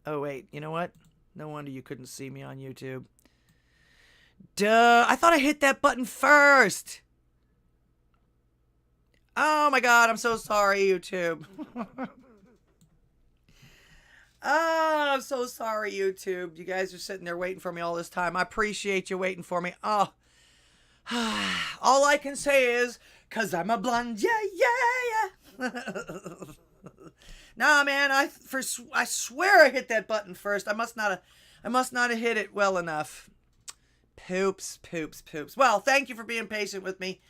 Oh, wait. You know what? No wonder you couldn't see me on YouTube. Duh. I thought I hit that button first. Oh, my God. I'm so sorry, YouTube. Oh, I'm so sorry, YouTube. You guys are sitting there waiting for me all this time. I appreciate you waiting for me. Oh. All I can say is, 'cause I'm a blonde. Yeah, yeah, yeah. Nah, man, I swear I hit that button first. I must not have hit it well enough. Poops. Well, thank you for being patient with me.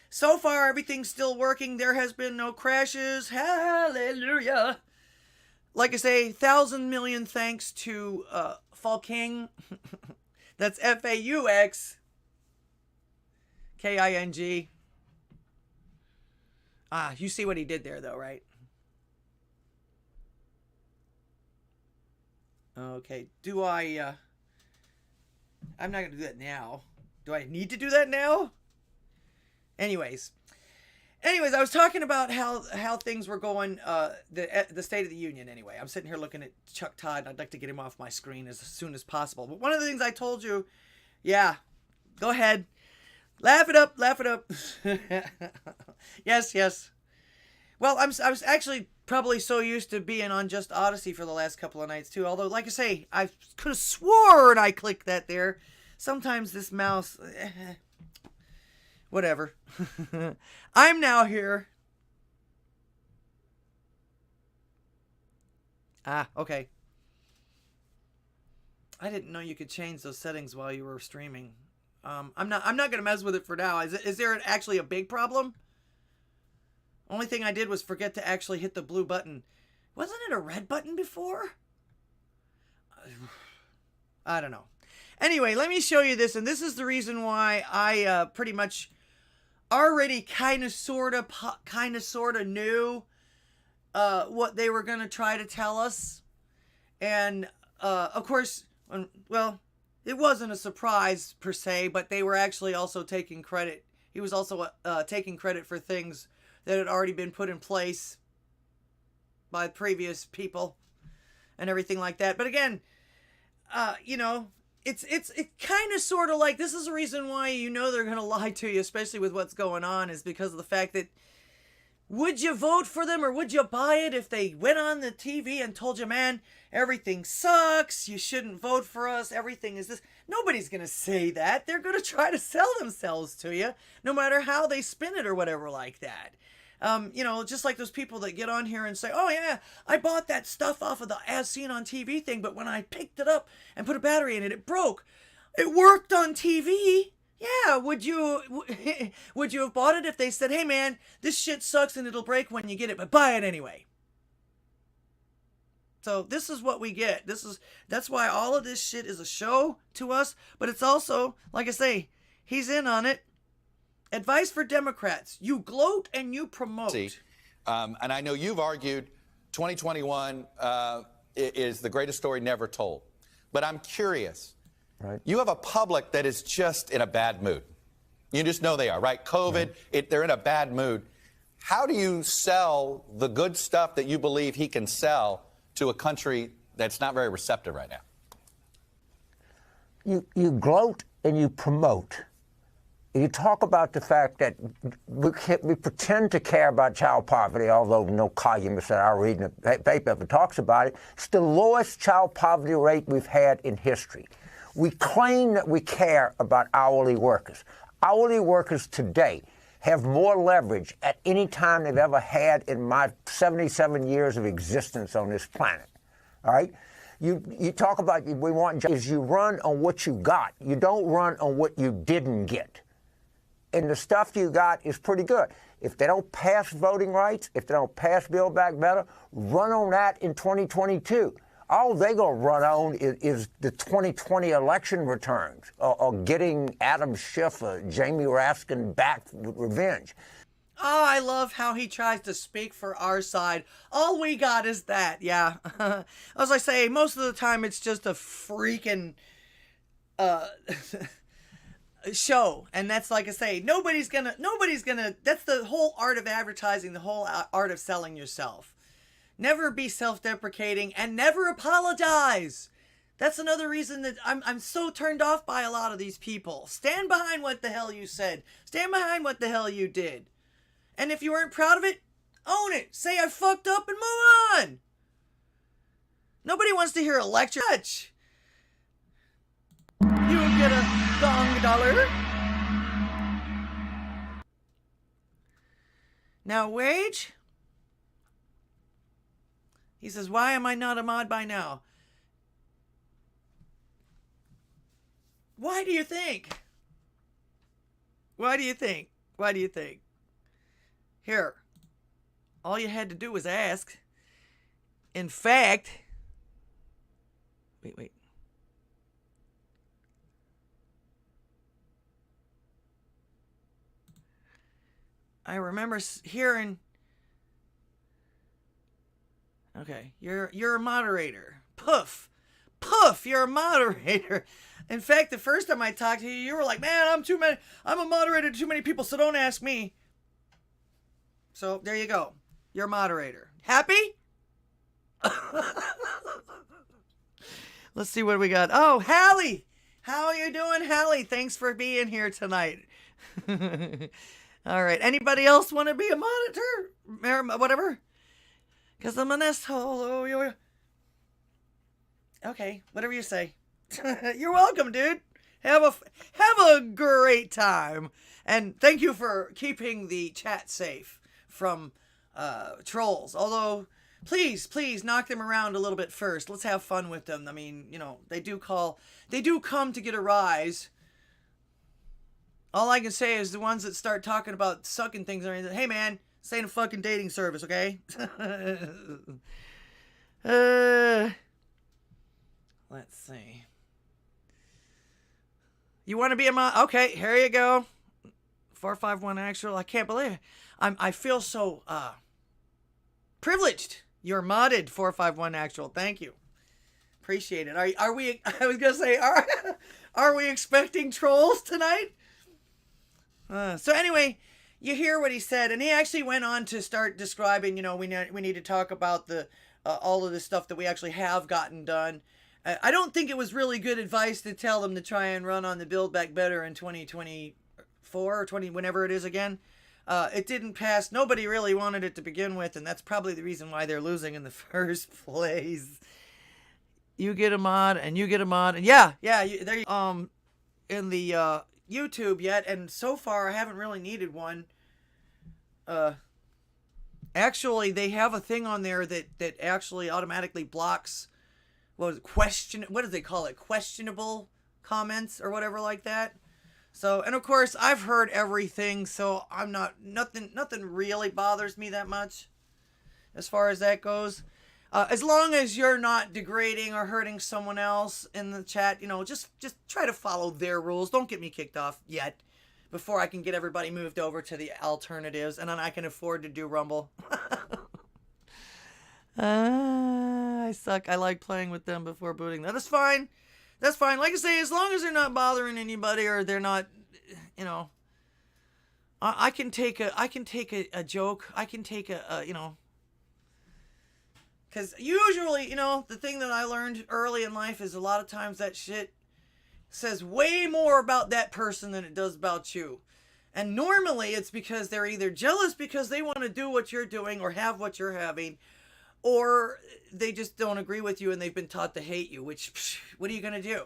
So far, everything's still working. There has been no crashes. Hallelujah. Like I say, 1,000 million thanks to Falking. That's FAUX KING. You see what he did there, though, right? Okay, do I, I'm not going to do that now. Do I need to do that now? Anyways, I was talking about how things were going, the State of the Union, anyway. I'm sitting here looking at Chuck Todd, and I'd like to get him off my screen as soon as possible. But one of the things I told you, yeah, go ahead. Laugh it up. Yes. Well, I was actually probably so used to being on just Odysee for the last couple of nights, too. Although, like I say, I could have sworn I clicked that there. Sometimes this mouse... whatever. I'm now here. Okay. I didn't know you could change those settings while you were streaming. I'm not gonna mess with it for now. Is there actually a big problem? Only thing I did was forget to actually hit the blue button. Wasn't it a red button before? I don't know. Anyway, let me show you this, and this is the reason why I pretty much already kind of sort of knew what they were going to try to tell us. And of course, well, it wasn't a surprise per se, but they were actually also taking credit. He was also taking credit for things that had already been put in place by previous people and everything like that. But again, you know, it's kind of sort of like, this is the reason why you know they're going to lie to you, especially with what's going on, is because of the fact that, would you vote for them or would you buy it if they went on the TV and told you, man, everything sucks, you shouldn't vote for us, everything is this? Nobody's going to say that. They're going to try to sell themselves to you, no matter how they spin it or whatever like that. You know, just like those people that get on here and say, oh yeah, I bought that stuff off of the As Seen on TV thing, but when I picked it up and put a battery in it, it broke. It worked on TV. Yeah, would you have bought it if they said, hey man, this shit sucks and it'll break when you get it, but buy it anyway? So this is what we get. That's why all of this shit is a show to us, but it's also, like I say, he's in on it. Advice for Democrats: you gloat and you promote. And I know you've argued 2021 is the greatest story never told. But I'm curious. Right. You have a public that is just in a bad mood. You just know they are, right? COVID, they're in a bad mood. How do you sell the good stuff that you believe he can sell to a country that's not very receptive right now? You gloat and you promote. You talk about the fact that we pretend to care about child poverty, although no columnist that I read in the paper ever talks about it. It's the lowest child poverty rate we've had in history. We claim that we care about hourly workers. Hourly workers today have more leverage at any time they've ever had in my 77 years of existence on this planet. All right? You talk about we want jobs. You run on what you got. You don't run on what you didn't get. And the stuff you got is pretty good. If they don't pass voting rights, if they don't pass Build Back Better, run on that in 2022. All they're going to run on is the 2020 election returns or getting Adam Schiff or Jamie Raskin back with revenge. Oh, I love how he tries to speak for our side. All we got is that, yeah. As I say, most of the time it's just a freaking show. And that's, like I say, nobody's gonna, that's the whole art of advertising, the whole art of selling yourself. Never be self-deprecating and never apologize. That's another reason that I'm so turned off by a lot of these people. Stand behind what the hell you said. Stand behind what the hell you did. And if you weren't proud of it, own it. Say I fucked up and move on. Nobody wants to hear a lecture. You'll get a dong dollar. Now, Wage. He says, why am I not a mod by now? Why do you think? Why do you think? Why do you think? Here. All you had to do was ask. In fact... Wait. I remember hearing... Okay, you're a moderator. Poof. Poof, you're a moderator. In fact, the first time I talked to you, you were like, man, I'm a moderator to too many people, so don't ask me. So, there you go. You're a moderator. Happy? Let's see what we got. Oh, Hallie! How are you doing, Hallie? Thanks for being here tonight. All right. Anybody else want to be a monitor? Whatever? Because I'm an asshole. Okay, whatever you say. You're welcome, dude. Have a great time. And thank you for keeping the chat safe from trolls. Although, please knock them around a little bit first. Let's have fun with them. I mean, you know, they do come to get a rise. All I can say is the ones that start talking about sucking things or anything. Hey, man, this ain't a fucking dating service, okay? Let's see. You want to be a mod? Okay, here you go. 451 actual. I can't believe it. I feel so privileged. You're modded 451 actual. Thank you. Appreciate it. Are we? I was gonna say, are we expecting trolls tonight? So anyway, you hear what he said, and he actually went on to start describing. You know, we need to talk about the all of the stuff that we actually have gotten done. I don't think it was really good advice to tell them to try and run on the Build Back Better in 2024 or 20 whenever it is again. It didn't pass. Nobody really wanted it to begin with, and that's probably the reason why they're losing in the first place. You get a mod, and you get a mod, and yeah, there you in the YouTube yet, and so far I haven't really needed one. Actually, they have a thing on there that actually automatically blocks what do they call it? Questionable comments or whatever like that. So, and of course, I've heard everything, so I'm nothing really bothers me that much as far as that goes. As long as you're not degrading or hurting someone else in the chat, you know, just try to follow their rules. Don't get me kicked off yet before I can get everybody moved over to the alternatives, and then I can afford to do Rumble. I suck. I like playing with them before booting. That is fine. That's fine. Like I say, as long as they're not bothering anybody or they're not, you know, I can take a joke. I can take you know, because usually, you know, the thing that I learned early in life is a lot of times that shit says way more about that person than it does about you. And normally it's because they're either jealous because they want to do what you're doing or have what you're having, or they just don't agree with you and they've been taught to hate you, which, what are you going to do?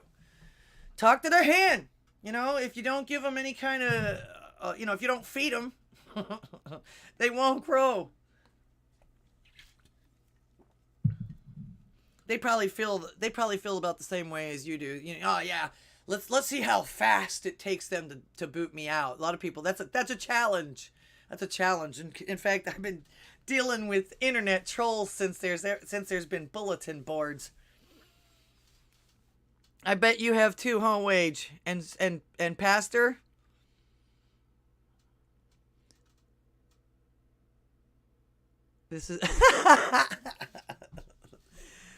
Talk to their hand. You know, if you don't give them any kind of, you know, if you don't feed them, they won't grow. They probably feel about the same way as you do. You know, oh yeah, let's see how fast it takes them to boot me out. A lot of people, that's a challenge. That's a challenge. And in fact, I've been dealing with internet trolls since there's been bulletin boards. I bet you have too, huh, Wage and Pastor? This is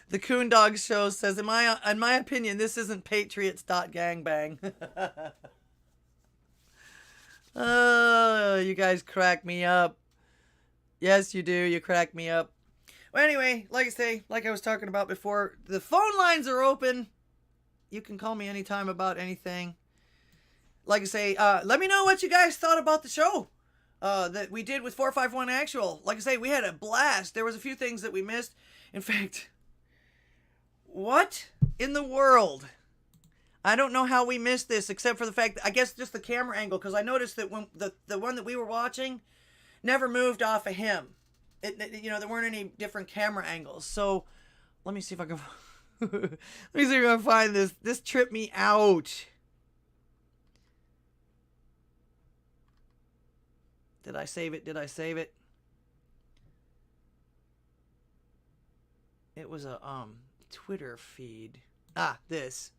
the Coon Dog Show says, in my opinion, this isn't Patriots.gangbang. Oh, you guys crack me up. Yes, you do. You crack me up. Well, anyway, like I was talking about before, the phone lines are open. You can call me anytime about anything. Like I say, let me know what you guys thought about the show that we did with 451 Actual. Like I say, we had a blast. There was a few things that we missed. In fact, what in the world? I don't know how we missed this, except for the fact that, I guess just the camera angle, because I noticed that when the one that we were watching never moved off of him. There weren't any different camera angles. So let me see if I can let me see if I can find this. This tripped me out. Did I save it? Did I save it? It was a Twitter feed. This.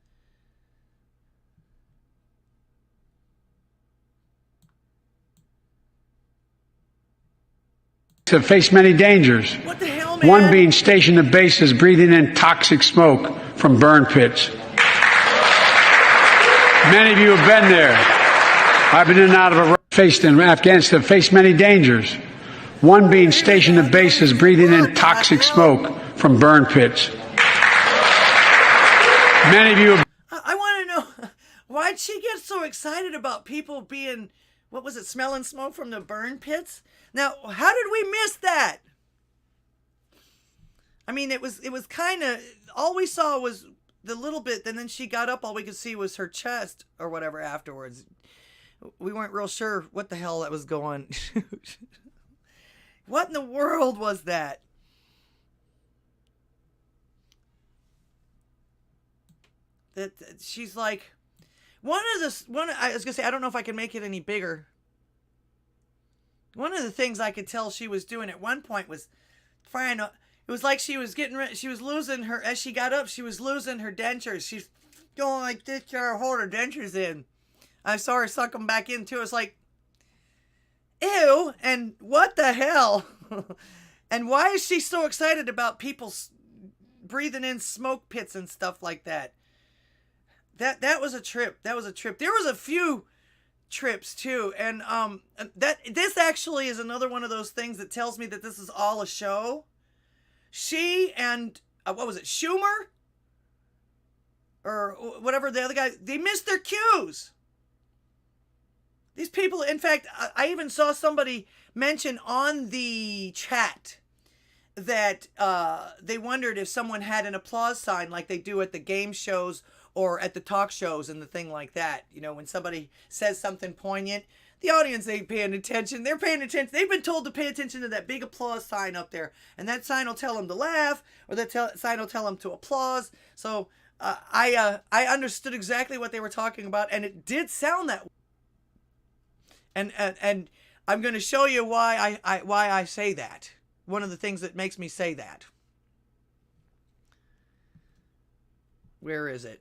Have faced many dangers. What the hell, man? One being stationed at bases breathing in toxic smoke from burn pits. Many of you have been there. I've been in and out of Iraq, faced in Afghanistan, have faced many dangers. One being stationed at bases breathing in toxic smoke from burn pits. Many of you have... I want to know, why'd she get so excited about people being, what was it, smelling smoke from the burn pits? Now, how did we miss that? I mean, it was kind of, all we saw was the little bit, and then she got up, all we could see was her chest or whatever afterwards. We weren't real sure what the hell that was going. What in the world was that? That she's like, I was gonna say, I don't know if I can make it any bigger. One of the things I could tell she was doing at one point was trying to, it was like she was losing her, as she got up, she was losing her dentures. She's going like this, trying to hold her dentures in. I saw her suck them back in too. It's like, ew, and what the hell? And why is she so excited about people breathing in smoke pits and stuff like that? That was a trip. That was a trip. There was a few trips too, and this actually is another one of those things that tells me that this is all a show. She and what was it, Schumer or whatever the other guy, they missed their cues. These people, in fact, I even saw somebody mention on the chat that they wondered if someone had an applause sign like they do at the game shows or at the talk shows and the thing like that. You know, when somebody says something poignant, the audience ain't paying attention. They're paying attention. They've been told to pay attention to that big applause sign up there. And that sign will tell them to laugh, or that sign will tell them to applause. So I understood exactly what they were talking about, and it did sound that way. And I'm going to show you why I say that. One of the things that makes me say that. Where is it?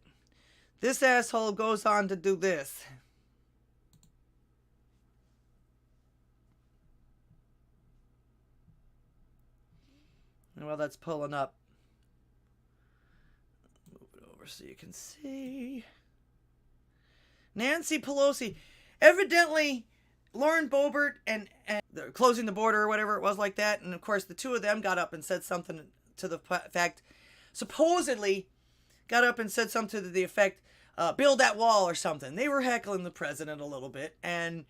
This asshole goes on to do this. Well, that's pulling up. Move it over so you can see. Nancy Pelosi. Evidently, Lauren Boebert and closing the border or whatever it was like that. And, of course, the two of them got up and said something to the fact, supposedly got up and said something to the effect, build that wall or something. They were heckling the president a little bit. And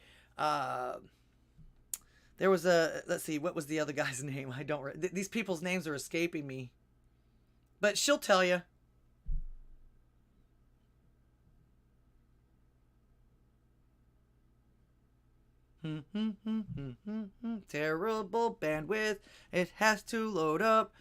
there was let's see, what was the other guy's name? I don't, these people's names are escaping me. But she'll tell you. Terrible bandwidth. It has to load up.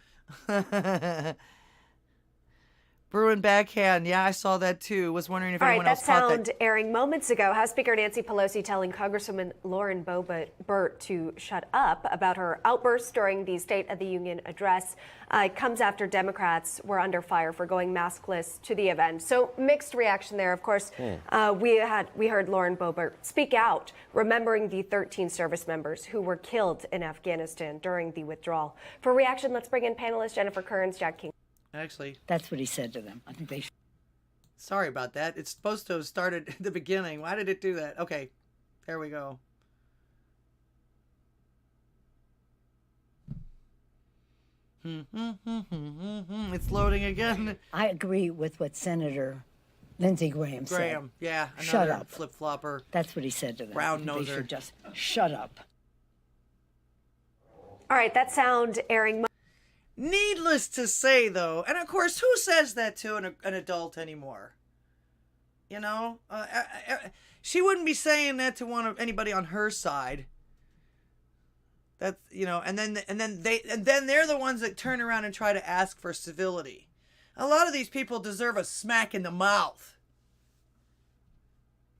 Bruin backhand. Yeah, I saw that too. Was wondering if anyone else caught that. All right, that sound airing moments ago. House Speaker Nancy Pelosi telling Congresswoman Lauren Boebert to shut up about her outbursts during the State of the Union address. It comes after Democrats were under fire for going maskless to the event. So mixed reaction there. Of course, we heard Lauren Boebert speak out, remembering the 13 service members who were killed in Afghanistan during the withdrawal. For reaction, let's bring in panelists Jennifer Kearns, Jack King. Actually, that's what he said to them. I think they should. Sorry about that. It's supposed to have started at the beginning. Why did it do that? Okay, there we go. It's loading again. I agree with what Senator Lindsey Graham said. Yeah. Shut Another up. flip-flopper. That's what he said to them. Brown They noser. should just shut up. All right, that sound airing. Needless to say, though, and of course, who says that to an adult anymore? You know, she wouldn't be saying that to anybody on her side. That's, you know, and then they're the ones that turn around and try to ask for civility. A lot of these people deserve a smack in the mouth.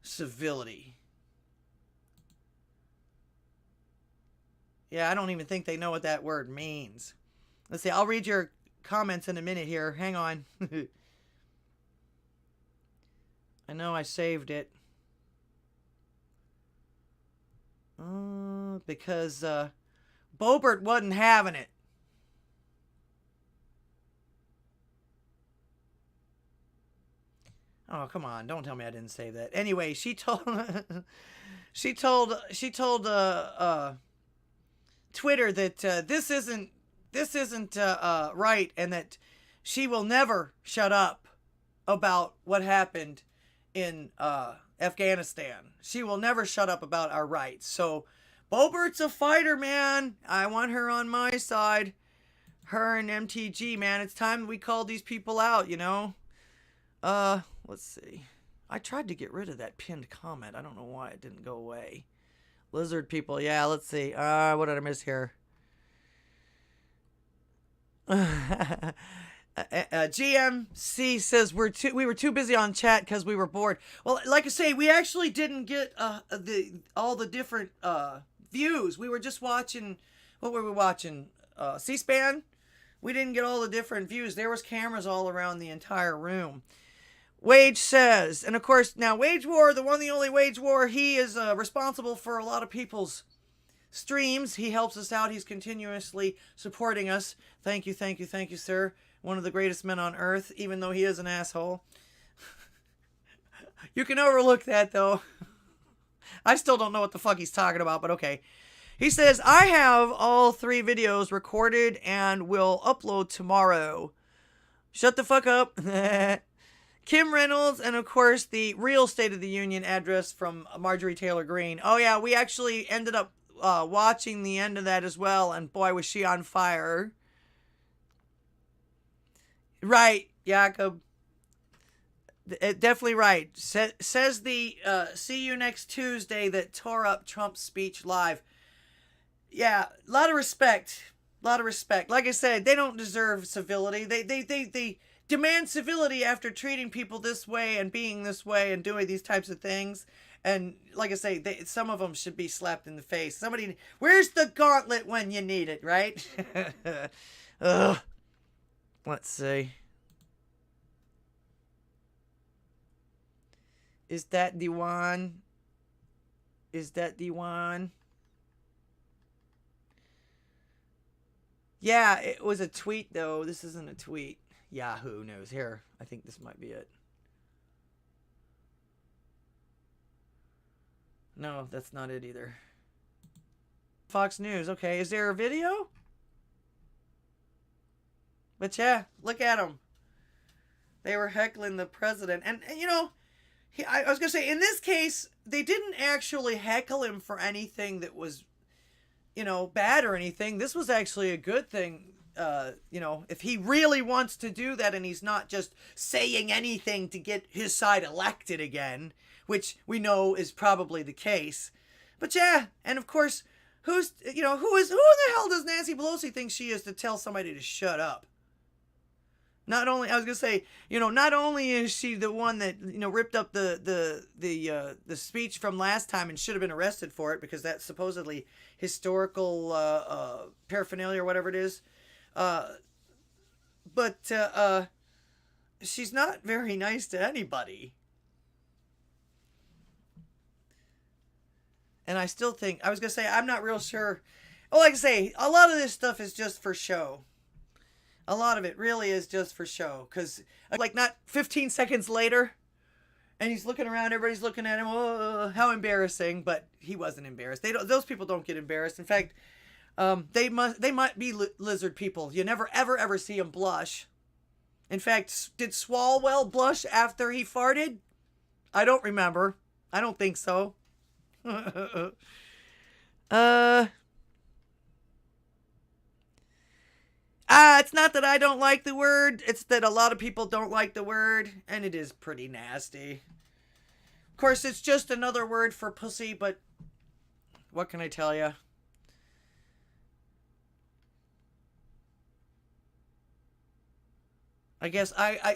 Civility. Yeah, I don't even think they know what that word means. Let's see, I'll read your comments in a minute here. Hang on. I know I saved it. Because Boebert wasn't having it. Oh, come on. Don't tell me I didn't save that. Anyway, she told Twitter that this isn't right, and that she will never shut up about what happened in Afghanistan. She will never shut up about our rights. So Boebert's a fighter, man. I want her on my side. Her and MTG, man. It's time we called these people out, you know. Let's see. I tried to get rid of that pinned comment. I don't know why it didn't go away. Lizard people. Yeah, let's see. What did I miss here? GMC says we were too busy on chat because we were bored. Well, like I say, we actually didn't get all the different views. We were just watching. What were we watching? C-SPAN. We didn't get all the different views. There was cameras all around the entire room. Wage says, and of course now Wage War, the one and the only Wage War, he is responsible for a lot of people's streams. He helps us out. He's continuously supporting us. Thank you, sir. One of the greatest men on earth, even though he is an asshole. You can overlook that, though. I still don't know what the fuck he's talking about, but okay. He says, I have all 3 videos recorded and will upload tomorrow. Shut the fuck up. Kim Reynolds, and of course the real State of the Union address from Marjorie Taylor Greene. Oh yeah, we actually ended up watching the end of that as well, and boy was she on fire. Right, Jacob. Definitely right. Says the see you next Tuesday that tore up Trump's speech live. Yeah, a lot of respect. Like I said, they don't deserve civility. They demand civility after treating people this way and being this way and doing these types of things. And like I say, some of them should be slapped in the face. Somebody, where's the gauntlet when you need it, right? Ugh. Let's see. Is that the one? Yeah, it was a tweet, though. This isn't a tweet. Yahoo News. Here, I think this might be it. No, that's not it either. Fox News. Okay, is there a video? But yeah, look at them. They were heckling the president. And you know, I was going to say, in this case, they didn't actually heckle him for anything that was, you know, bad or anything. This was actually a good thing. You know, if he really wants to do that and he's not just saying anything to get his side elected again, which we know is probably the case. But yeah, and of course, who in the hell does Nancy Pelosi think she is to tell somebody to shut up? Not only, I was going to say, you know, not only is she the one that, you know, ripped up the speech from last time and should have been arrested for it because that's supposedly historical paraphernalia or whatever it is. But she's not very nice to anybody. And I still think, I was going to say, I'm not real sure. Well, like I say, a lot of this stuff is just for show. A lot of it really is just for show. Because, like, not 15 seconds later, and he's looking around, everybody's looking at him, oh, how embarrassing. But he wasn't embarrassed. Those people don't get embarrassed. In fact, They might be lizard people. You never ever see them blush. In fact, did Swalwell blush after he farted? I don't remember. I don't think so. It's not that I don't like the word. It's that a lot of people don't like the word, and it is pretty nasty. Of course, it's just another word for pussy, but what can I tell you? I guess I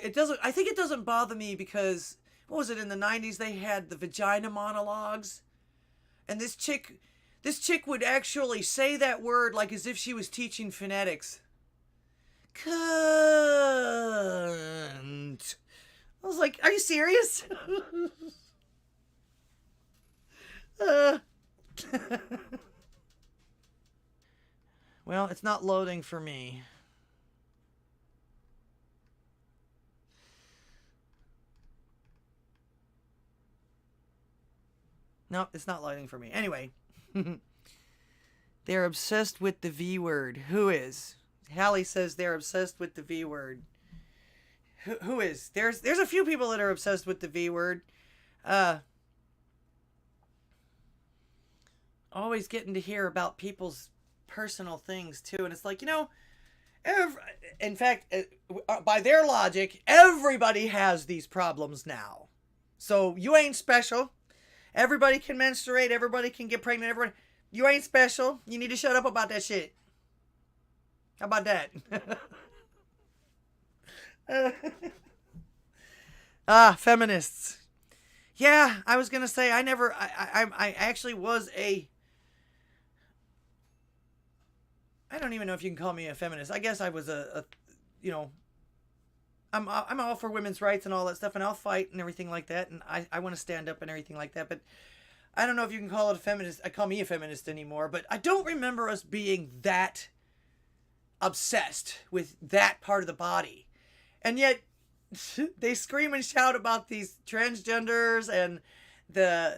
think it doesn't bother me because, what was it, in the 90s they had the vagina monologues, and this chick would actually say that word like as if she was teaching phonetics. Cunt. I was like, are you serious? Well, it's not loading for me. No, it's not loading for me. Anyway. They're obsessed with the V word. Who is? Hallie says they're obsessed with the V word. Who is? There's a few people that are obsessed with the V word. Always getting to hear about people's personal things too, and it's like, you know, in fact, by their logic, everybody has these problems now. So you ain't special. Everybody can menstruate. Everybody can get pregnant. Everybody, you ain't special. You need to shut up about that shit. How about that? Feminists. Yeah, I was gonna say I actually was a. I don't even know if you can call me a feminist. I guess I was you know, I'm all for women's rights and all that stuff, and I'll fight and everything like that, and I want to stand up and everything like that. But I don't know if you can call it a feminist. I call me a feminist anymore. But I don't remember us being that obsessed with that part of the body, and yet they scream and shout about these transgenders and the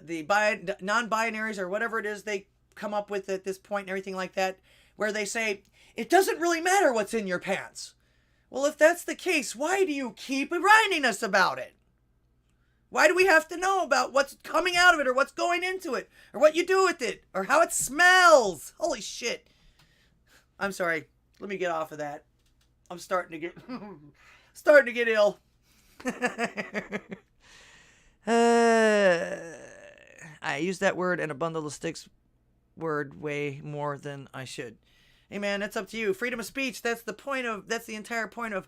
non-binaries or whatever it is they come up with at this point and everything like that, where they say it doesn't really matter what's in your pants. Well, if that's the case, why do you keep reminding us about it? Why do we have to know about what's coming out of it or what's going into it or what you do with it or how it smells? Holy shit. I'm sorry. Let me get off of that. I'm starting to get ill. I use that word and a bundle of sticks word way more than I should. Hey man, that's up to you. Freedom of speech, that's the entire point of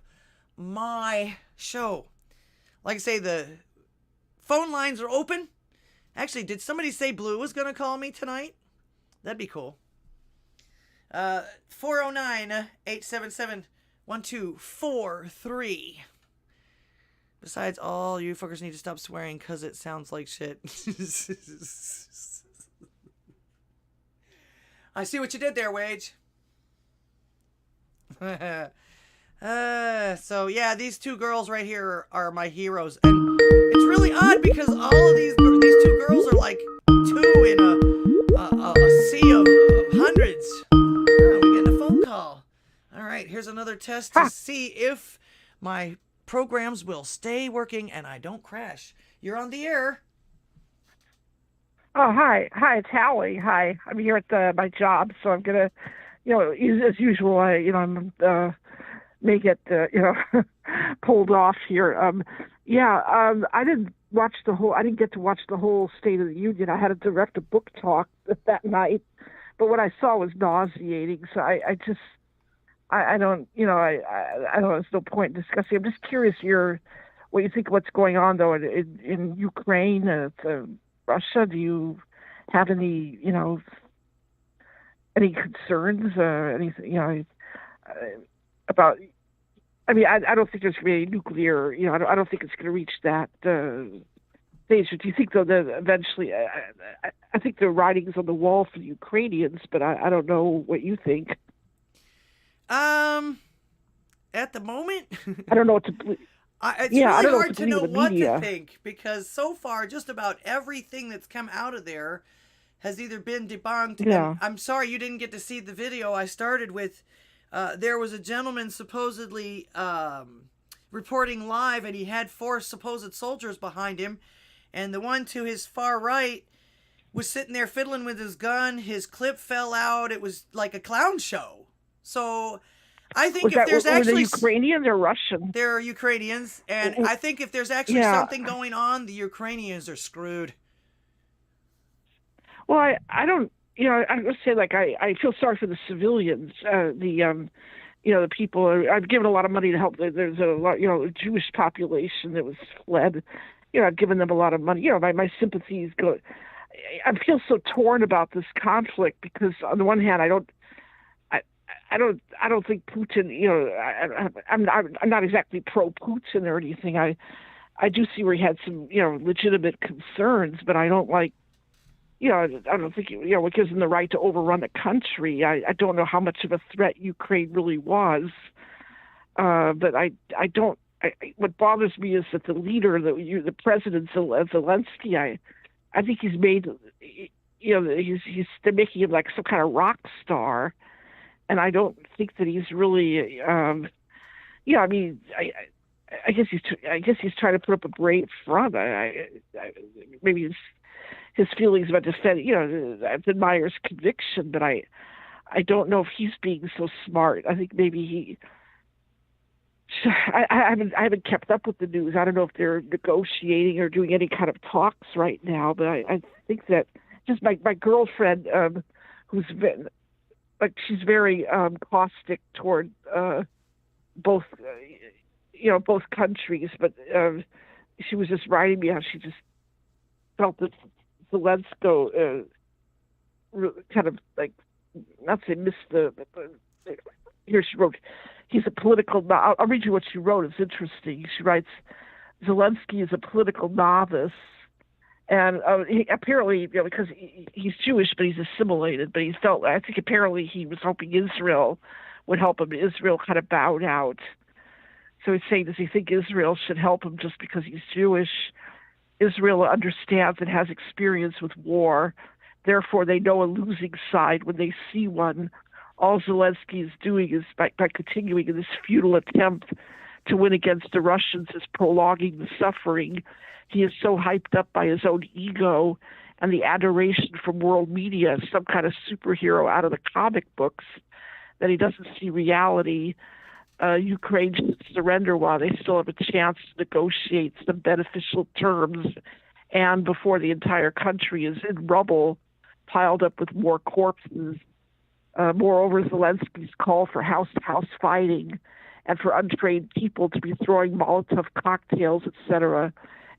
my show. Like I say, the phone lines are open. Actually, did somebody say Blue was going to call me tonight? That'd be cool. 409-877-1243. Besides, all you fuckers need to stop swearing because it sounds like shit. I see what you did there, Wage. So yeah, these two girls right here are my heroes, and it's really odd because all of these two girls are like two in a sea of hundreds. Oh, we getting a phone call. All right, here's another test to see if my programs will stay working and I don't crash. You're on the air. Oh, hi, it's Hallie. Hi, I'm here at my job, so I'm gonna, as usual, I'm may get pulled off here. I didn't get to watch the whole State of the Union. I had to direct a book talk that night, but what I saw was nauseating. So I don't, there's no point in discussing. I'm just curious what you think of what's going on though in Ukraine and Russia. Do you have any concerns or anything, about? I mean, I don't think there's going to be any nuclear. I don't think it's going to reach that stage. Do you think though that eventually? I think the writing's on the wall for the Ukrainians, but I don't know what you think. At the moment, I don't know what to believe. It's really hard to know what media. to think because so far, just about everything that's come out of there has either been debunked. Yeah. And I'm sorry you didn't get to see the video I started with. There was a gentleman supposedly reporting live, and he had 4 supposed soldiers behind him. And the one to his far right was sitting there fiddling with his gun. His clip fell out. It was like a clown show. So I think if there's actually... Were they Ukrainian or Russian? They're Ukrainians. And I think if there's actually something going on, the Ukrainians are screwed. Well, I don't, I would say, like, I feel sorry for the civilians, the people. I've given a lot of money to help. There's a lot, a Jewish population that was fled. I've given them a lot of money. My sympathies go. I feel so torn about this conflict because on the one hand, I don't think Putin. I'm not exactly pro Putin or anything. I do see where he had some legitimate concerns, but I don't like. I don't think what gives him the right to overrun a country. I don't know how much of a threat Ukraine really was, but I don't. What bothers me is that the leader, the president Zelensky, I think he's made, they're making him like some kind of rock star, and I don't think that he's really, I guess he's trying to put up a brave front. Maybe his feelings about defending, I admire his conviction, but I don't know if he's being so smart. I think maybe I haven't kept up with the news. I don't know if they're negotiating or doing any kind of talks right now, but I think that just my girlfriend, who's been, like, she's very caustic toward both countries, but she was just writing me how she just felt that Zelensky kind of, like, not say missed here she wrote, he's a political, I'll read you what she wrote, it's interesting. She writes, Zelensky is a political novice, and he, apparently, because he's Jewish, but he's assimilated, but I think apparently he was hoping Israel would help him. Israel kind of bowed out. So he's saying, does he think Israel should help him just because he's Jewish? Israel understands and has experience with war. Therefore, they know a losing side when they see one. All Zelensky is doing is, by continuing in this futile attempt to win against the Russians, is prolonging the suffering. He is so hyped up by his own ego and the adoration from world media as some kind of superhero out of the comic books that he doesn't see reality. Ukraine should surrender while they still have a chance to negotiate some beneficial terms, and before the entire country is in rubble, piled up with more corpses. Moreover, Zelensky's call for house-to-house fighting and for untrained people to be throwing Molotov cocktails, etc.,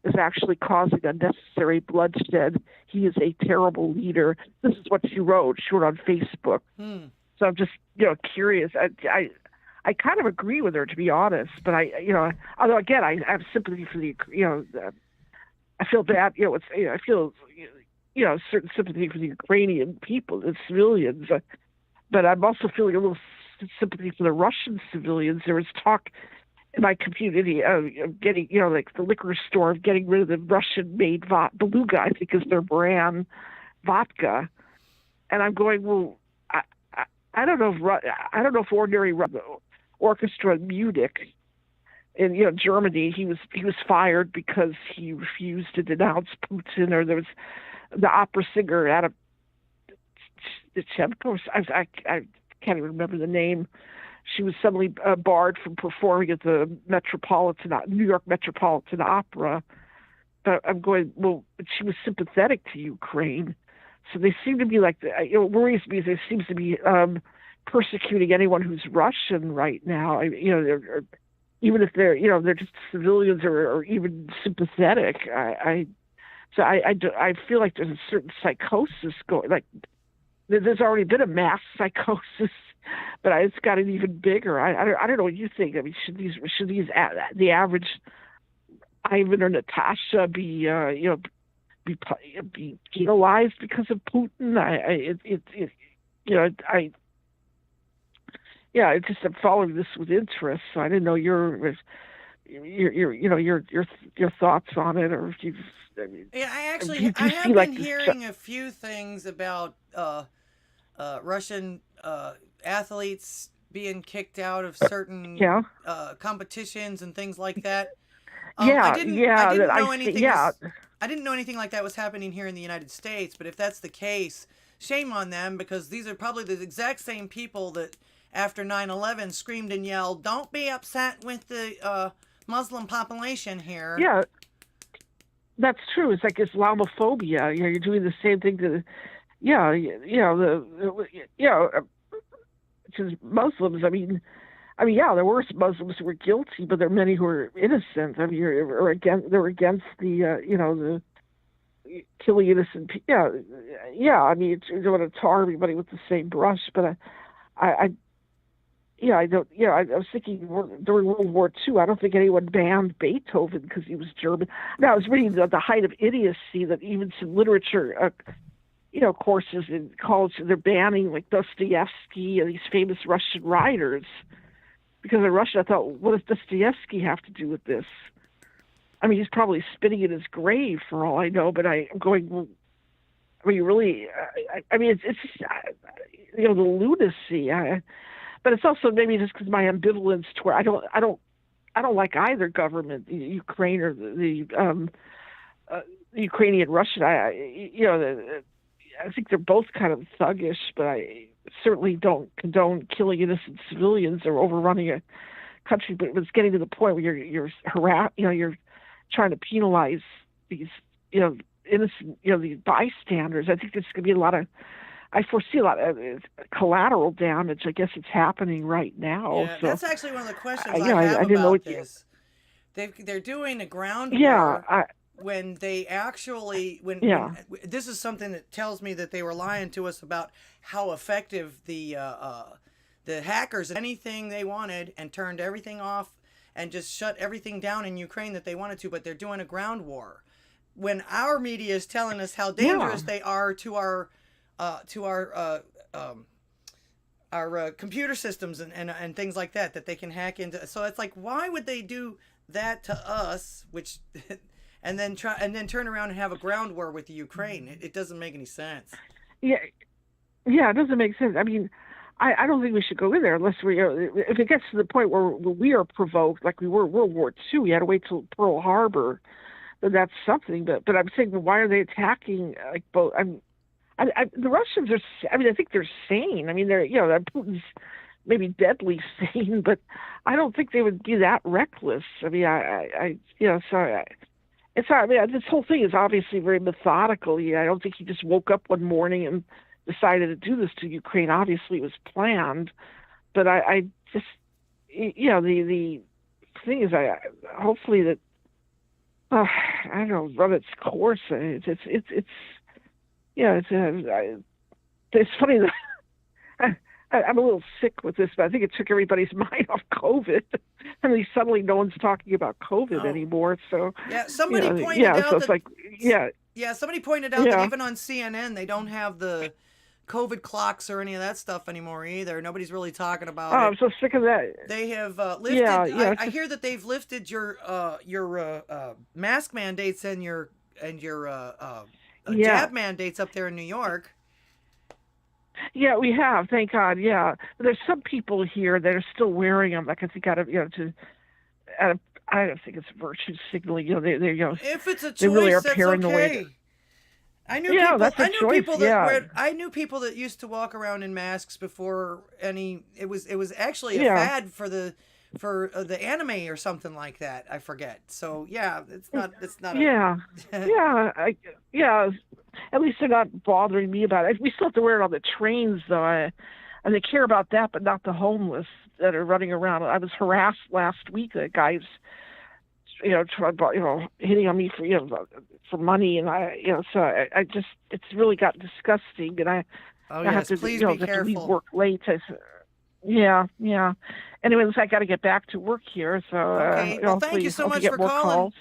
is actually causing unnecessary bloodshed. He is a terrible leader. This is what she wrote. She wrote on Facebook. So I'm just, curious. I kind of agree with her, to be honest. But although again, I have sympathy for the, I feel bad. I feel, certain sympathy for the Ukrainian people, the civilians. But I'm also feeling a little sympathy for the Russian civilians. There was talk in my community of getting, like the liquor store, of getting rid of the Russian-made Beluga, I think is their brand, vodka. And I'm going, well, I don't know if ordinary orchestra in Munich, in Germany, he was fired because he refused to denounce Putin, or there was the opera singer Adam Chemko, I can't even remember the name. She was suddenly barred from performing at the New York Metropolitan Opera. But I'm going, well, she was sympathetic to Ukraine. So they seem to be like, what worries me is they seems to be persecuting anyone who's Russian right now. Even if they're just civilians or even sympathetic. So I feel like there's a certain psychosis going. Like, there's already been a mass psychosis, but it's gotten even bigger. I don't know what you think. I mean, should these the average Ivan or Natasha be penalized because of Putin? I'm following this with interest. So I didn't know your your thoughts on it, or if you've. I mean, Yeah, do you I have see, like, been this hearing a few things about Russian athletes being kicked out of certain competitions and things like that. I didn't know anything. I didn't know anything like that was happening here in the United States. But if that's the case, shame on them, because these are probably the exact same people that after 9/11 screamed and yelled, "Don't be upset with the Muslim population here." Yeah, that's true. It's like Islamophobia. You're doing the same thing to, to Muslims. I mean, yeah, there were Muslims who were guilty, but there are many who are innocent. I mean, they're against the, the killing innocent people. Yeah. I mean, you don't want to tar everybody with the same brush, but I don't. I was thinking during World War II, I don't think anyone banned Beethoven because he was German. Now I was reading the height of idiocy that even some literature, courses in college, they're banning like Dostoevsky and these famous Russian writers because in Russia. I thought, what does Dostoevsky have to do with this? I mean, he's probably spitting in his grave for all I know. But I'm going. Well, I mean, really. I mean, it's just, the lunacy. But it's also maybe just because my ambivalence to where I don't like either government, the Ukraine or the Ukrainian Russian. I think they're both kind of thuggish, but I certainly don't condone killing innocent civilians or overrunning a country. But it's getting to the point where you're you're trying to penalize these innocent these bystanders. I think there's going to be I foresee a lot of collateral damage. I guess it's happening right now. Yeah, so, that's actually one of the questions I have about this. They're doing a ground war when they actually when this is something that tells me that they were lying to us about how effective the hackers, anything they wanted, and turned everything off and just shut everything down in Ukraine that they wanted to. But they're doing a ground war when our media is telling us how dangerous they are to our computer systems and things like that they can hack into. So it's like, why would they do that to us? Which, and then turn around and have a ground war with the Ukraine? It doesn't make any sense. Yeah, it doesn't make sense. I mean, I don't think we should go in there unless if it gets to the point where we are provoked, like we were in World War II. We had to wait till Pearl Harbor, then that's something. But I'm saying, well, why are they attacking like both? The Russians are. I mean, I think they're sane. I mean, Putin's maybe deadly sane, but I don't think they would be that reckless. I mean, it's. I mean, this whole thing is obviously very methodical. I don't think he just woke up one morning and decided to do this to Ukraine. Obviously, it was planned, but I just, the thing is, hopefully that. I don't know, run its course. It's funny that I'm a little sick with this, but I think it took everybody's mind off COVID. I mean, suddenly no one's talking about COVID anymore. So somebody pointed out so it's that, like somebody pointed out that even on CNN they don't have the COVID clocks or any of that stuff anymore either. Nobody's really talking about it. I'm so sick of that. They have lifted. I hear that they've lifted your mask mandates and your jab mandates up there in New York. Yeah, we have, thank God. Yeah, but there's some people here that are still wearing them. Like I think I don't think it's virtue signaling. They if it's a choice, they really are that's paranoid. Okay. I knew people that used to walk around in masks before any. It was actually a fad for the anime or something like that. I forget. So it's not. At least they're not bothering me about it. We still have to wear it on the trains though. And they care about that, but not the homeless that are running around. I was harassed last week. The guys, hitting on me for money, and so I just, it's really got disgusting, and I have to, please be careful. To leave work late. Yeah. Anyways, I got to get back to work here. So okay. Well, thank you so much for calling.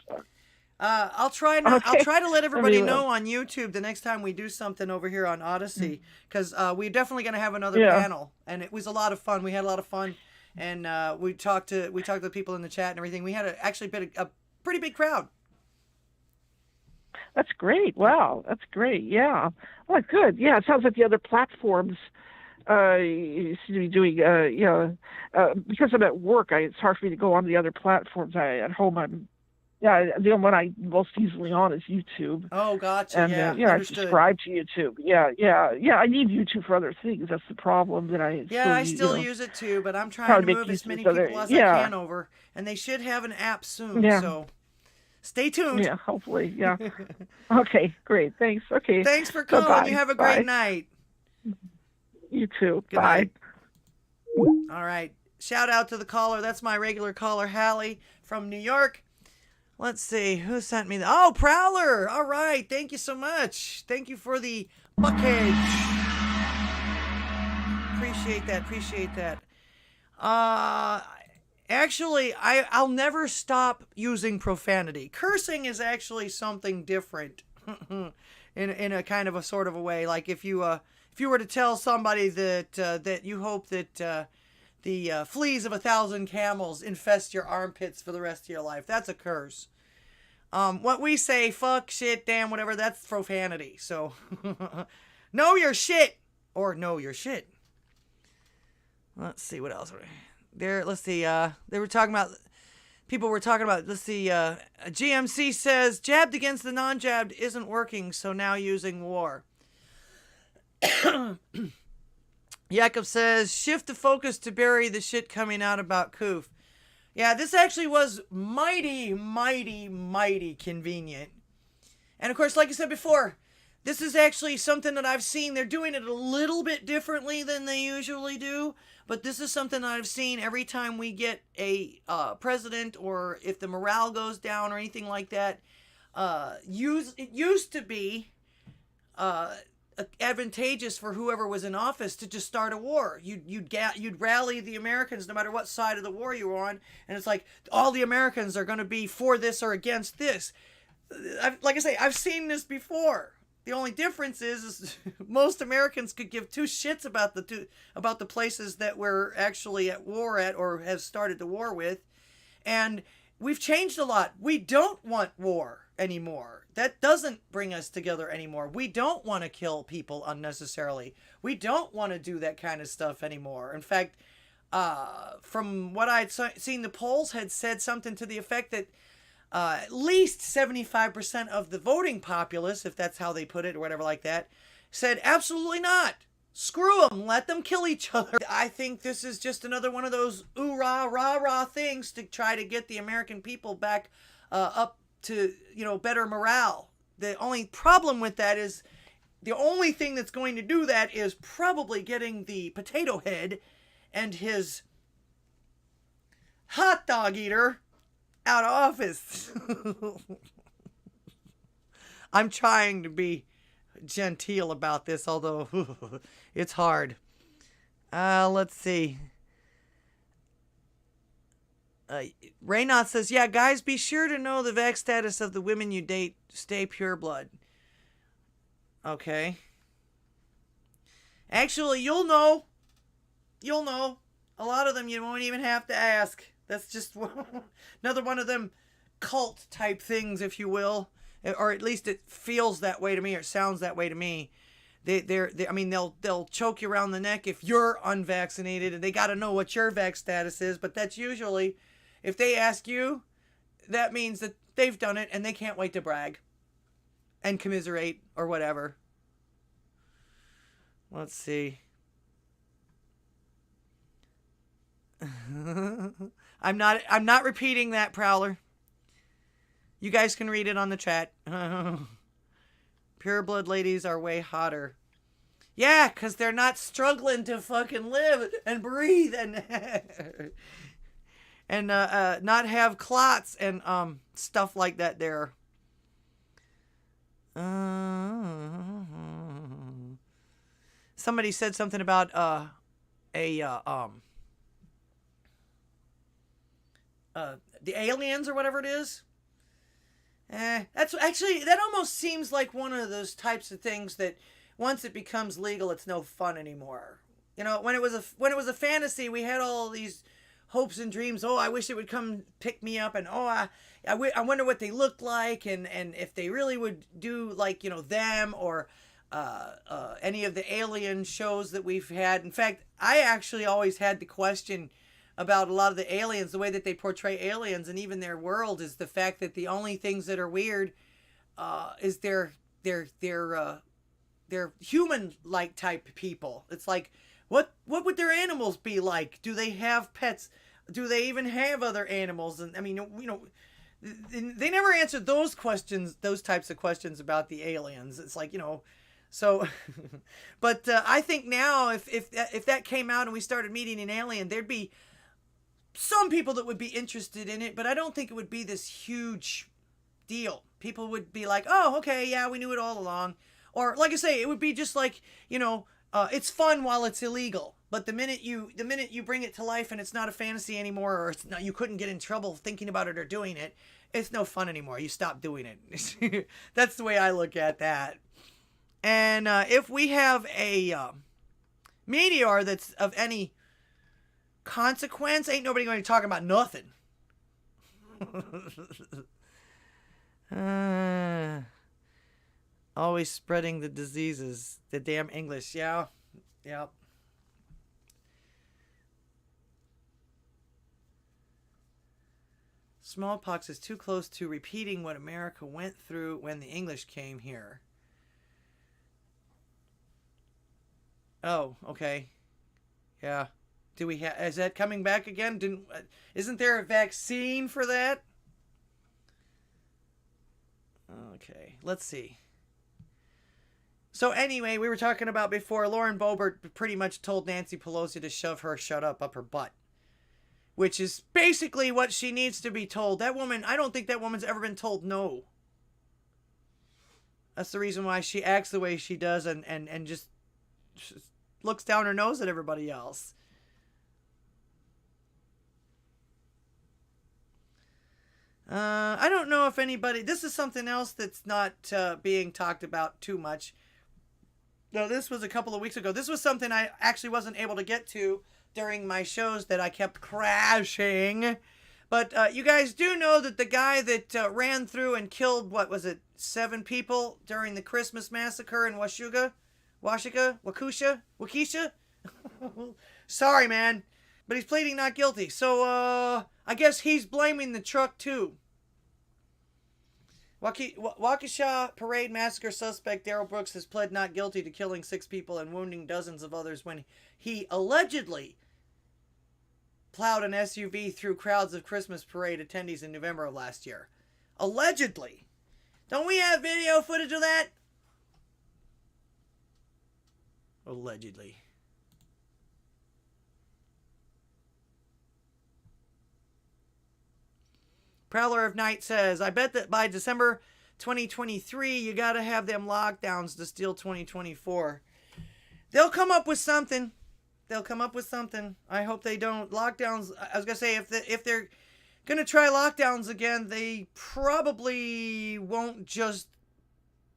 I'll try to let everybody know on YouTube the next time we do something over here on Odysee, because we're definitely going to have another panel, and it was a lot of fun. We had a lot of fun, and we talked to the people in the chat and everything. We had actually been a pretty big crowd. That's great. Wow, that's great. Yeah. Well, good. Yeah, it sounds like the other platforms you seem to be doing. Because I'm at work, it's hard for me to go on the other platforms. At home, the one I most easily on is YouTube. Oh, gotcha. And yeah, I subscribe to YouTube. Yeah. I need YouTube for other things. That's the problem that I. I still use it too, but I'm trying to move as many people as I can over, and they should have an app soon. Yeah. So stay tuned. Yeah, hopefully. Yeah. Okay, great. Thanks. Okay. Thanks for calling. Bye-bye. You have a great night. You too. Good Bye. Night. All right. Shout out to the caller. That's my regular caller, Hallie from New York. Let's see. Who sent me that? Oh, Prowler. All right. Thank you so much. Thank you for the bucket. Appreciate that. Actually, I'll never stop using profanity. Cursing is actually something different in a kind of a sort of a way. Like if you were to tell somebody that you hope that the fleas of 1,000 camels infest your armpits for the rest of your life, that's a curse. What we say, fuck, shit, damn, whatever, that's profanity. So know your shit, or know your shit. Let's see what else. Let's see. They were talking about. People were talking about. Let's see. GMC says jabbed against the non-jabbed isn't working, so now using war. Yakov says shift the focus to bury the shit coming out about Koof. Yeah, this actually was mighty, mighty, mighty convenient. And of course, like I said before, this is actually something that I've seen. They're doing it a little bit differently than they usually do. But this is something that I've seen every time we get a president, or if the morale goes down or anything like that. It used to be advantageous for whoever was in office to just start a war. You'd rally the Americans no matter what side of the war you were on, and it's like all the Americans are going to be for this or against this. Like I say, I've seen this before. The only difference is most Americans could give two shits about the places that we're actually at war at or have started the war with, and we've changed a lot. We don't want war anymore. That doesn't bring us together anymore. We don't want to kill people unnecessarily. We don't want to do that kind of stuff anymore. In fact, from what I'd seen, the polls had said something to the effect that at least 75% of the voting populace, if that's how they put it or whatever like that, said absolutely not. Screw them. Let them kill each other. I think this is just another one of those ooh-rah, rah-rah things to try to get the American people back up to, better morale. The only problem with that is the only thing that's going to do that is probably getting the potato head and his hot dog eater out of office. I'm trying to be genteel about this, although it's hard. Let's see. Raynaud says, yeah, guys, be sure to know the vax status of the women you date. Stay pure blood. Okay. Actually, you'll know. You'll know. A lot of them you won't even have to ask. That's just another one of them cult type things, if you will. Or at least it feels that way to me, or it sounds that way to me. They'll choke you around the neck if you're unvaccinated, and they got to know what your vax status is. But that's usually, if they ask you, that means that they've done it and they can't wait to brag and commiserate or whatever. Let's see. I'm not repeating that, Prowler. You guys can read it on the chat. Pure blood ladies are way hotter. Yeah, because they're not struggling to fucking live and breathe and and not have clots and stuff like that there. Somebody said something about the aliens or whatever it is. That's actually, that almost seems like one of those types of things that once it becomes legal, it's no fun anymore. When it was a fantasy, we had all these hopes and dreams. Oh, I wish it would come pick me up, and I wonder what they look like, and if they really would do like, you know, them or any of the alien shows that we've had. In fact, I actually always had the question about a lot of the aliens, the way that they portray aliens and even their world, is the fact that the only things that are weird is their human-like type people. It's like, what would their animals be like? Do they have pets? Do they even have other animals? And I mean, you know, they never answered those questions, those types of questions about the aliens. It's like, you know, so, but I think now if that came out and we started meeting an alien, there'd be some people that would be interested in it, but I don't think it would be this huge deal. People would be like, oh, okay, yeah, we knew it all along. Or like I say, it would be just like, you know, it's fun while it's illegal. But the minute you bring it to life and it's not a fantasy anymore, or it's not, you couldn't get in trouble thinking about it or doing it, it's no fun anymore. You stop doing it. That's the way I look at that. And if we have a meteor that's of any consequence, ain't nobody going to talk about nothing. Always spreading the diseases. The damn English. Yeah. Yep. Smallpox is too close to repeating what America went through when the English came here. Oh, okay. Yeah. Do we have? Is that coming back again? Isn't there a vaccine for that? Okay, let's see. So anyway, we were talking about before, Lauren Boebert pretty much told Nancy Pelosi to shove her shut up her butt, which is basically what she needs to be told. That woman, I don't think that woman's ever been told no. That's the reason why she acts the way she does and just looks down her nose at everybody else. I don't know if anybody... This is something else that's not being talked about too much. No, this was a couple of weeks ago. This was something I actually wasn't able to get to during my shows that I kept crashing. But you guys do know that the guy that ran through and killed, what was it, 7 people during the Christmas massacre in Waukesha? Sorry, man. But he's pleading not guilty. So, I guess he's blaming the truck, too. Waukesha Parade Massacre suspect Darrell Brooks has pled not guilty to killing 6 people and wounding dozens of others when he allegedly plowed an SUV through crowds of Christmas parade attendees in November of last year. Allegedly. Don't we have video footage of that? Allegedly. Prowler of Night says, I bet that by December 2023, you got to have them lockdowns to steal 2024. They'll come up with something. They'll come up with something. I hope they don't. Lockdowns, I was going to say, if they're going to try lockdowns again, they probably won't just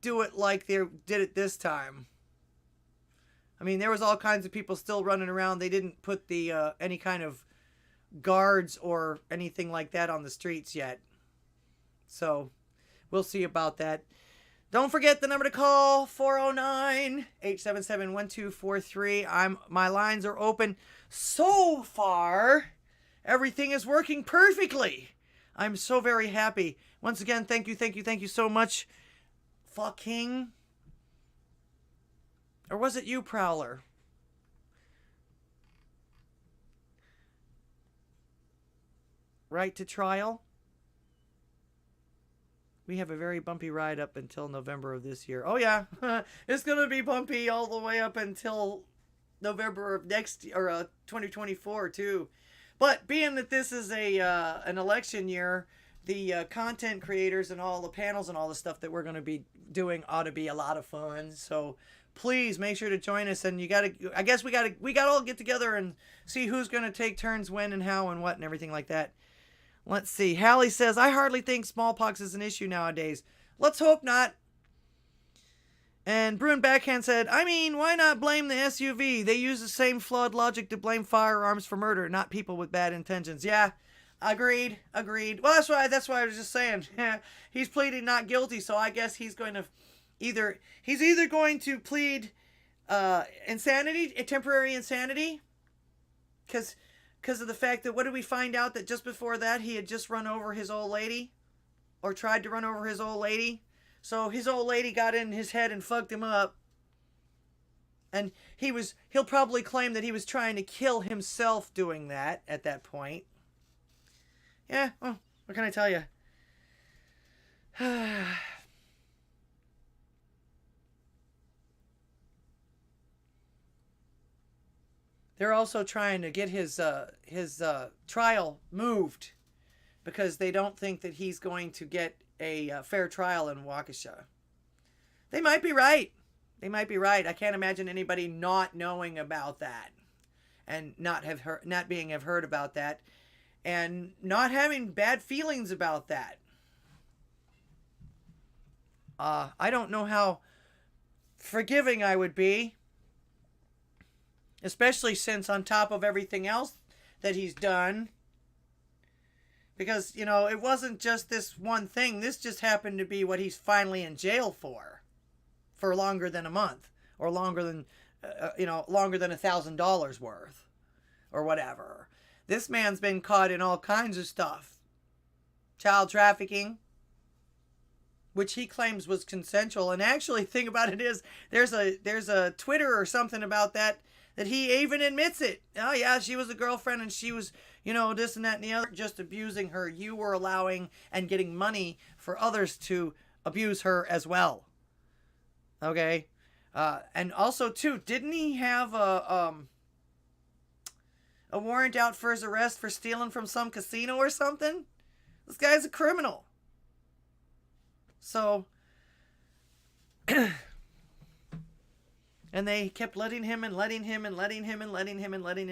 do it like they did it this time. I mean, there was all kinds of people still running around. They didn't put the any kind of guards or anything like that on the streets yet. So, we'll see about that. Don't forget the number to call, 409-877-1243. My lines are open. So far, everything is working perfectly. I'm so very happy. Once again, thank you so much. Fucking. Or was it you, Prowler? Right to trial. We have a very bumpy ride up until November of this year. Oh yeah, it's gonna be bumpy all the way up until November of next or 2024 too. But being that this is an election year, the content creators and all the panels and all the stuff that we're gonna be doing ought to be a lot of fun. So please make sure to join us. And I guess we gotta all get together and see who's gonna take turns when and how and what and everything like that. Let's see. Hallie says, I hardly think smallpox is an issue nowadays. Let's hope not. And Bruin Backhand said, I mean, why not blame the SUV? They use the same flawed logic to blame firearms for murder, not people with bad intentions. Yeah, agreed. Well, that's why I was just saying. He's pleading not guilty, so I guess he's going to either going to plead insanity, temporary insanity, because of the fact that, what did we find out, that just before that he had just run over his old lady, or tried to run over his old lady. So his old lady got in his head and fucked him up. And he'll probably claim that he was trying to kill himself doing that at that point. Yeah, well, what can I tell you? They're also trying to get his trial moved, because they don't think that he's going to get a fair trial in Waukesha. They might be right. I can't imagine anybody not knowing about that, and not being heard about that, and not having bad feelings about that. I don't know how forgiving I would be, especially since, on top of everything else that he's done, because, it wasn't just this one thing. This just happened to be what he's finally in jail for longer than a month, or longer than $1,000 worth, or whatever. This man's been caught in all kinds of stuff. Child trafficking, which he claims was consensual. And actually, the thing about it is, there's a Twitter or something about that he even admits it. Oh yeah, she was a girlfriend, and she was, this and that and the other, just abusing her. You were allowing and getting money for others to abuse her as well. Okay? And also, too, didn't he have a warrant out for his arrest for stealing from some casino or something? This guy's a criminal. So, and they kept letting him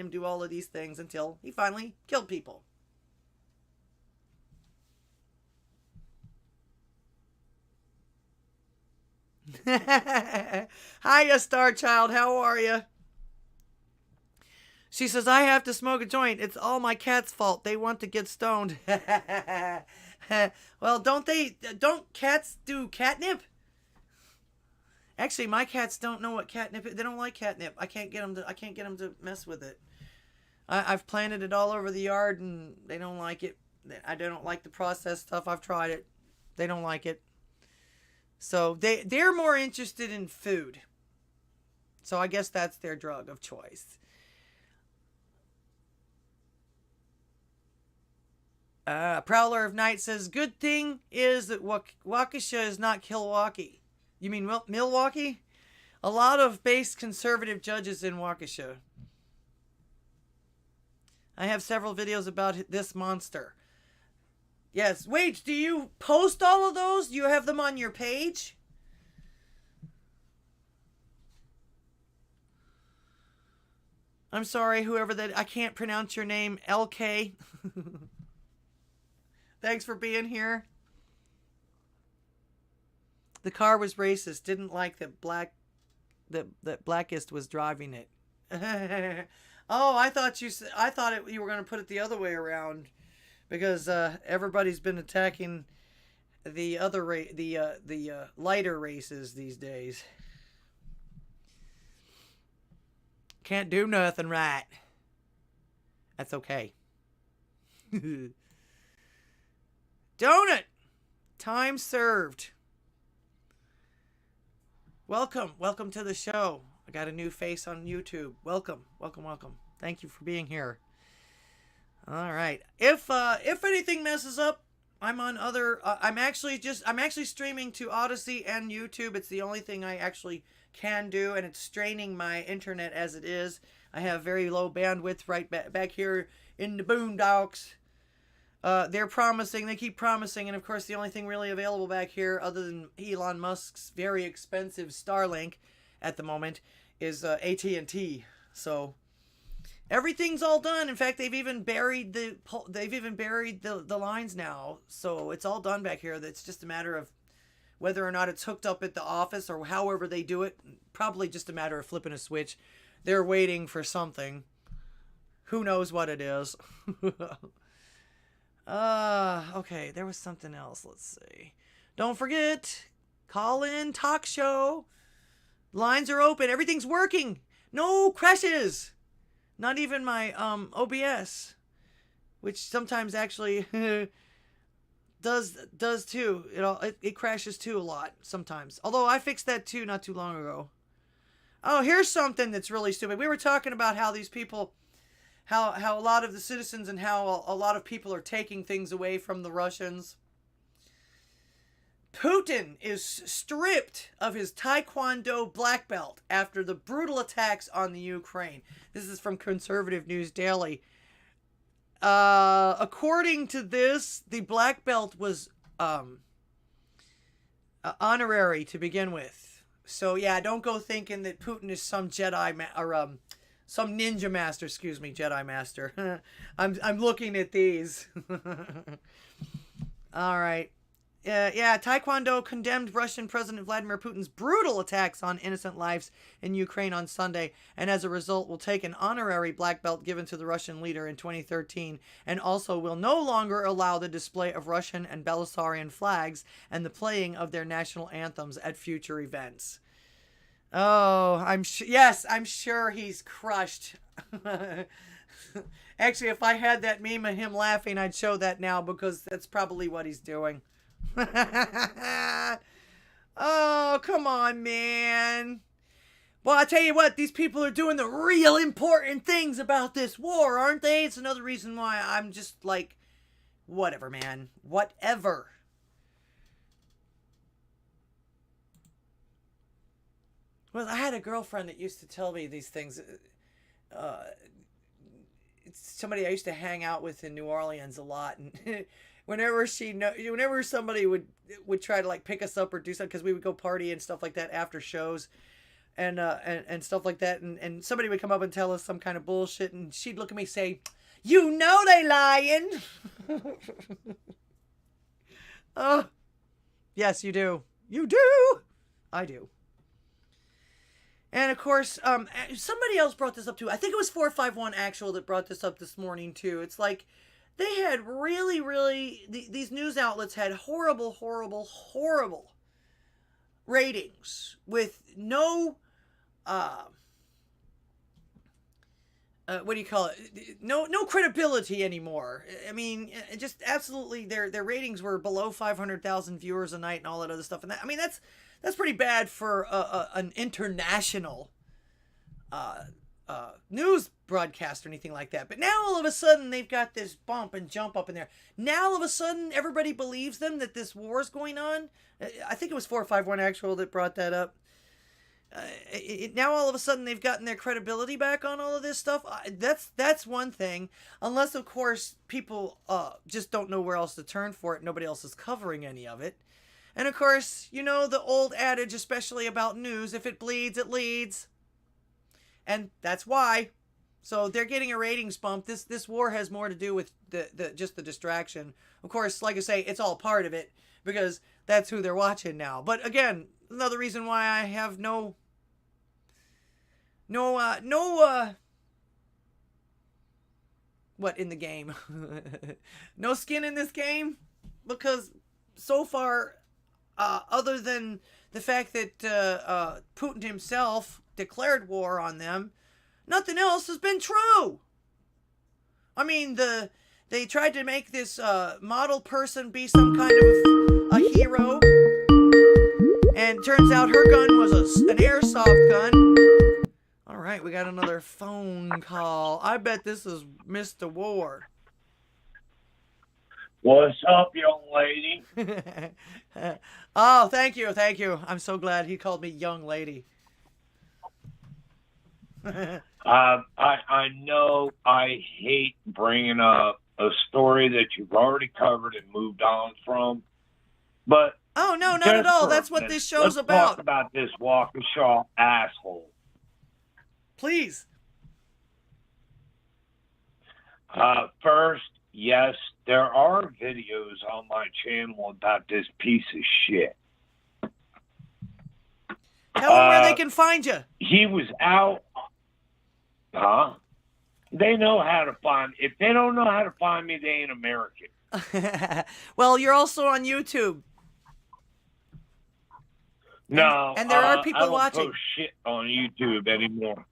do all of these things until he finally killed people. Hiya, Star Child. How are you? She says, I have to smoke a joint. It's all my cat's fault. They want to get stoned. Well, don't cats do catnip? Actually, my cats don't know what catnip is. They don't like catnip. I can't get them to mess with it. I've planted it all over the yard, and they don't like it. I don't like the processed stuff. I've tried it. They don't like it. So they're more interested in food. So I guess that's their drug of choice. Prowler of Night says, good thing is that Waukesha is not Milwaukee. You mean Milwaukee? A lot of base conservative judges in Waukesha. I have several videos about this monster. Yes. Wait, do you post all of those? Do you have them on your page? I'm sorry, whoever that... I can't pronounce your name. LK. Thanks for being here. The car was racist. Didn't like that Blackist was driving it. Oh, I thought you were going to put it the other way around, because everybody's been attacking the other the lighter races these days. Can't do nothing right. That's okay. Donut. Time served. Welcome to the show. I got a new face on YouTube. Welcome. Thank you for being here. All right. If anything messes up, I'm on other. I'm actually streaming to Odysee and YouTube. It's the only thing I actually can do, and it's straining my internet as it is. I have very low bandwidth right back here in the boondocks. They keep promising, and of course the only thing really available back here, other than Elon Musk's very expensive Starlink at the moment, is AT&T. So everything's all done. In fact, they've even buried the lines now, so it's all done back here. It's just a matter of whether or not it's hooked up at the office or however they do it. Probably just a matter of flipping a switch. They're waiting for something. Who knows what it is? Okay, there was something else. Let's see. Don't forget, call in, talk show. Lines are open. Everything's working. No crashes. Not even my OBS, which sometimes actually does too. It crashes too a lot sometimes. Although I fixed that too not too long ago. Oh, here's something that's really stupid. We were talking about how these people, how a lot of the citizens and how a lot of people are taking things away from the Russians. Putin is stripped of his Taekwondo black belt after the brutal attacks on the Ukraine. This is from Conservative News Daily. According to this, the black belt was honorary to begin with. So yeah, don't go thinking that Putin is some Jedi some ninja master. Excuse me, Jedi master. I'm looking at these. All right. Yeah, Taekwondo condemned Russian President Vladimir Putin's brutal attacks on innocent lives in Ukraine on Sunday, and as a result will take an honorary black belt given to the Russian leader in 2013, and also will no longer allow the display of Russian and Belarusian flags and the playing of their national anthems at future events. Oh, I'm sure he's crushed. Actually, if I had that meme of him laughing, I'd show that now because that's probably what he's doing. Oh, come on, man. Well, I tell you what, these people are doing the real important things about this war, aren't they? It's another reason why I'm just like, whatever, man. Whatever. Well, I had a girlfriend that used to tell me these things. It's somebody I used to hang out with in New Orleans a lot, and whenever somebody would try to like pick us up or do something, because we would go party and stuff like that after shows, and stuff like that, and somebody would come up and tell us some kind of bullshit, and she'd look at me and say, "You know they lying." Oh, yes, you do. You do. I do. And of course, somebody else brought this up too. I think it was 451 Actual that brought this up this morning too. It's like they had really, these news outlets had horrible ratings with no, what do you call it? No credibility anymore. I mean, just absolutely, their ratings were below 500,000 viewers a night and all that other stuff. And that, I mean, that's pretty bad for an international news broadcast or anything like that. But now all of a sudden they've got this bump and jump up in there. Now all of a sudden everybody believes them that this war is going on. I think it was 451 Actual that brought that up. Now all of a sudden they've gotten their credibility back on all of this stuff. That's one thing. Unless of course people just don't know where else to turn for it. Nobody else is covering any of it. And of course, you know the old adage, especially about news, if it bleeds, it leads. And that's why. So they're getting a ratings bump. This war has more to do with just the distraction. Of course, like I say, it's all part of it because that's who they're watching now. But again, another reason why I have no what in the game? No skin in this game, because so far, other than the fact that Putin himself declared war on them, nothing else has been true. I mean, they tried to make this model person be some kind of a hero, and turns out her gun was an airsoft gun. All right, we got another phone call. I bet this is Mr. Ward. What's up, young lady? Oh, thank you. I'm so glad he called me young lady. I know I hate bringing up a story that you've already covered and moved on from, but oh no, not at all. That's what this show's let's about. Talk about this Waukesha asshole. Please. First, yes, there are videos on my channel about this piece of shit. Tell them where they can find you. He was out. Huh? They know how to find. If they don't know how to find me, they ain't American. Well, you're also on YouTube. No, and there are people I don't watching. post shit on YouTube anymore.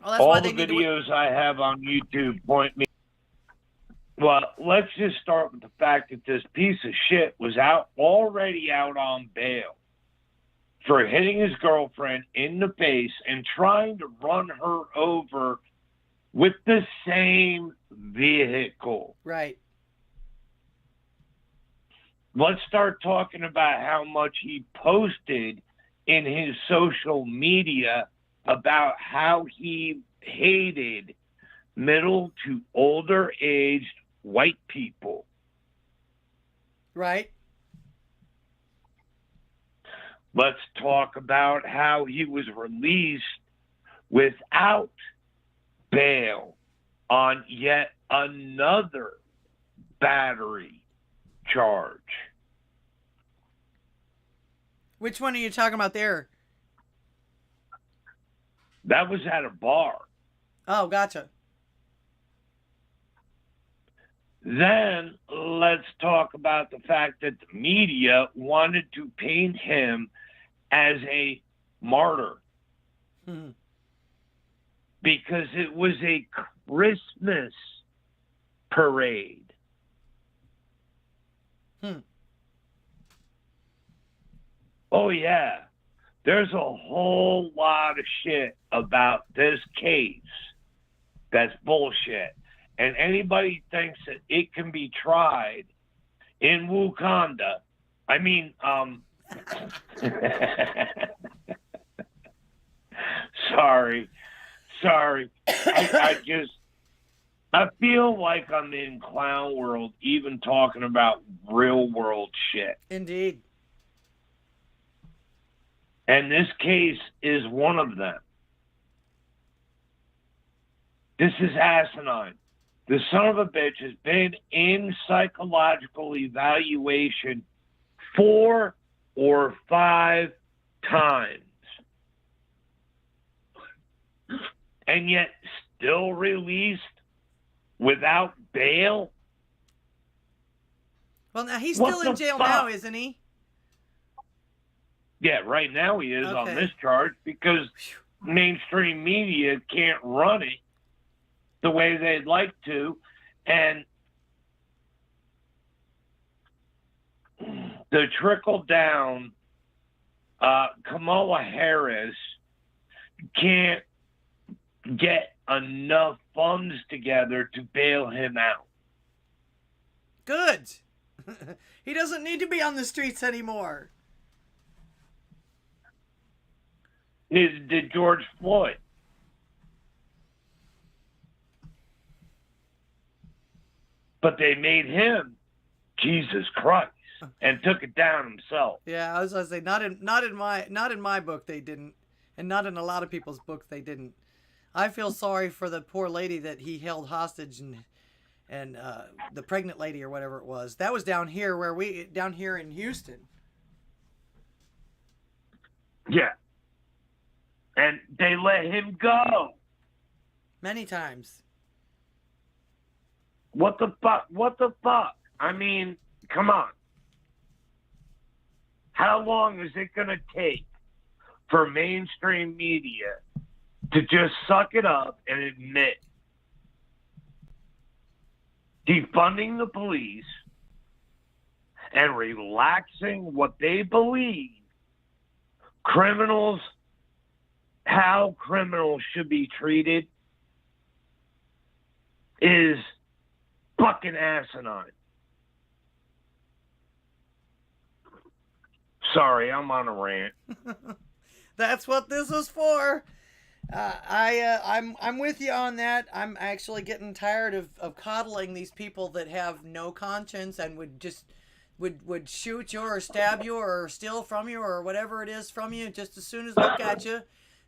Well, that's All why the they need videos I have on YouTube point me. Well, let's just start with the fact that this piece of shit was already out on bail for hitting his girlfriend in the face and trying to run her over with the same vehicle. Right. Let's start talking about how much he posted in his social media about how he hated middle to older aged white people. Right. Let's talk about how he was released without bail on yet another battery charge. Which one are you talking about there? That was at a bar. Oh, gotcha. Then let's talk about the fact that the media wanted to paint him as a martyr because it was a Christmas parade. Oh, yeah. There's a whole lot of shit about this case that's bullshit. And anybody thinks that it can be tried in Wakanda, I mean, sorry. I feel like I'm in clown world, even talking about real world shit. Indeed. And this case is one of them. This is Asinine. The son of a bitch has been in psychological evaluation 4 or 5 times. And yet still released without bail? Well, now he's still in jail now, isn't he? Yeah, right now he is on this charge because mainstream media can't run it the way they'd like to. And the trickle down, Kamala Harris can't get enough funds together to bail him out. Good. He doesn't need to be on the streets anymore. Neither did George Floyd. But they made him Jesus Christ and took it down himself. Yeah, I was gonna say not in my book they didn't, and not in a lot of people's books they didn't. I feel sorry for the poor lady that he held hostage and the pregnant lady or whatever it was. That was down here down here in Houston. Yeah. And they let him go. Many times. What the fuck? I mean, come on. How long is it going to take for mainstream media to just suck it up and admit defunding the police and relaxing what they believe how criminals should be treated is fucking asinine. Sorry, I'm on a rant. That's what this is for. I'm with you on that. I'm actually getting tired of coddling these people that have no conscience and would shoot you or stab you or steal from you or whatever it is from you just as soon as look at you.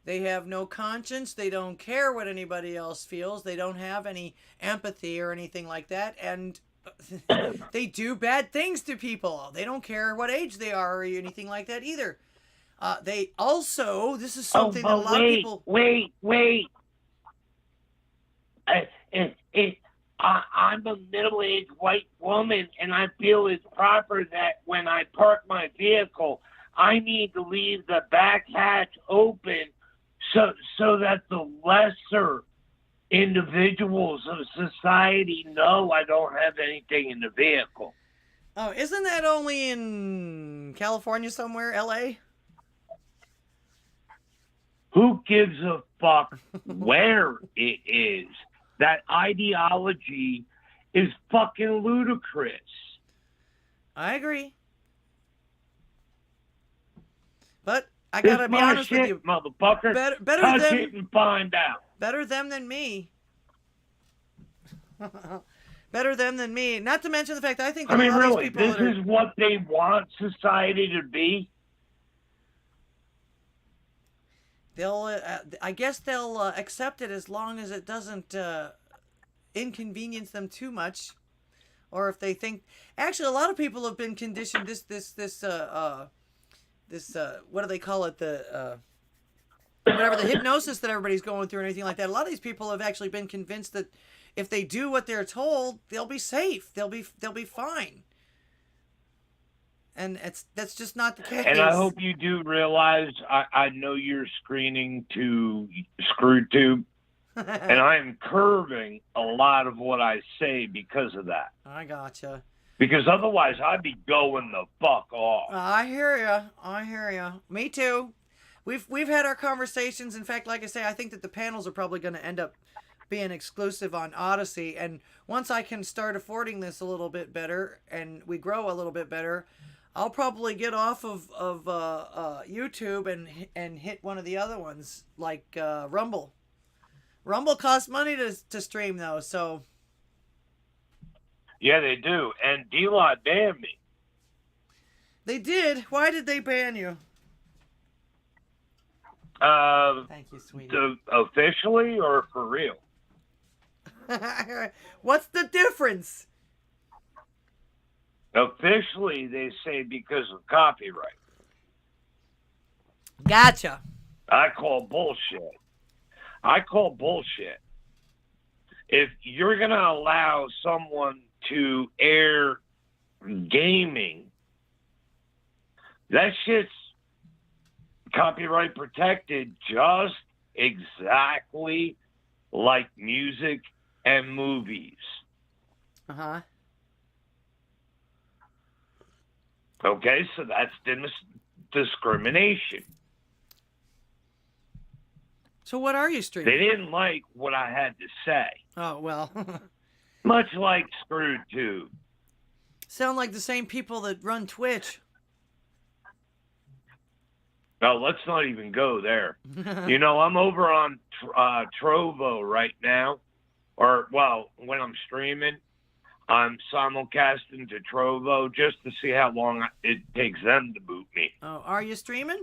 They have no conscience. They don't care what anybody else feels. They don't have any empathy or anything like that. And they do bad things to people. They don't care what age they are or anything like that either. They also, this is something that a lot of people. Wait. I'm a middle-aged white woman, and I feel it's proper that when I park my vehicle, I need to leave the back hatch open so that the lesser individuals of society know I don't have anything in the vehicle. Oh, isn't that only in California somewhere, L.A.? Who gives a fuck where it is? That ideology is fucking ludicrous. I agree. But I gotta be honest with you, motherfucker. Better Touch them, it and find out. Better them than me. Better them than me. Not to mention the fact that I think. Really, this is what they want society to be. They'll, I guess they'll accept it as long as it doesn't inconvenience them too much, or if they think. Actually, a lot of people have been conditioned. This what do they call it? Whatever the hypnosis that everybody's going through and anything like that. A lot of these people have actually been convinced that if they do what they're told, they'll be safe. They'll be fine. And that's just not the case. And I hope you do realize I know you're screening to ScrewTube, and I'm curving a lot of what I say because of that. I gotcha. Because otherwise I'd be going the fuck off. I hear ya. Me too. We've had our conversations. In fact, like I say, I think that the panels are probably going to end up being exclusive on Odysee. And once I can start affording this a little bit better and we grow a little bit better, I'll probably get off of YouTube and hit one of the other ones like Rumble. Rumble costs money to stream though, so. Yeah, they do. And D-Lot banned me. They did? Why did they ban you? Thank you, sweetie. Officially or for real? What's the difference? Officially, they say because of copyright. Gotcha. I call bullshit. If you're going to allow someone to air gaming, that shit's copyright protected just exactly like music and movies. Uh-huh. Okay, so that's discrimination. So what are you streaming? They didn't like what I had to say. Oh, well. Much like ScrewTube. Sound like the same people that run Twitch. No, let's not even go there. You know, I'm over on Trovo right now. Or, well, when I'm streaming, I'm simulcasting to Trovo just to see how long it takes them to boot me. Oh, are you streaming?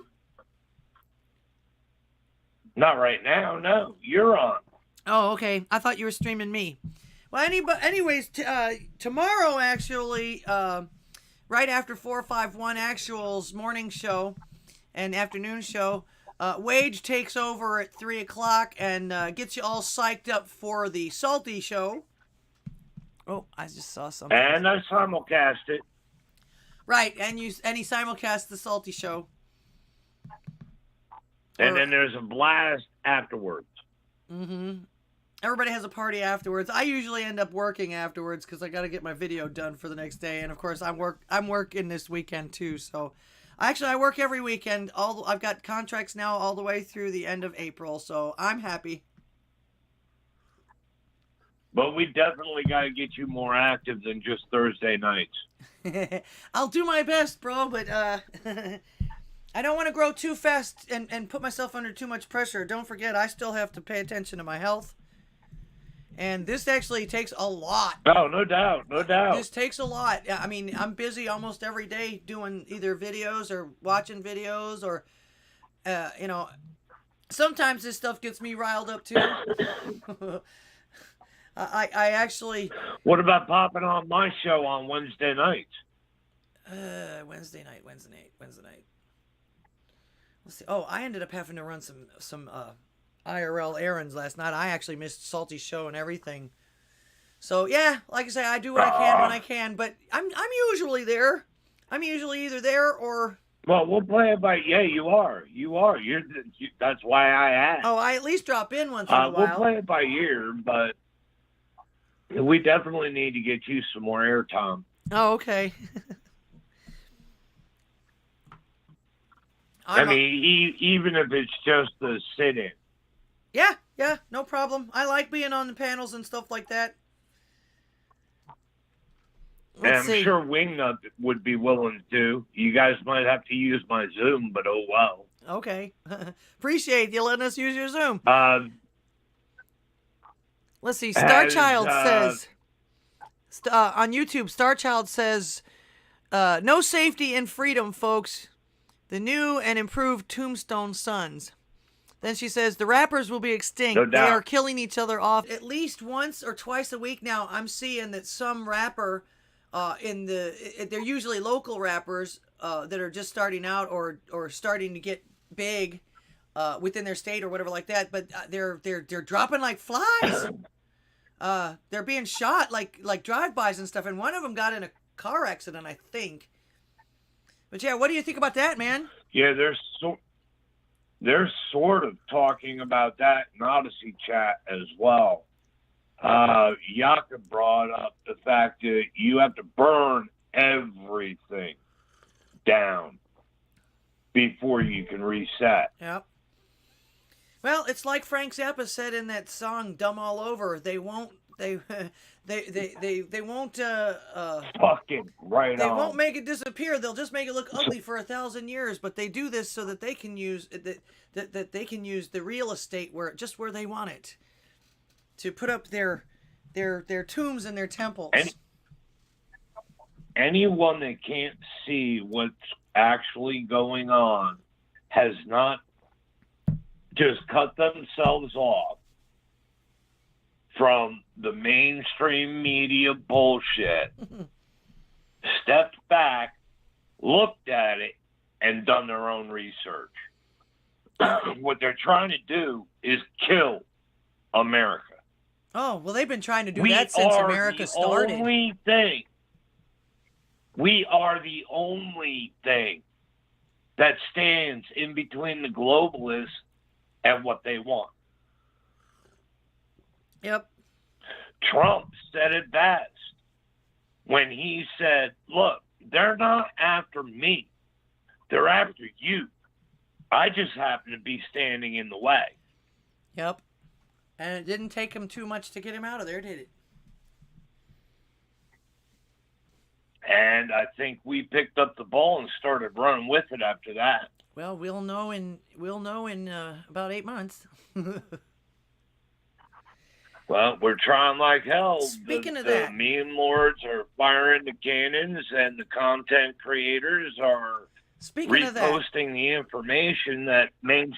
Not right now, no. You're on. Oh, okay. I thought you were streaming me. Well, anyways, tomorrow, actually, right after 451 Actual's morning show and afternoon show, Wage takes over at 3 o'clock and gets you all psyched up for the Salty show. Oh, I just saw something. And I simulcast it. Right, and he simulcasts the Salty show. And then there's a blast afterwards. Mm-hmm. Everybody has a party afterwards. I usually end up working afterwards because I got to get my video done for the next day. And of course, I'm working this weekend too. So, I work every weekend. I've got contracts now all the way through the end of April. So I'm happy. But we definitely got to get you more active than just Thursday nights. I'll do my best, bro. But I don't want to grow too fast and put myself under too much pressure. Don't forget, I still have to pay attention to my health. And this actually takes a lot. Oh, no doubt. No doubt. This takes a lot. I mean, I'm busy almost every day doing either videos or watching videos or, you know, sometimes this stuff gets me riled up too. I actually... What about popping on my show on Wednesday nights? Wednesday night. Let's see. Oh, I ended up having to run some IRL errands last night. I actually missed Salty's show and everything. So yeah, like I say, I do what I can when I can, but I'm usually there. I'm usually either there or. Well, we'll play it by. Yeah, you are. That's why I asked. Oh, I at least drop in once in a while. We'll play it by ear, but we definitely need to get you some more airtime. Oh, okay. Even if it's just a sit-in. Yeah, no problem. I like being on the panels and stuff like that. And I'm sure Wingnut would be willing to. You guys might have to use my Zoom, but oh well. Okay. Appreciate you letting us use your Zoom. Let's see. Starchild says, on YouTube, Starchild says, no safety in freedom, folks. The new and improved Tombstone Sons. Then she says, the rappers will be extinct. No doubt. They are killing each other off at least once or twice a week now. I'm seeing that some rapper they're usually local rappers that are just starting out or starting to get big within their state or whatever like that, but they're dropping like flies. They're being shot like drive-bys and stuff, and one of them got in a car accident, I think. But yeah, what do you think about that, man? Yeah, they're sort of talking about that in Odysee chat as well. Yaka brought up the fact that you have to burn everything down before you can reset. Yep. Well, it's like Frank Zappa said in that song "Dumb All Over." They won't. They won't. Fucking right They on. won't make it disappear. They'll just make it look ugly for 1,000 years. But they do this so that they can use that they can use the real estate where they want it to put up their tombs and their temples. Anyone that can't see what's actually going on has not just cut themselves off from the mainstream media bullshit, stepped back, looked at it, and done their own research. What they're trying to do is kill America. Oh, well, they've been trying to do that since America started. We are the only thing that stands in between the globalists and what they want. Yep. Trump said it best when he said, look, they're not after me. They're after you. I just happen to be standing in the way. Yep. And it didn't take him too much to get him out of there, did it? And I think we picked up the ball and started running with it after that. Well, we'll know in about 8 months. Well, we're trying like hell. Speaking of that, the meme lords are firing the cannons, and the content creators are reposting the information that means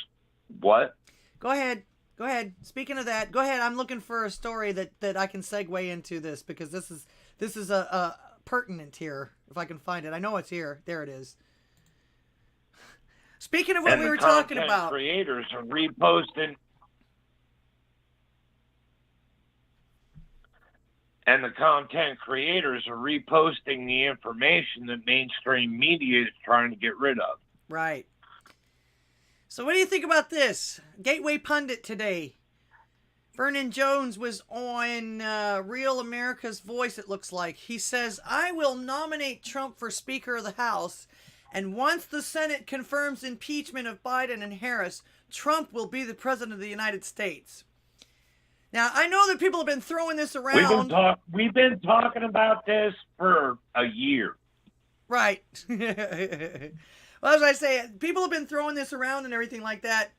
what? Go ahead. Speaking of that, go ahead. I'm looking for a story that I can segue into this, because this is a pertinent here. If I can find it, I know it's here. There it is. Speaking of what we were talking about, creators are reposting. And the content creators are reposting the information that mainstream media is trying to get rid of. Right. So what do you think about this? Gateway Pundit today. Vernon Jones was on Real America's Voice, it looks like. He says, I will nominate Trump for Speaker of the House, and once the Senate confirms impeachment of Biden and Harris, Trump will be the President of the United States. Now, I know that people have been throwing this around. We've been talking about this for a year. Right. Well, as I say, people have been throwing this around and everything like that.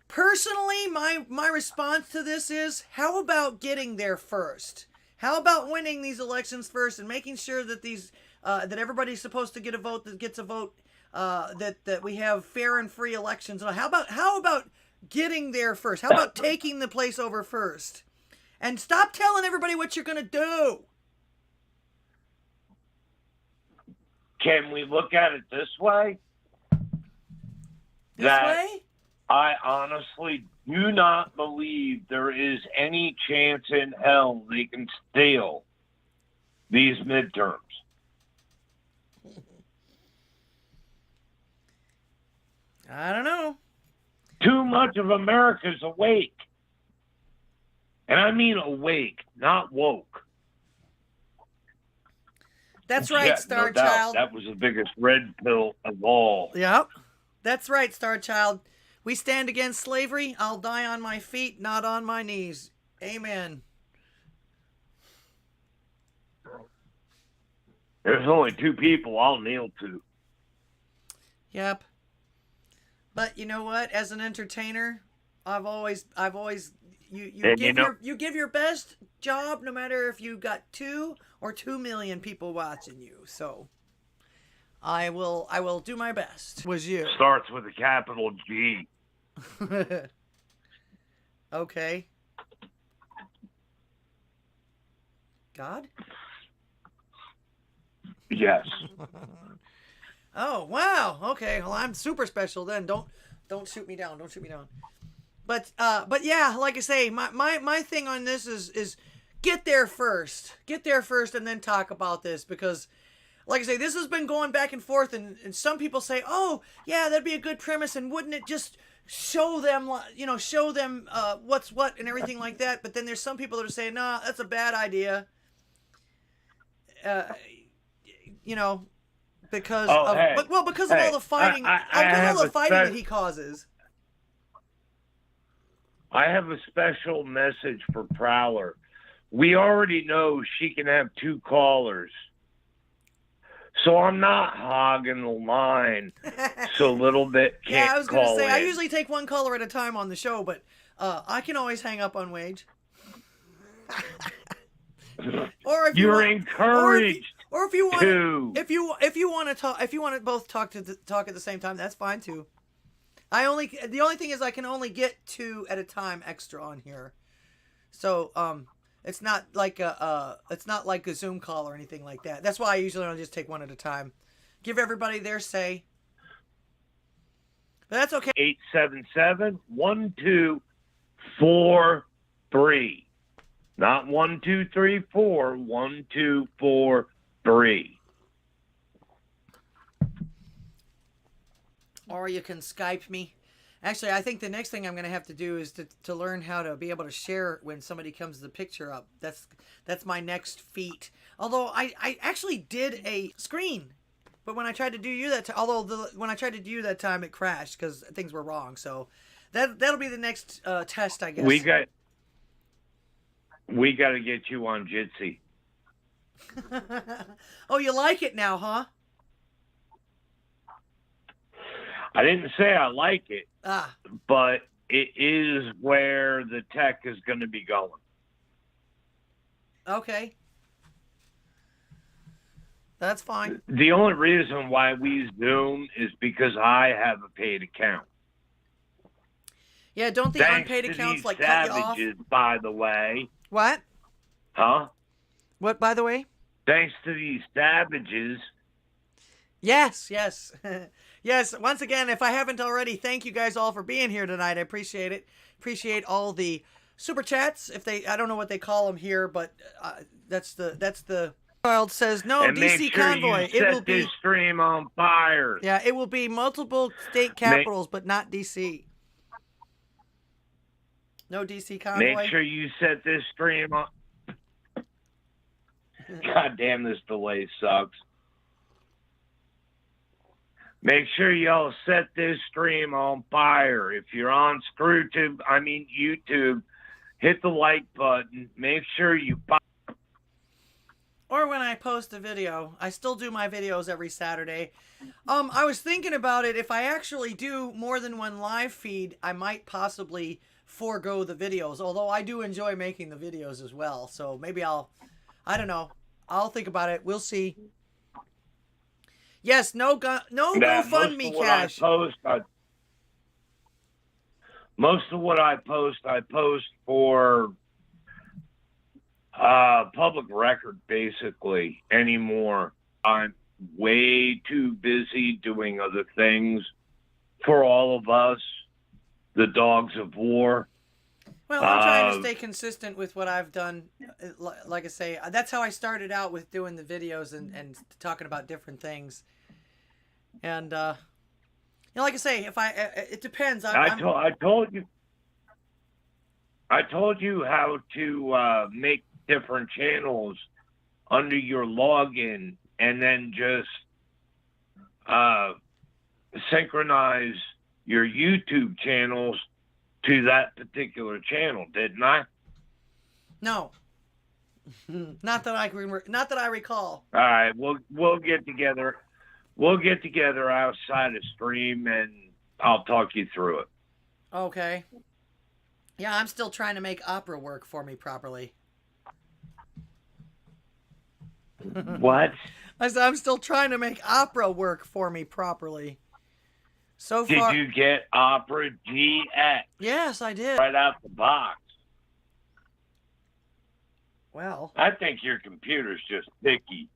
Personally, my response to this is, how about getting there first? How about winning these elections first and making sure that that everybody's supposed to get a vote, that gets a vote, that we have fair and free elections? How about getting there first? How about taking the place over first? And stop telling everybody what you're going to do. Can we look at it this way? that way? I honestly do not believe there is any chance in hell they can steal these midterms. I don't know. Too much of America's awake. And I mean awake, not woke. That's right, Yeah, Star no doubt. Child. That was the biggest red pill of all. Yep. That's right, Star Child. We stand against slavery. I'll die on my feet, not on my knees. Amen. There's only two people I'll kneel to. Yep. But you know what? As an entertainer, I've always you give your best job no matter if you got 2 or 2 million people watching you. So I will do my best. Was you. Starts with a capital G. Okay. God? Yes. Oh, wow. Okay. Well, I'm super special then. Don't shoot me down. Don't shoot me down. But yeah, like I say, my thing on this is get there first. Get there first and then talk about this, because like I say, this has been going back and forth, and some people say, "Oh, yeah, that'd be a good premise, and wouldn't it just show them, what's what and everything like that?" But then there's some people that are saying, "Nah, that's a bad idea." Because because of all the fighting, that he causes. I have a special message for Prowler. We already know she can have 2 callers. So I'm not hogging the line so little bit can't Yeah, I was going to say, in. I usually take 1 caller at a time on the show, but I can always hang up on Wage. Or if You're encouraged. Or if you want to. if you want to talk, if you want to both talk at the same time, that's fine too. The only thing is I can only get 2 at a time extra on here, so it's not like a Zoom call or anything like that. That's why I usually only just take 1 at a time. Give everybody their say. But that's okay. 877-1243. Not 1, 2, 3, 4. 1, 2, 4, 3. Or you can Skype me. Actually, I think the next thing I'm going to have to do is to learn how to be able to share when somebody comes the picture up. That's my next feat. Although I actually did a screen, but when I tried to do you that when I tried to do you that time, it crashed because things were wrong. So that'll be the next test, I guess. We got to get you on Jitsi. Oh, you like it now, huh? I didn't say I like it, but it is where the tech is going to be going. Okay. That's fine. The only reason why we Zoom is because I have a paid account. Yeah, don't the unpaid accounts cut you off? By the way. What? Huh? What, by the way? Thanks to these savages. Yes. Yes, once again, if I haven't already, thank you guys all for being here tonight. I appreciate it. Appreciate all the super chats. I don't know what they call them here, but that's the child says no. And DC make sure convoy. You set this stream on fire. Yeah, it will be multiple state capitals, but not DC. No DC convoy. Make sure you set this stream on. God damn, this delay sucks. Make sure y'all set this stream on fire. If you're on YouTube, hit the like button. Make sure you Or when I post a video. I still do my videos every Saturday. I was thinking about it. If I actually do more than 1 live feed, I might possibly forego the videos. Although I do enjoy making the videos as well. So maybe I don't know. I'll think about it. We'll see. Yes, no GoFundMe cash. Most of what I post for public record, basically, anymore. I'm way too busy doing other things for all of us, the dogs of war. Well, I'm trying to stay consistent with what I've done. Like I say, that's how I started out with doing the videos and talking about different things. And you know, like I say, it depends. I told you how to make different channels under your login, and then just synchronize your YouTube channels to that particular channel, didn't I? No, not that I recall. All right, we'll get together. We'll get together outside of stream, and I'll talk you through it. Okay. Yeah, I'm still trying to make opera work for me properly. What? I said I'm still trying to make opera work for me properly. So far, did you get Opera GX? Yes, I did. Right out the box. Well, I think your computer's just picky.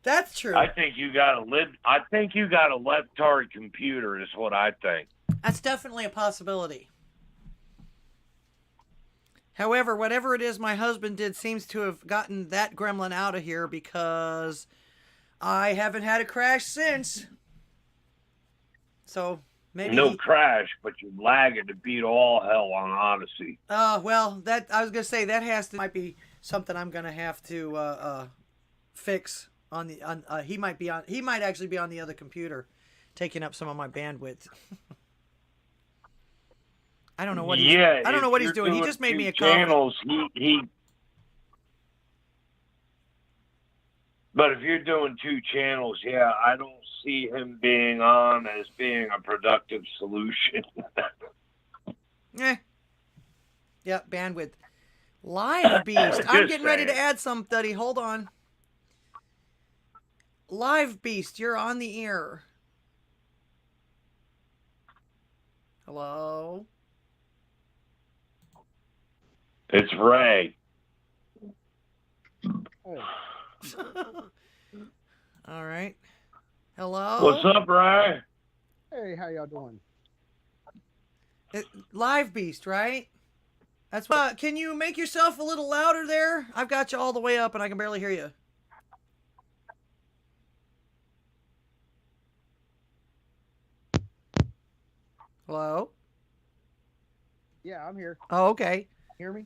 that's true. I think you got a left-tard computer, is what I think. That's definitely a possibility. However, whatever it is my husband did seems to have gotten that gremlin out of here, because I haven't had a crash since. So maybe no crash, but you're lagging to beat all hell on Odysee. Well, that I was gonna say that might be something I'm gonna have to fix on the. He might actually be on the other computer, taking up some of my bandwidth. I don't know what he's. I don't know what he's doing. He just made me a channels. But if you're doing 2 channels, yeah, I don't see him being on as being a productive solution. Yeah, bandwidth. Live Beast. I'm getting ready to add somebody. Hold on. Live Beast, you're on the air. Hello? It's Ray. All right. Hello? What's up, Ray? Hey, how y'all doing? Live Beast, right? That's what. Can you make yourself a little louder there? I've got you all the way up and I can barely hear you. Hello? Yeah, I'm here. Oh, okay. Hear me?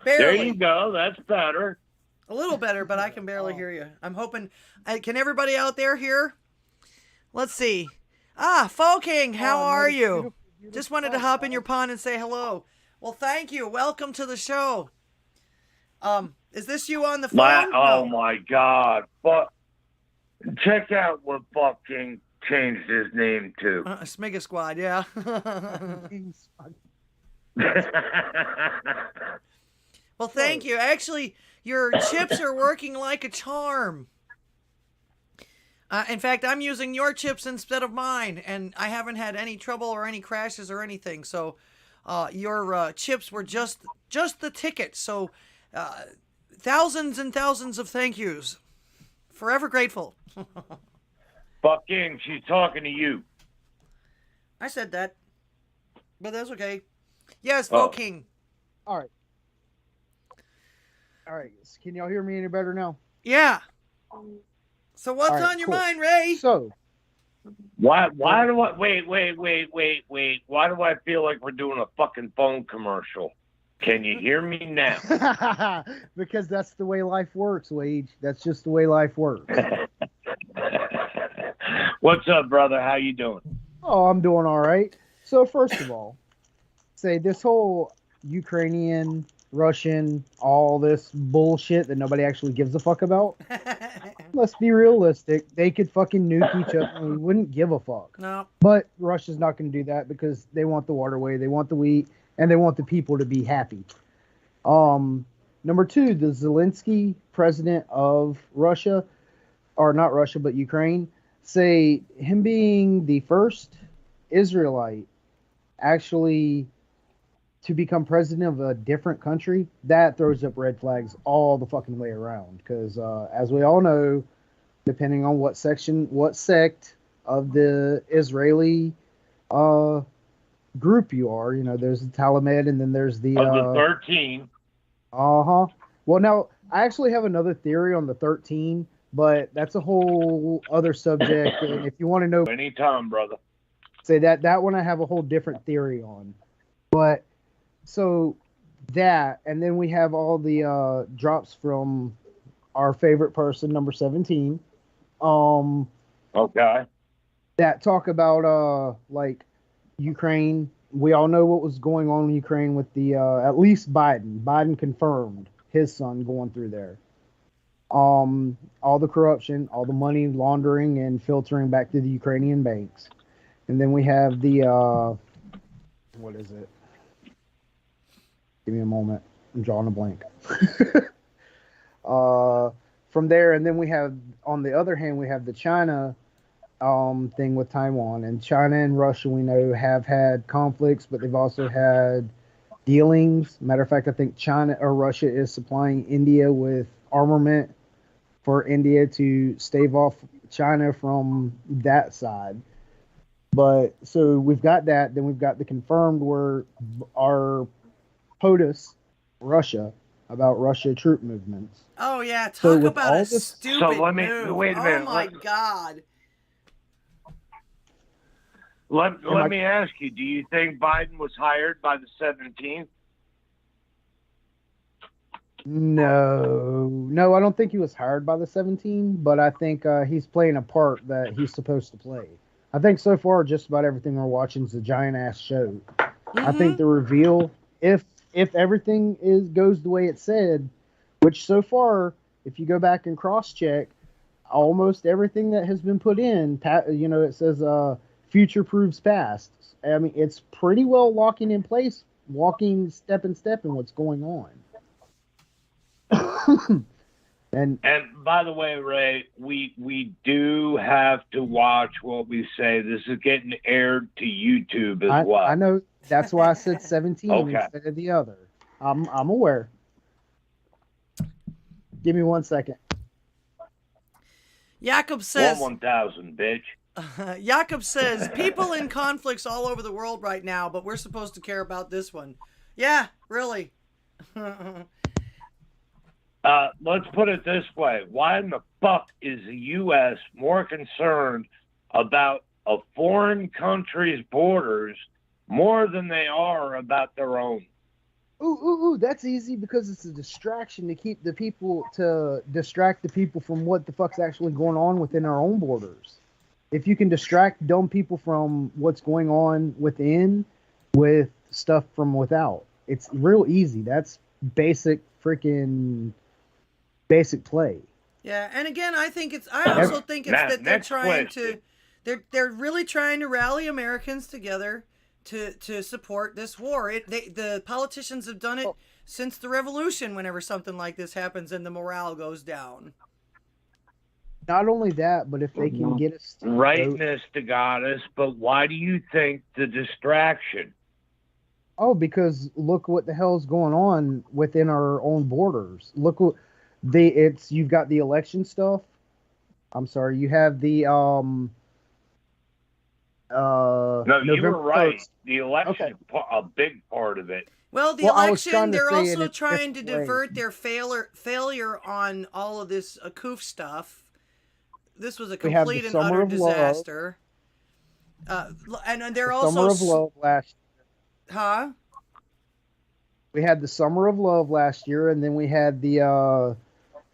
Barely. There you go. That's better. A little better, but I can barely hear you. I'm hoping. Can everybody out there hear? Let's see. Folking, how are you? Beautiful, beautiful. Just wanted to hop in your pond and say hello. Well, thank you. Welcome to the show. Is this you on the phone? Oh my God! But check out what Fucking changed his name to. Smiga Squad, yeah. Well, thank you. Actually, your chips are working like a charm. In fact, I'm using your chips instead of mine, and I haven't had any trouble or any crashes or anything. So, your chips were just the ticket. So, thousands and thousands of thank yous. Forever grateful. Fucking, she's talking to you. I said that, but that's okay. Yes, King. All right. All right. Can y'all hear me any better now? Yeah. So what's on your mind, Ray? So, why do I wait? Why do I feel like we're doing a fucking phone commercial? Can you hear me now? Because that's the way life works, Wade. That's just the way life works. What's up, brother? How you doing? Oh, I'm doing all right. So first of all, say this whole Ukrainian, Russian, all this bullshit that nobody actually gives a fuck about. Let's be realistic. They could fucking nuke each other and we wouldn't give a fuck. No. But Russia's not going to do that because they want the waterway, they want the wheat, and they want the people to be happy. Number 2, the Zelensky, president of Russia, or not Russia, but Ukraine, say him being the first Israelite actually to become president of a different country, that throws up red flags all the fucking way around. Because as we all know, depending on what sect of the Israeli group you are. You know, there's the Talamed, and then there's the Of the 13. Uh-huh. Well, now I actually have another theory on the 13, but that's a whole other subject. And if you want to know, Anytime, brother. say that one I have a whole different theory on. But so that, and then we have all the drops from our favorite person, number 17. Okay. That talk about like Ukraine. We all know what was going on in Ukraine with the at least Biden. Biden confirmed his son going through there. All the corruption, all the money laundering and filtering back to the Ukrainian banks. And then we have the what is it? Give me a moment. I'm drawing a blank. From there, and then we have, on the other hand, we have the China thing with Taiwan. And China and Russia, we know, have had conflicts, but they've also had dealings. Matter of fact, I think China or Russia is supplying India with armament for India to stave off China from that side. But so we've got that. Then we've got the confirmed where our POTUS, Russia, about Russia troop movements. Oh yeah, So talk with about all a this- stupid So let me- move. wait a minute, Oh my let- God. Let me ask you, do you think Biden was hired by the 17th? No, I don't think he was hired by the 17, but I think he's playing a part that he's supposed to play. I think so far just about everything we're watching is a giant ass show. I think the reveal, if everything goes the way it said, which so far, if you go back and cross check, almost everything that has been put in, you know, it says future proves past. I mean, it's pretty well locking in place, walking step in step in what's going on. And by the way, Ray, we do have to watch what we say. This is getting aired to YouTube as well. I know. That's why I said 17 Okay. instead of the other. I'm aware. Give me 1 second. Jakob says, 1,000, bitch. Jakob says, people in conflicts all over the world right now, but we're supposed to care about this one. Yeah, really. Let's put it this way. Why in the fuck is the U.S. more concerned about a foreign country's borders more than they are about their own? Ooh, that's easy because it's a distraction to keep the people, to distract the people from what the fuck's actually going on within our own borders. If you can distract dumb people from what's going on within with stuff from without, it's real easy. That's basic play. Yeah, and again, I also think it's that they're next trying question. they're really trying to rally Americans together to support this war. The politicians have done it since the revolution. Whenever something like this happens and the morale goes down. Not only that, but if they can get us to Rightness to goddess, but why do you think the distraction? Oh, because look what the hell's going on within our own borders. Look what you've got the election stuff. I'm sorry, you have the No, you November were right. 1st. The election, a big part of it. Well, the Well, I was election, trying to they're say it also in a trying to different way. divert their failure on all of this ACOOF stuff. This was a We have complete the and Summer utter of Love. disaster. And they're also... Summer of Love last year. Huh? We had the Summer of Love last year, and then we had the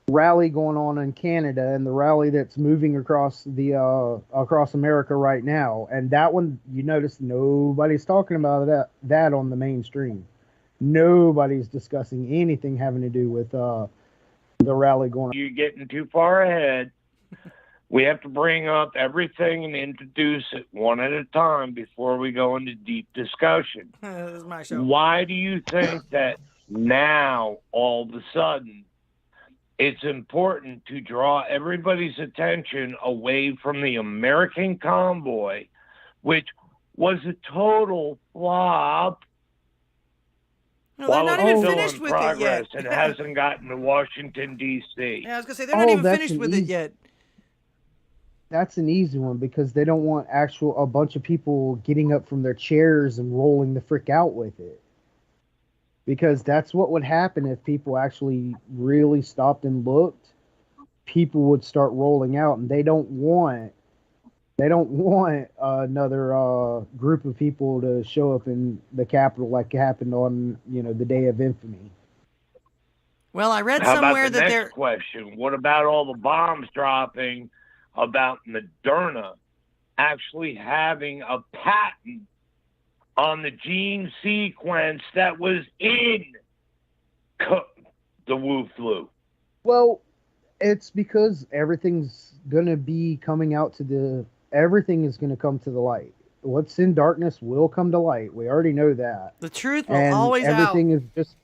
rally going on in Canada, and the rally that's moving across America right now. And that one, you notice nobody's talking about that on the mainstream. Nobody's discussing anything having to do with the rally going on. You're getting too far ahead. We have to bring up everything and introduce it one at a time before we go into deep discussion. This is my show. Why do you think that now, all of a sudden, it's important to draw everybody's attention away from the American convoy, which was a total flop? No, they're not it's even still finished in with it progress yet. and hasn't gotten to Washington, D.C. Yeah, I was going to say, they're not even that's finished an with it easy- yet. That's an easy one because they don't want a bunch of people getting up from their chairs and rolling the frick out with it. Because that's what would happen if people actually really stopped and looked. People would start rolling out, and they don't want another group of people to show up in the Capitol like happened on the day of infamy. Well, I read How somewhere about the that next question? What about all the bombs dropping? About Moderna actually having a patent on the gene sequence that was in the Wu flu? Well, it's because everything's going to be coming out everything is going to come to the light. What's in darkness will come to light. We already know that. the truth will And always everything out. is just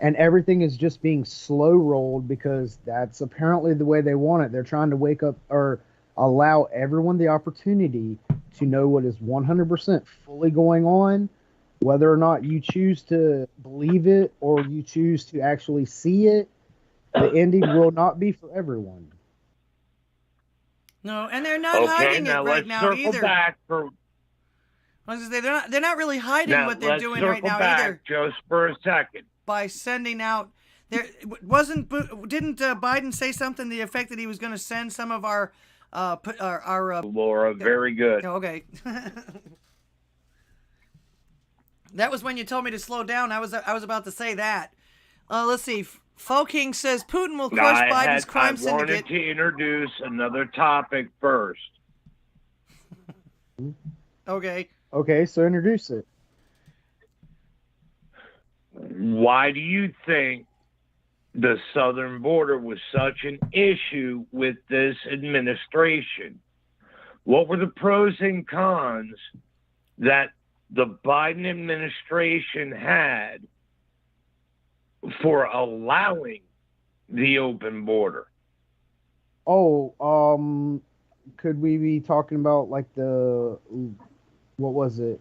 everything is just being slow rolled because that's apparently the way they want it. They're trying to wake up or allow everyone the opportunity to know what is 100% fully going on, whether or not you choose to believe it or you choose to actually see it. The ending will not be for everyone. No, and they're not hiding it right now circle either. Back for, I was gonna say they're not really hiding what they're doing right now either. Just for a second. By sending out didn't Biden say something to the effect that he was going to send some of our Laura, very good. Okay. That was when you told me to slow down. I was about to say that. Let's see. Foking says Putin will crush Biden's crime syndicate. I wanted to introduce another topic first. Okay. Okay, so introduce it. Why do you think the southern border was such an issue with this administration? What were the pros and cons that the Biden administration had for allowing the open border? Oh, could we be talking about like what was it?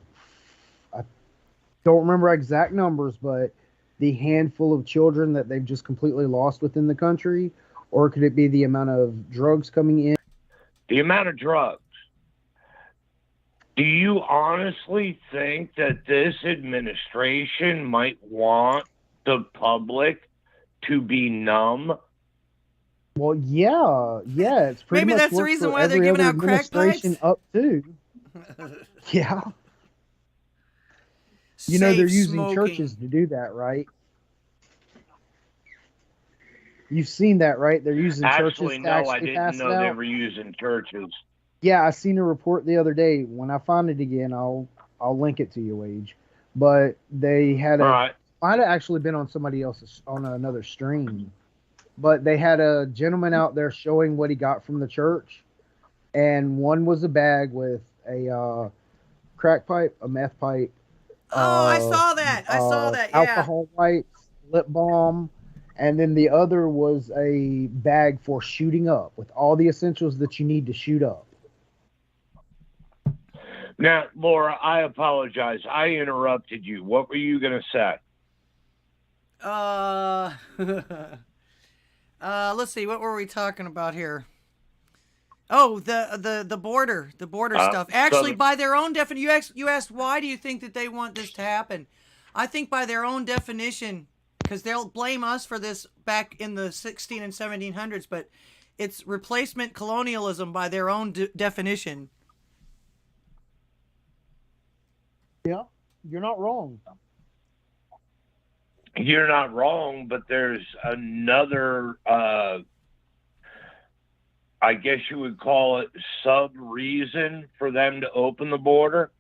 Don't remember exact numbers, but the handful of children that they've just completely lost within the country, or could it be the amount of drugs coming in? The amount of drugs. Do you honestly think that this administration might want the public to be numb? Well, yeah, it's pretty Maybe much that's the worked reason for why they're every giving other out crack pipes? administration up to. Yeah. They're using smoking. churches to do that, right? You've seen that, right? They're using churches to I actually didn't pass it know they out. were using churches. Yeah, I seen a report the other day. When I find it again, I'll link it to you, Wage. But they had might have actually been on somebody else's on another stream. But they had a gentleman out there showing what he got from the church, and one was a bag with a crack pipe, a meth pipe. I saw that. Yeah. Alcohol wipes, lip balm, and then the other was a bag for shooting up with all the essentials that you need to shoot up. Now, Laura, I apologize. I interrupted you. What were you going to say? Let's see. What were we talking about here? Oh, the border stuff. Actually, by their own definition, you asked why do you think that they want this to happen? I think by their own definition, because they'll blame us for this back in the 16 and 1700s, but it's replacement colonialism by their own definition. Yeah, you're not wrong. You're not wrong, but there's another, I guess you would call it sub-reason for them to open the border.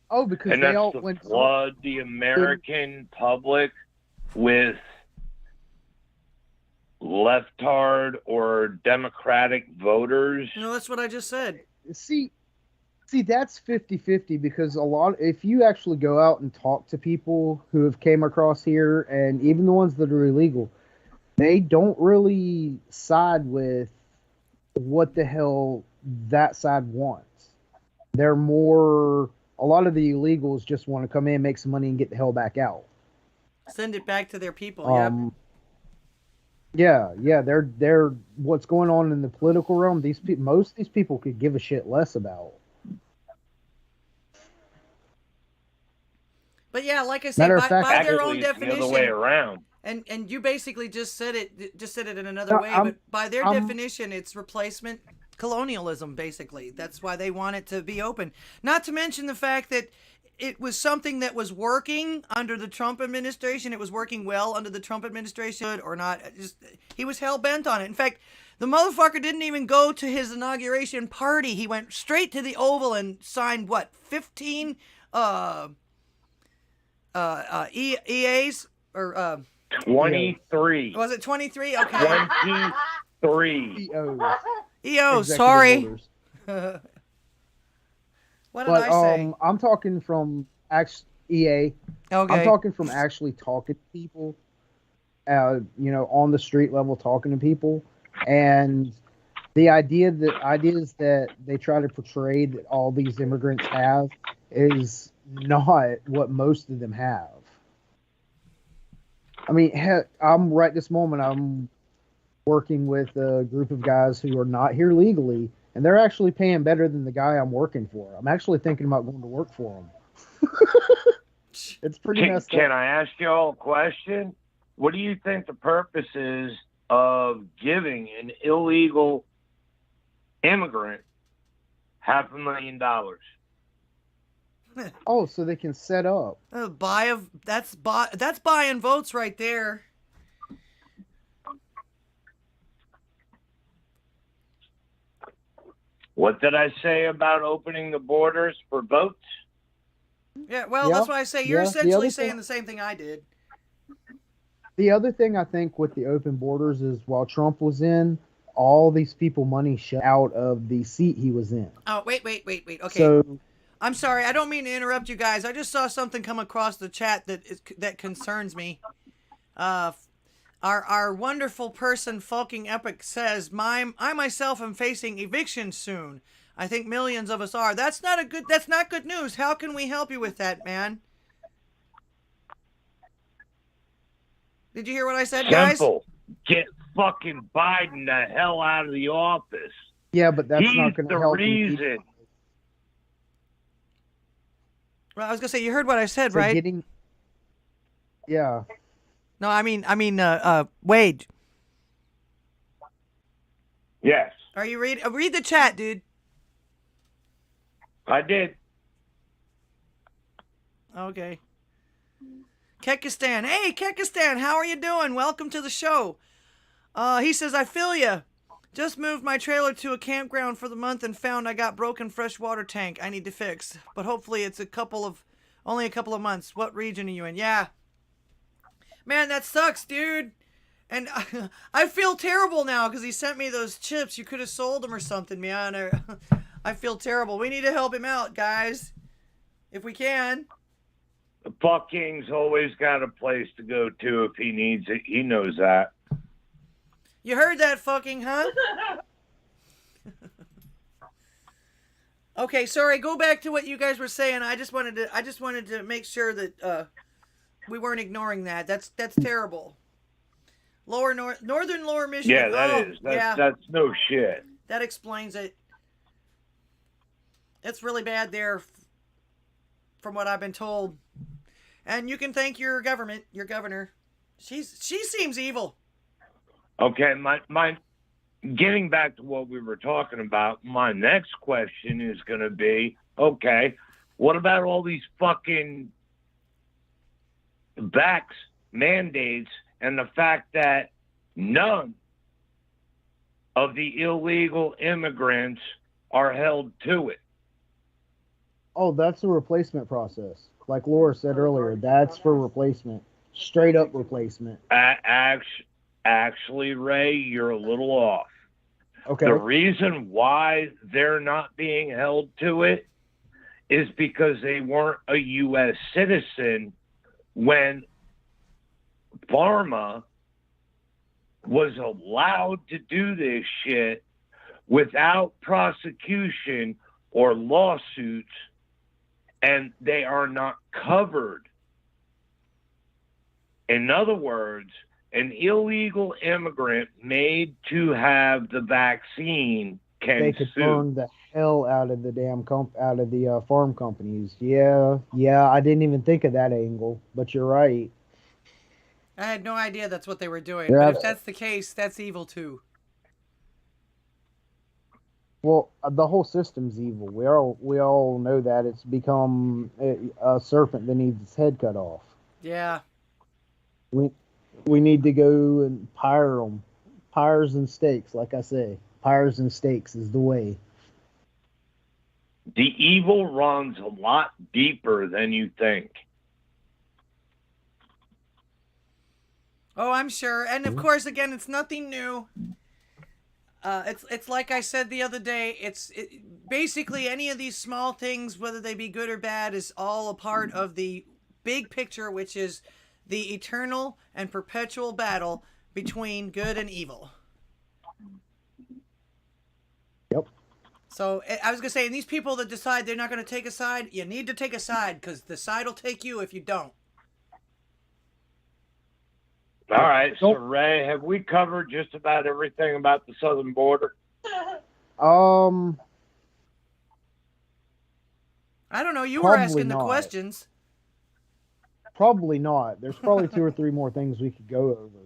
Oh, because and they that's all to went flood the American public with leftard or Democratic voters. No, that's what I just said. See, that's 50-50 because if you actually go out and talk to people who have came across here, and even the ones that are illegal, they don't really side with what the hell that side wants. They're more, a lot of the illegals just want to come in, make some money, and get the hell back out. Send it back to their people, Yeah, they're what's going on in the political realm. Most of these people could give a shit less about. But yeah, like I say, Matter of fact, by their own Actually, it's the definition, other way around. and you basically just said it in another way, I'm- but by their I'm- definition, it's replacement colonialism. Basically, that's why they want it to be open. Not to mention the fact that it was something that was working under the Trump administration. It was working well under the Trump administration, or not. He was hell bent on it. In fact, the motherfucker didn't even go to his inauguration party. He went straight to the Oval and signed 15 EAs or 23. was it 23? Okay. 23. EO, Executive sorry. orders. What did I say? I'm talking from EA. Okay. I'm talking from actually talking to people, on the street level, talking to people, and the ideas that they try to portray that all these immigrants have is not what most of them have. I mean, I'm right this moment. I'm working with a group of guys who are not here legally, and they're actually paying better than the guy I'm working for. I'm actually thinking about going to work for him. It's pretty messed up. Can I ask you all a question? What do you think the purpose is of giving an illegal immigrant $500,000? Oh, so they can set up. That's buying votes right there. What did I say about opening the borders for votes? Yeah, well, Yeah, that's why I say you're yeah, the essentially other saying thing- the same thing I did. The other thing I think with the open borders is while Trump was in, all these people money shut out of the seat he was in. Oh, wait. Okay. So I'm sorry. I don't mean to interrupt you guys. I just saw something come across the chat that concerns me. Our wonderful person, Fulking Epic, says, I myself am facing eviction soon. I think millions of us are. That's not good news. How can we help you with that, man? Did you hear what I said, guys? Simple. Get fucking Biden the hell out of the office. yeah, but that's He's not going to the help. reason. Well, I was gonna say you heard what I said, So right? Yeah. No, I mean, Wade. Yes, Are you read the chat, dude? I did. Okay. Kekistan. Hey, Kekistan, how are you doing? Welcome to the show. He says, I feel ya. Just moved my trailer to a campground for the month and found I got broken freshwater tank I need to fix. But hopefully it's only a couple of months. What region are you in? Yeah. Man, that sucks, dude. And I feel terrible now because he sent me those chips. You could have sold them or something, man. I feel terrible. We need to help him out, guys. If we can. The fucking's always got a place to go to if he needs it. He knows that. You heard that, fucking, huh? Okay, sorry. Go back to what you guys were saying. I just wanted to make sure that we weren't ignoring that. That's terrible. Northern Lower Michigan. Yeah, that is. That's no shit. That explains it. It's really bad there, from what I've been told. And you can thank your government, your governor. She seems evil. Okay, my getting back to what we were talking about, my next question is going to be, okay, what about all these fucking vax mandates and the fact that none of the illegal immigrants are held to it? Oh, that's a replacement process. Like Laura said earlier, that's for replacement. Straight up replacement. Actually, Ray, you're a little off. Okay. The reason why they're not being held to it is because they weren't a U.S. citizen when pharma was allowed to do this shit without prosecution or lawsuits, and they are not covered. In other words, an illegal immigrant made to have the vaccine can They could sue. burn the hell out of the damn out of the farm companies. Yeah, I didn't even think of that angle, but you're right. I had no idea that's what they were doing. Yeah, But if that's the case, that's evil too. Well, the whole system's evil. We all know that. It's become a serpent that needs its head cut off. Yeah. We need to go and pyre them. Pyres and steaks, like I say. Pyres and steaks is the way. The evil runs a lot deeper than you think. Oh, I'm sure. And of course, again, it's nothing new. It's like I said the other day. Basically any of these small things, whether they be good or bad, is all a part of the big picture, which is the eternal and perpetual battle between good and evil. Yep. So I was gonna say, and these people that decide they're not gonna take a side, you need to take a side, because the side will take you if you don't. All right, so Ray, have we covered just about everything about the southern border? I don't know. You were Probably asking the not. questions. Probably not. There's probably 2 or 3 more things we could go over.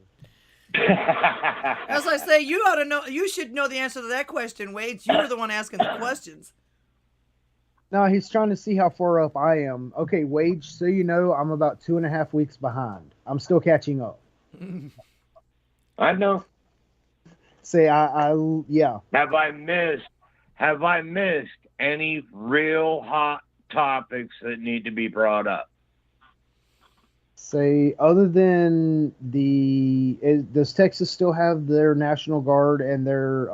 As I say, you ought to know. You should know the answer to that question, Wade. You were the one asking the questions. No, he's trying to see how far up I am. Okay, Wage, so you know, I'm about 2.5 weeks behind. I'm still catching up. I know. Say, yeah. Have I missed any real hot topics that need to be brought up? Say, other than does Texas still have their National Guard and their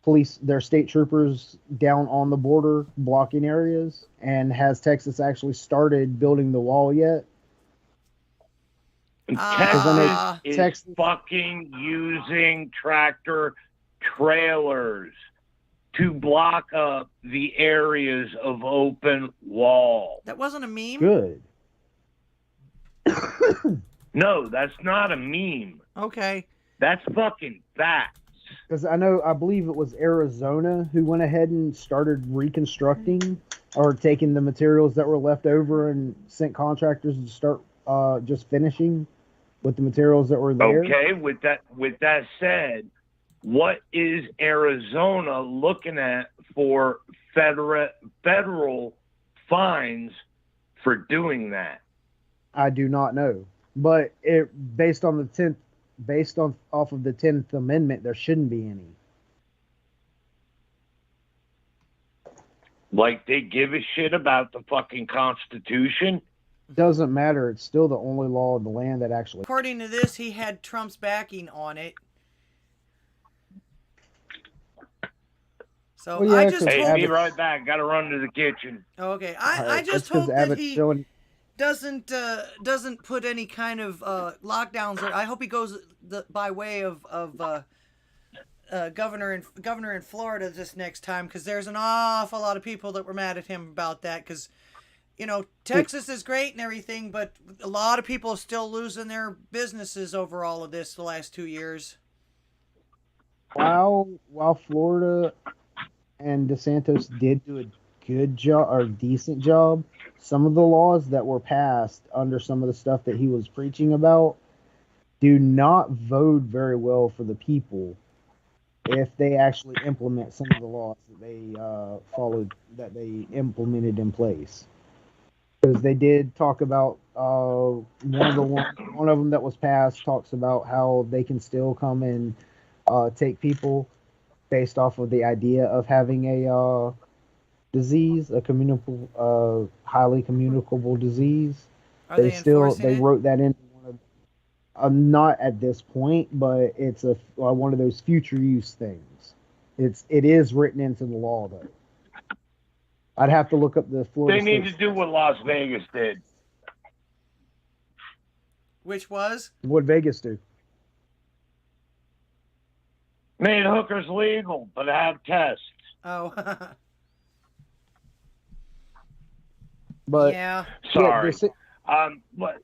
police, their state troopers down on the border blocking areas? And has Texas actually started building the wall yet? Texas is fucking using tractor trailers to block up the areas of open wall. That wasn't a meme? Good. No, that's not a meme. Okay. That's fucking facts. Because I believe it was Arizona who went ahead and started reconstructing or taking the materials that were left over and sent contractors to start just finishing with the materials that were there. Okay, with that said, what is Arizona looking at for federal fines for doing that? I do not know, but based off of the 10th Amendment, there shouldn't be any. Like they give a shit about the fucking Constitution? Doesn't matter. It's still the only law of the land that actually. According to this, he had Trump's backing on it. So Well, yeah, I just Hey, hope. be right back. Got to run to the kitchen. Okay, I just That's 'cause hope that Abbott's he doesn't put any kind of lockdowns. I hope he goes by way of governor in Florida this next time, because there's an awful lot of people that were mad at him about that. Because Texas is great and everything, but a lot of people are still losing their businesses over all of this the last 2 years. While Florida and DeSantis did do a good job or decent job, some of the laws that were passed under some of the stuff that he was preaching about do not vote very well for the people if they actually implement some of the laws that they they implemented in place. Because they did talk about one of them that was passed talks about how they can still come and take people based off of the idea of having a disease, a highly communicable disease. Are they enforcing they it? wrote that in. Not at this point, but it's one of those future use things. It is written into the law though. I'd have to look up the Florida. They need to do what Las Vegas did. Which was? What Vegas do? Made hookers legal, but have tests. Oh. But yeah. Sorry. Yeah, But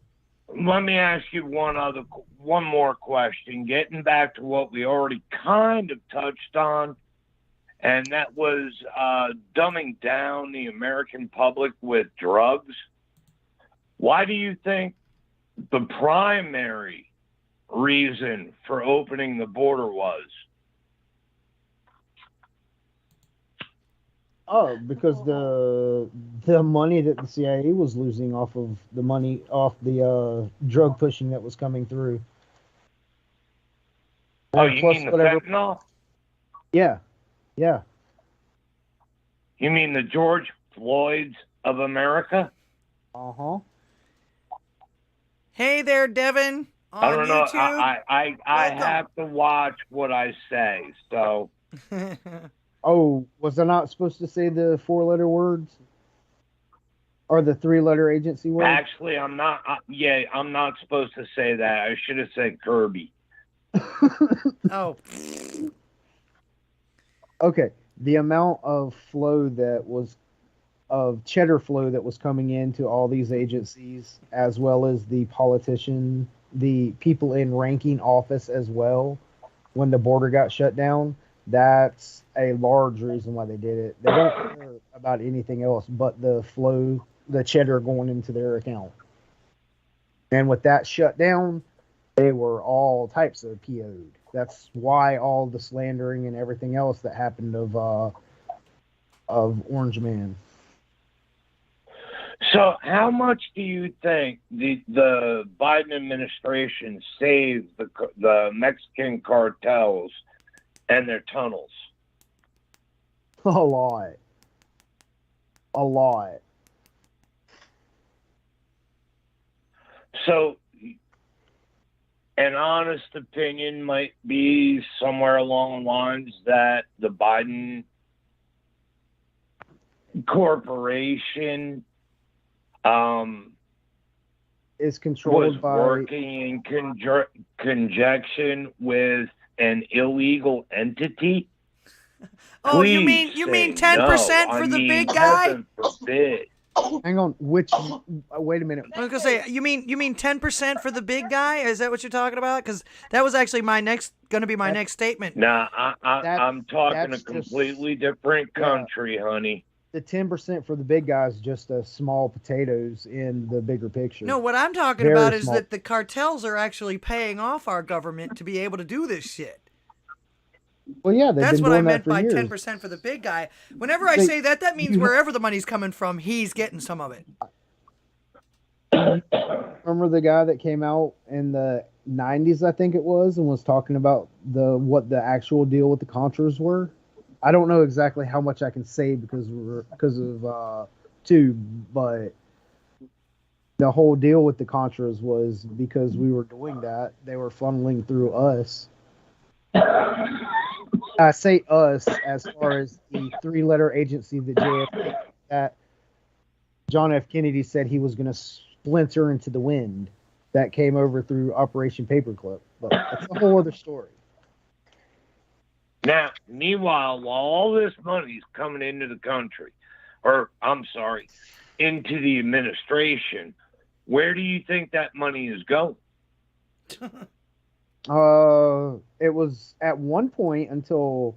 let me ask you one more question. Getting back to what we already kind of touched on, and that was dumbing down the American public with drugs. Why do you think the primary reason for opening the border was? Oh, because the money that the CIA was losing off of the money off the drug pushing that was coming through. Oh, And you plus mean the whatever- fentanyl? Yeah, yeah. You mean the George Floyds of America? Uh-huh. Hey there, Devin. On I don't know. YouTube. I Welcome. have to watch what I say. So Oh, was I not supposed to say the 4-letter words? Or the 3-letter agency words? actually, I'm not. I'm not supposed to say that. I should have said Kirby. Oh, Okay. The amount of flow that was of cheddar flow that was coming into all these agencies, as well as the politician, the people in ranking office as well, when the border got shut down, that's a large reason why they did it. They don't care about anything else but the flow, the cheddar going into their account. And with that shut down, they were all types of PO'd. That's why all the slandering and everything else that happened of Orange Man. So, how much do you think the Biden administration saved the Mexican cartels and their tunnels? A lot. A lot. So, an honest opinion might be somewhere along the lines that the Biden corporation Is controlled was by working in conjunction with an illegal entity. oh, you Please mean say 10% no. for I the mean, big guy? heaven forbid. hang on, which wait a minute. I was gonna say, you mean 10% for the big guy? Is that what you're talking about? Because that was actually gonna be my next statement. Nah, That- I'm talking a that's just- completely different country, honey. The 10% for the big guys is just small potatoes in the bigger picture. No, what I'm talking Very about is small. that the cartels are actually paying off our government to be able to do this shit. Well, yeah, they've That's been what doing I that meant for by years. 10% for the big guy. Whenever I They- say that, that means you- wherever the money's coming from, he's getting some of it. Remember the guy that came out in the 90s, I think it was, and was talking about what the actual deal with the Contras were? I don't know exactly how much I can say because of Tube, but the whole deal with the Contras was because we were doing that, they were funneling through us. I say us as far as the 3-letter agency that John F. Kennedy said he was going to splinter into the wind that came over through Operation Paperclip. But that's a whole other story. Now, meanwhile, while all this money's coming into the country, or I'm sorry, into the administration, where do you think that money is going? It was at one point until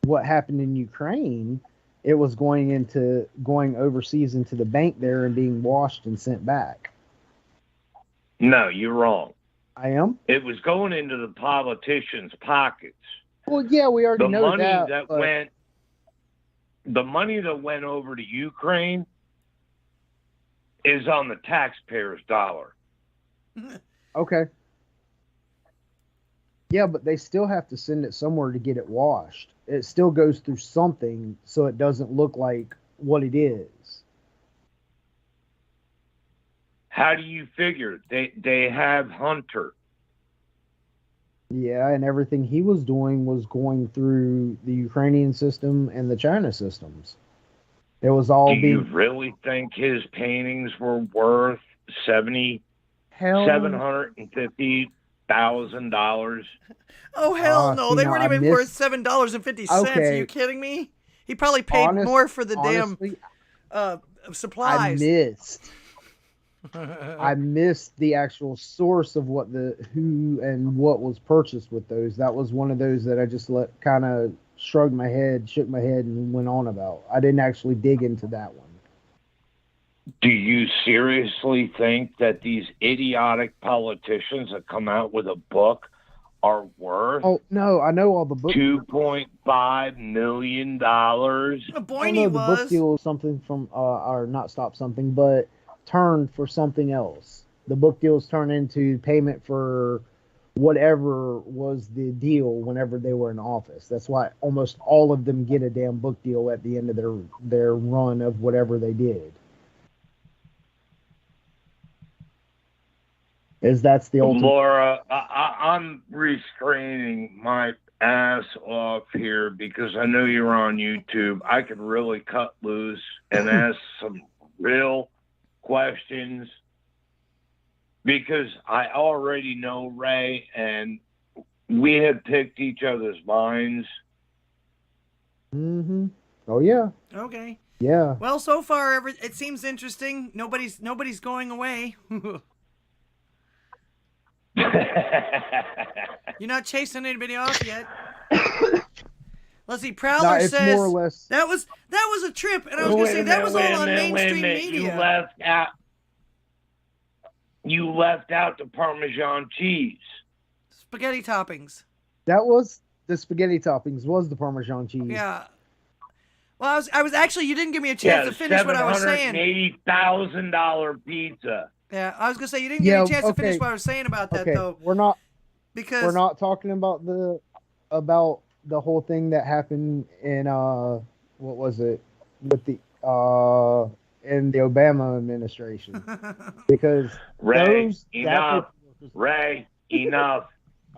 what happened in Ukraine, it was going overseas into the bank there and being washed and sent back. No, you're wrong. I am? It was going into the politicians' pockets. Well, yeah, we already The know money that. but the money that went over to Ukraine is on the taxpayer's dollar. Okay. Yeah, but they still have to send it somewhere to get it washed. It still goes through something so it doesn't look like what it is. How do you figure? They have Hunter. Yeah, and everything he was doing was going through the Ukrainian system and the China systems. It was all Do being you really think his paintings were worth hell. $750,000? Oh, hell no. They see, weren't now I even worth missed- $7.50. Are Okay. you kidding me? He probably paid more for the honestly, damn supplies. I missed. I missed the actual source of who and what was purchased with those. That was one of those that I just kind of shook my head, and went on about. I didn't actually dig into that one. Do you seriously think that these idiotic politicians that come out with a book are worth? Oh no, I know all the books. $2.5 million. Boiny the book deal was something from, or not stop something, but turned for something else. The book deals turned into payment for whatever was the deal whenever they were in office. That's why almost all of them get a damn book deal at the end of their run of whatever they did. That's the ultimate. Laura, I'm restraining my ass off here because I know you're on YouTube. I could really cut loose and ask some real questions because I already know Ray and we had picked each other's minds. Mm-hmm. Oh yeah. Okay. Yeah. Well, so far it seems interesting. Nobody's going away. You're not chasing anybody off yet. Let's see. Prowler says more or less... that was a trip, and I was going to say that was all on mainstream media. You left out the Parmesan cheese. Spaghetti toppings. That was the spaghetti toppings. Was the Parmesan cheese? Yeah. Well, I was actually. You didn't give me a chance to finish what I was saying. $780,000 pizza. Yeah, I was gonna say you didn't give me a chance to finish what I was saying about that though. We're not talking about the whole thing that happened in what was it with the in the Obama administration, because Ray, enough.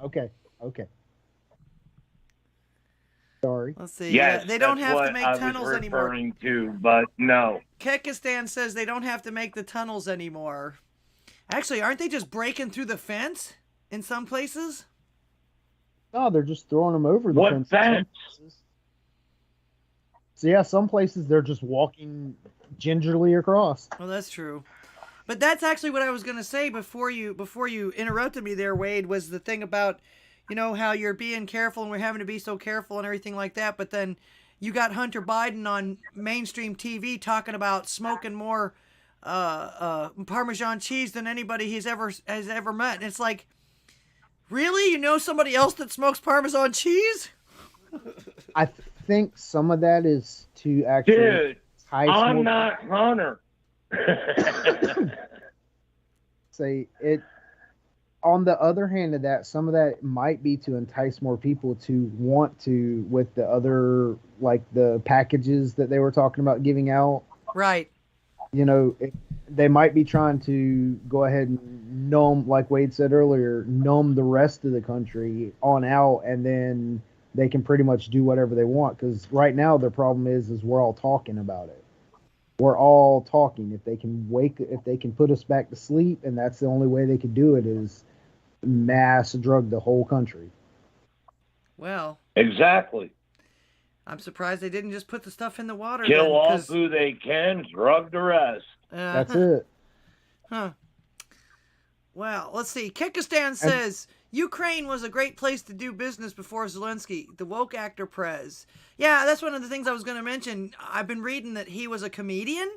Okay. Sorry. Let's see. Yes, they don't have to what make I tunnels was anymore. referring to, but no. Kekistan says they don't have to make the tunnels anymore. Actually, aren't they just breaking through the fence in some places? No, they're just throwing them over the What fence? So yeah, some places they're just walking gingerly across. Well, that's true. But that's actually what I was going to say before you interrupted me there, Wade, was the thing about, how you're being careful and we're having to be so careful and everything like that. But then you got Hunter Biden on mainstream TV talking about smoking more Parmesan cheese than anybody has ever met. And it's like, really? You know somebody else that smokes Parmesan cheese? I think some of that is to actually... Dude, I'm not Hunter. Say it. On the other hand of that, some of that might be to entice more people to want to, with the other, like the packages that they were talking about giving out. Right. They might be trying to go ahead and numb, like Wade said earlier, numb the rest of the country on out, and then they can pretty much do whatever they want. Because right now their problem is we're all talking about it. We're all talking. If they can put us back to sleep, and that's the only way they could do it, is mass drug the whole country. Well, exactly. I'm surprised they didn't just put the stuff in the water. Kill off who they can, drug the rest. That's it. Huh. Well, let's see. Kekistan says Ukraine was a great place to do business before Zelensky, the woke actor Prez. Yeah, that's one of the things I was going to mention. I've been reading that he was a comedian.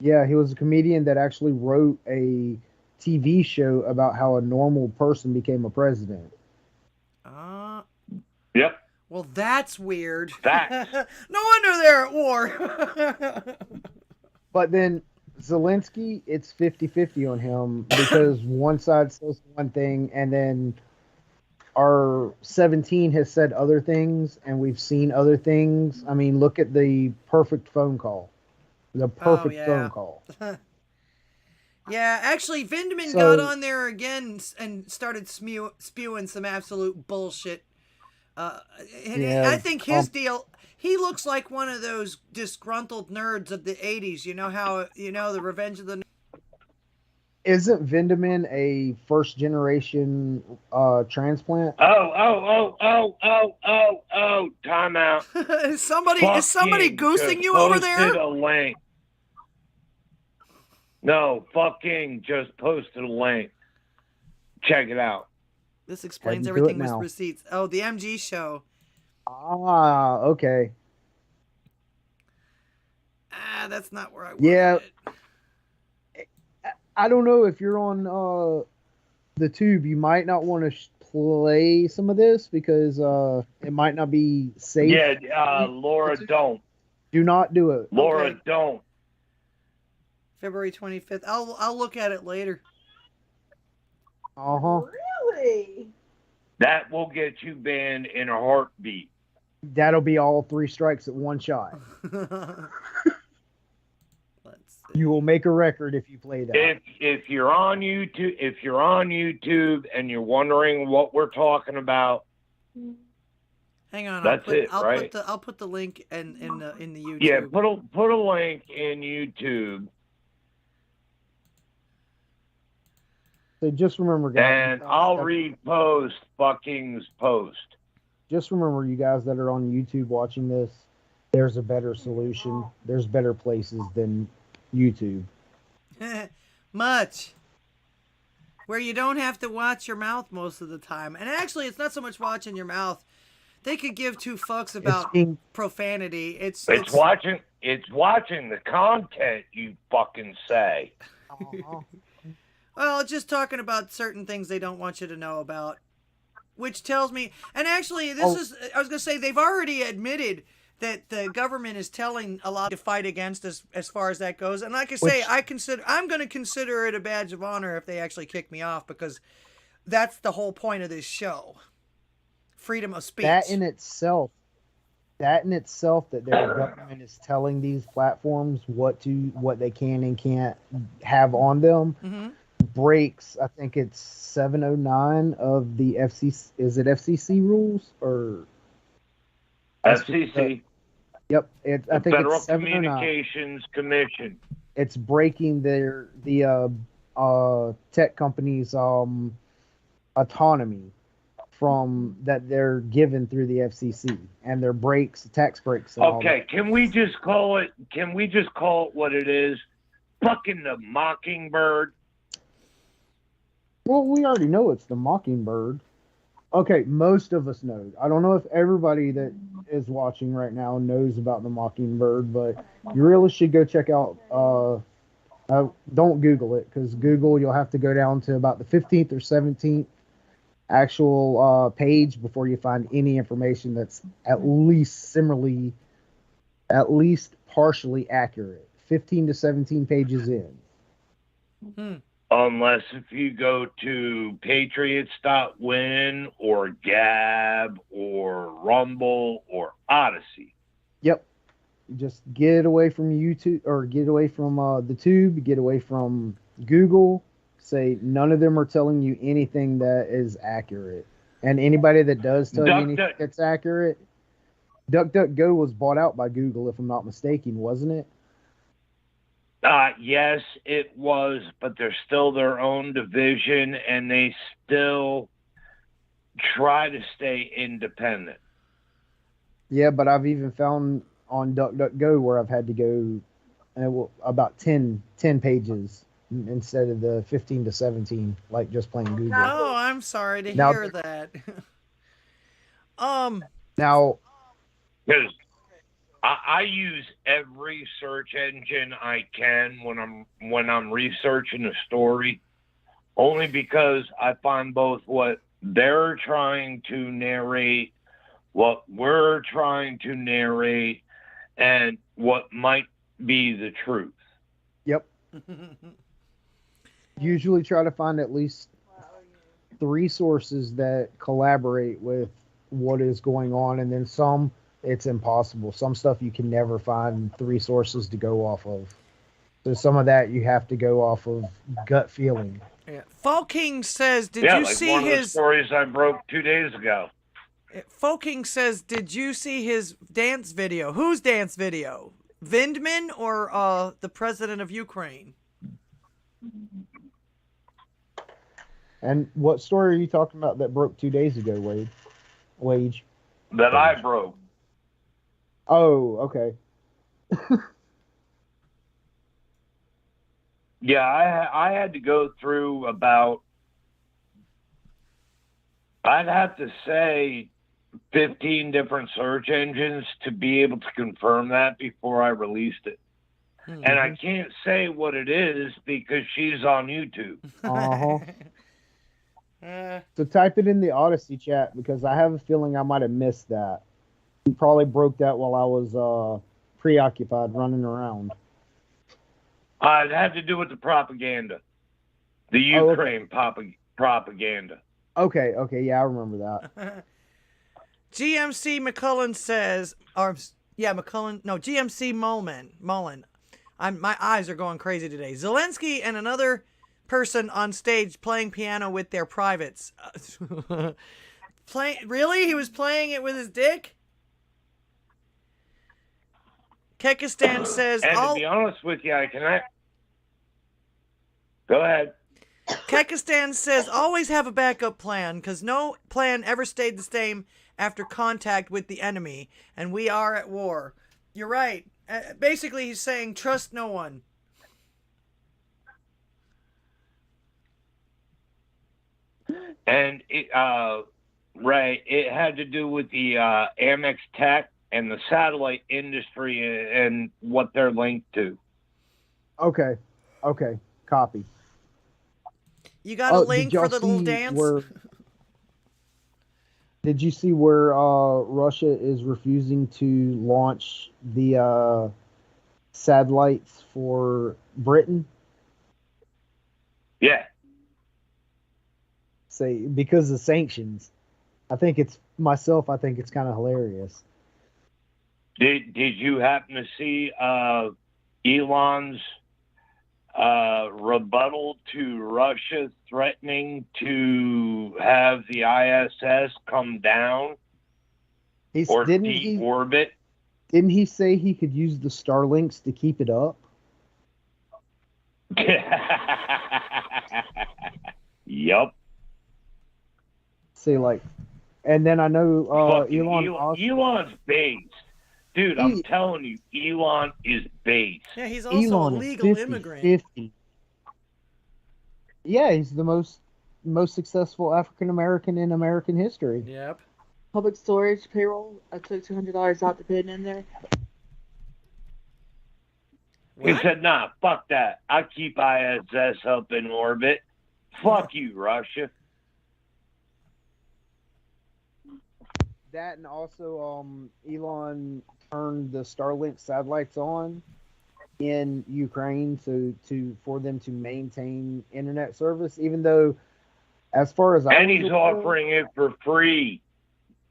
Yeah, he was a comedian that actually wrote a TV show about how a normal person became a president. Yep. Well, that's weird. Facts. No wonder they're at war. But then Zelensky, it's 50-50 on him because one side says one thing and then our 17 has said other things and we've seen other things. I mean, look at the perfect phone call. The perfect phone call. Yeah, actually, Vindman got on there again and started spewing some absolute bullshit. I think his deal, he looks like one of those disgruntled nerds of the 80s. You know how, the Revenge of the... Isn't Vindman a first-generation transplant? Oh, time out. Is somebody goosing you over there? A link. No, fucking just posted a link. Check it out. This explains Heading to it everything with now. receipts. Oh, the MG show. Ah, okay. That's not where I wanted Yeah. it. I don't know if you're on the tube. You might not want to play some of this because it might not be safe. Yeah, Laura, don't. Do not do it. Laura, Okay. don't. February 25th. I'll look at it later. Uh-huh. Really? That will get you banned in a heartbeat. That'll be all 3 strikes at one shot. Let's see. You will make a record if you play that. If you're on YouTube and you're wondering what we're talking about, Hang on. That's it, right? I'll put the link in the YouTube. yeah, put a link in YouTube, So just remember, guys. and I'll repost Fucking's post. Just remember, you guys that are on YouTube watching this, there's a better solution. There's better places than YouTube. Much. Where you don't have to watch your mouth most of the time. And actually, it's not so much watching your mouth. They could give 2 fucks about profanity. It's watching the content you fucking say. Well, just talking about certain things they don't want you to know about. Which tells me, and actually, I was going to say, they've already admitted that the government is telling a lot to fight against as far as that goes. And like I say, I'm going to consider it a badge of honor if they actually kick me off, because that's the whole point of this show. Freedom of speech. That in itself, that their government is telling these platforms what they can and can't have on them, breaks, I think it's 709 of the FCC. Is it FCC rules or FCC? Yep, I think Federal it's 709. Communications Commission. It's breaking the tech companies' autonomy from that they're given through the FCC and their tax breaks. And all that. Can we just call it what it is? Fucking the Mockingbird. Well, we already know it's the Mockingbird. Okay, most of us know. I don't know if everybody that is watching right now knows about the Mockingbird, but you really should go check out. Don't Google it, because Google, you'll have to go down to about the 15th or 17th actual page before you find any information that's at least partially accurate. 15 to 17 pages in. Unless if you go to patriots.win or Gab or Rumble or Odysee. Yep. Just get away from YouTube, or get away from the tube, get away from Google. Say none of them are telling you anything that is accurate. And anybody that does tell you anything that's accurate, DuckDuckGo was bought out by Google, if I'm not mistaken, wasn't it? Yes, it was, but they're still their own division, and they still try to stay independent. Yeah, but I've even found on DuckDuckGo where I've had to go about 10 pages instead of the 15 to 17, like just plain Google. Oh, I'm sorry to hear that. Now, because I use every search engine I can when I'm researching a story, only because I find both what they're trying to narrate, what we're trying to narrate, and what might be the truth. Yep. Usually try to find at least 3 sources that collaborate with what is going on, and then some it's impossible. Some stuff you can never find 3 sources to go off of. So some of that you have to go off of gut feeling. Yeah. Falking says, did you see one of his the stories I broke 2 days ago? Falking says, did you see his dance video? Whose dance video? Vindman or the president of Ukraine? And what story are you talking about that broke 2 days ago, Wage? That I broke. Oh, okay. Yeah, I had to go through about, I'd have to say, 15 different search engines to be able to confirm that before I released it. Mm-hmm. And I can't say what it is because she's on YouTube. So type it in the Odysee chat because I have a feeling I might have missed that. You probably broke that while I was preoccupied running around. It had to do with the propaganda. The Ukraine propaganda. Okay, yeah, I remember that. GMC McCullen says, GMC Mullen. My eyes are going crazy today. Zelensky and another person on stage playing piano with their privates. Really? He was playing it with his dick? Kekistan says... And to be honest with you, Go ahead. Kekistan says, always have a backup plan, because no plan ever stayed the same after contact with the enemy, and we are at war. You're right. Basically, he's saying, trust no one. And it had to do with the Amex Tech and the satellite industry and what they're linked to. Okay, copy. You got a link for the little dance? Did you see where Russia is refusing to launch the satellites for Britain? Yeah. Say because of sanctions. I think it's kind of hilarious. Did you happen to see Elon's rebuttal to Russia threatening to have the ISS come down or deorbit? Didn't he say he could use the Starlinks to keep it up? Yup. See, and then I know Elon's based. Dude, I'm telling you, Elon is based. Yeah, he's also a legal immigrant. 50. Yeah, he's the most successful African American in American history. Yep. Public storage payroll. I took $200 out to put it in there. He said, nah, fuck that. I keep ISS up in orbit. Fuck you, Russia. That and also Elon turned the Starlink satellites on in Ukraine for them to maintain internet service, even though as far as he's offering it for free.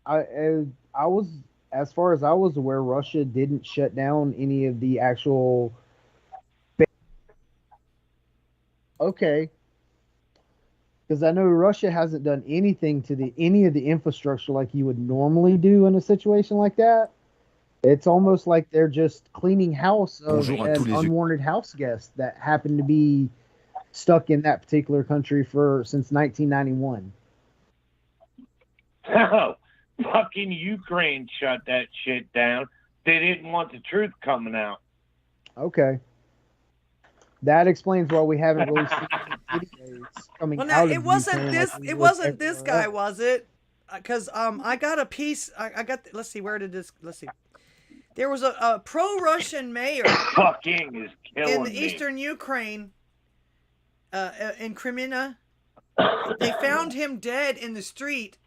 As far as I was aware, Russia didn't shut down any of the actual. Okay. Because I know Russia hasn't done anything to any of the infrastructure like you would normally do in a situation like that. It's almost like they're just cleaning house of an unwanted house guest that happened to be stuck in that particular country since 1991. Oh, fucking Ukraine shut that shit down. They didn't want the truth coming out. Okay. That explains why we haven't really seen any videos coming out of it wasn't Ukraine this. like It wasn't this guy, was it? Because I got a piece. I got. Let's see. Where did this? Let's see. There was a pro-Russian mayor. Fucking is killing in the me. eastern Ukraine. In Crimea, they found him dead in the street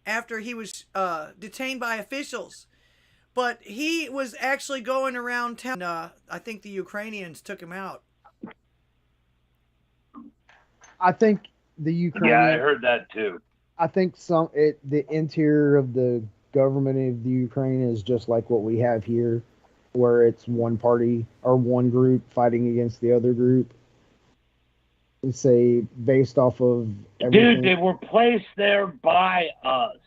after he was detained by officials. But he was actually going around town. I think the Ukrainians took him out. I think the Ukraine. Yeah, I heard that too. I think the interior of the government of the Ukraine is just like what we have here, where it's one party or one group fighting against the other group. Say based off of everything. Dude, they were placed there by us.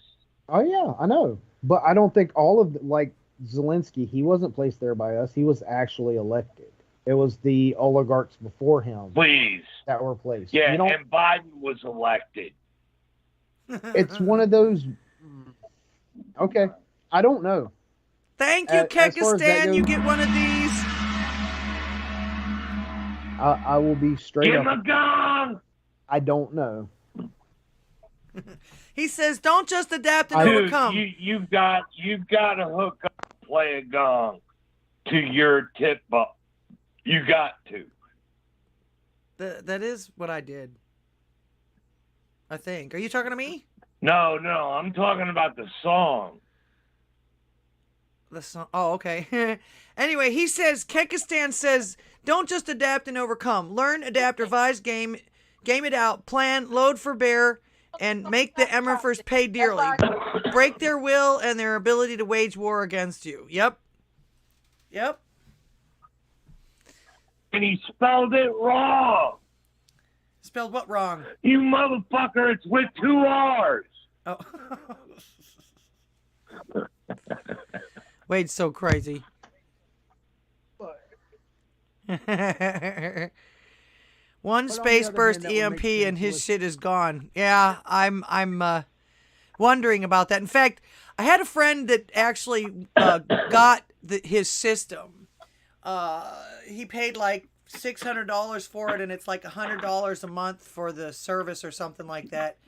Oh yeah, I know. But I don't think all of Zelensky, he wasn't placed there by us. He was actually elected. It was the oligarchs before him that were placed. Yeah, and Biden was elected. It's one of those. Okay, I don't know. Thank you, Kekistan. You get one of these. I will be straight Give him up. a gun! I don't know. He says, "Don't just adapt and Dude, overcome." you've got to hook up and play a gong to your tip ball. You got to. That is what I did. I think. Are you talking to me? No, I'm talking about the song. The song. Oh, okay. Anyway, he says, Kekistan says, "Don't just adapt and overcome. Learn, adapt, revise, game it out, plan, load for bear, and make the MRFers pay dearly. Break their will and their ability to wage war against you." Yep. And he spelled it wrong. Spelled what wrong? You motherfucker, it's with 2 R's. Oh. Wade's so crazy. One space burst EMP and his shit is gone. Yeah, I'm wondering about that. In fact, I had a friend that actually got his system. He paid like $600 for it, and it's like $100 a month for the service or something like that.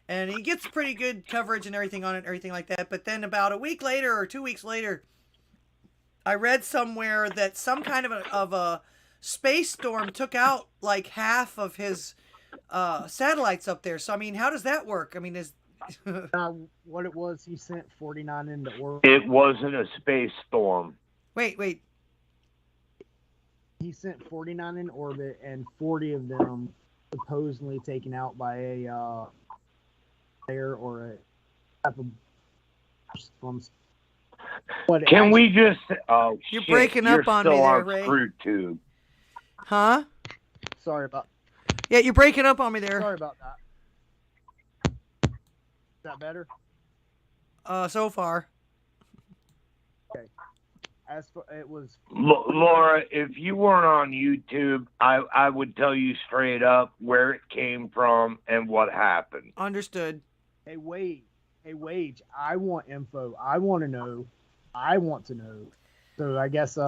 And he gets pretty good coverage and everything on it, and everything like that. But then about a week later or 2 weeks later, I read somewhere that some kind of a space storm took out like half of his satellites up there. So I mean, how does that work? I mean, is what it was, he sent 49 into orbit. It wasn't a space storm. Wait. He sent 49 in orbit, and 40 of them supposedly taken out by a player or a type of from. Can we just? Oh, you're shit, breaking up on me there, Ray. Screw tube. Huh? Sorry about. Yeah, you're breaking up on me there. Sorry about that. Is that better? So far. Okay. As for, it was. Laura, if you weren't on YouTube, I would tell you straight up where it came from and what happened. Understood. Hey, Wage, I want info. I want to know. I want to know. So I guess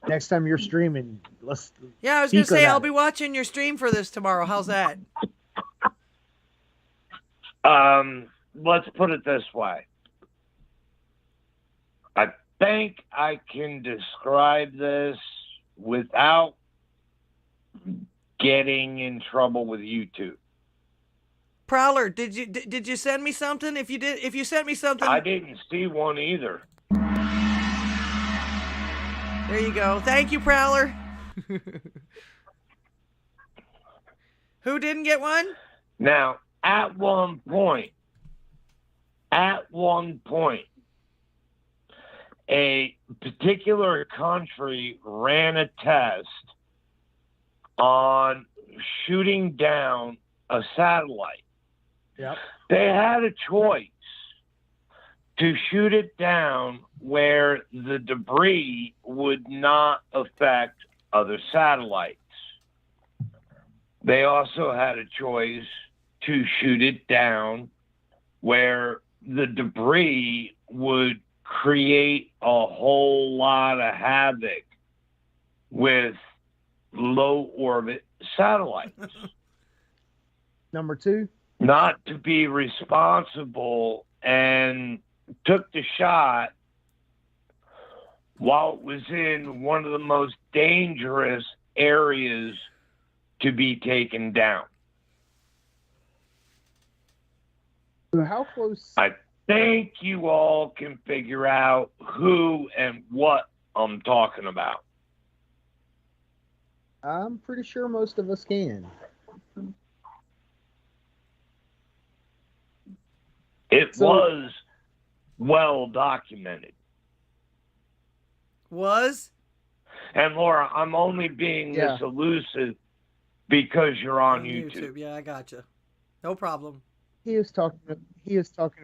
next time you're streaming, let's. Yeah, I was gonna say I'll be watching your stream for this tomorrow. How's that? Let's put it this way. I think I can describe this without getting in trouble with YouTube. Prowler, did you send me something? If you sent me something, I didn't see one either. There you go. Thank you, Prowler. Who didn't get one? Now, at one point, a particular country ran a test on shooting down a satellite. Yep. They had a choice to shoot it down where the debris would not affect other satellites. They also had a choice to shoot it down where the debris would create a whole lot of havoc with low orbit satellites. Number 2. Not to be responsible, and took the shot while it was in one of the most dangerous areas to be taken down. So how close? I think you all can figure out who and what I'm talking about. I'm pretty sure most of us can. It was well documented. Was? And Laura, I'm only being this elusive because you're on YouTube. Yeah, I gotcha. No problem. He is talking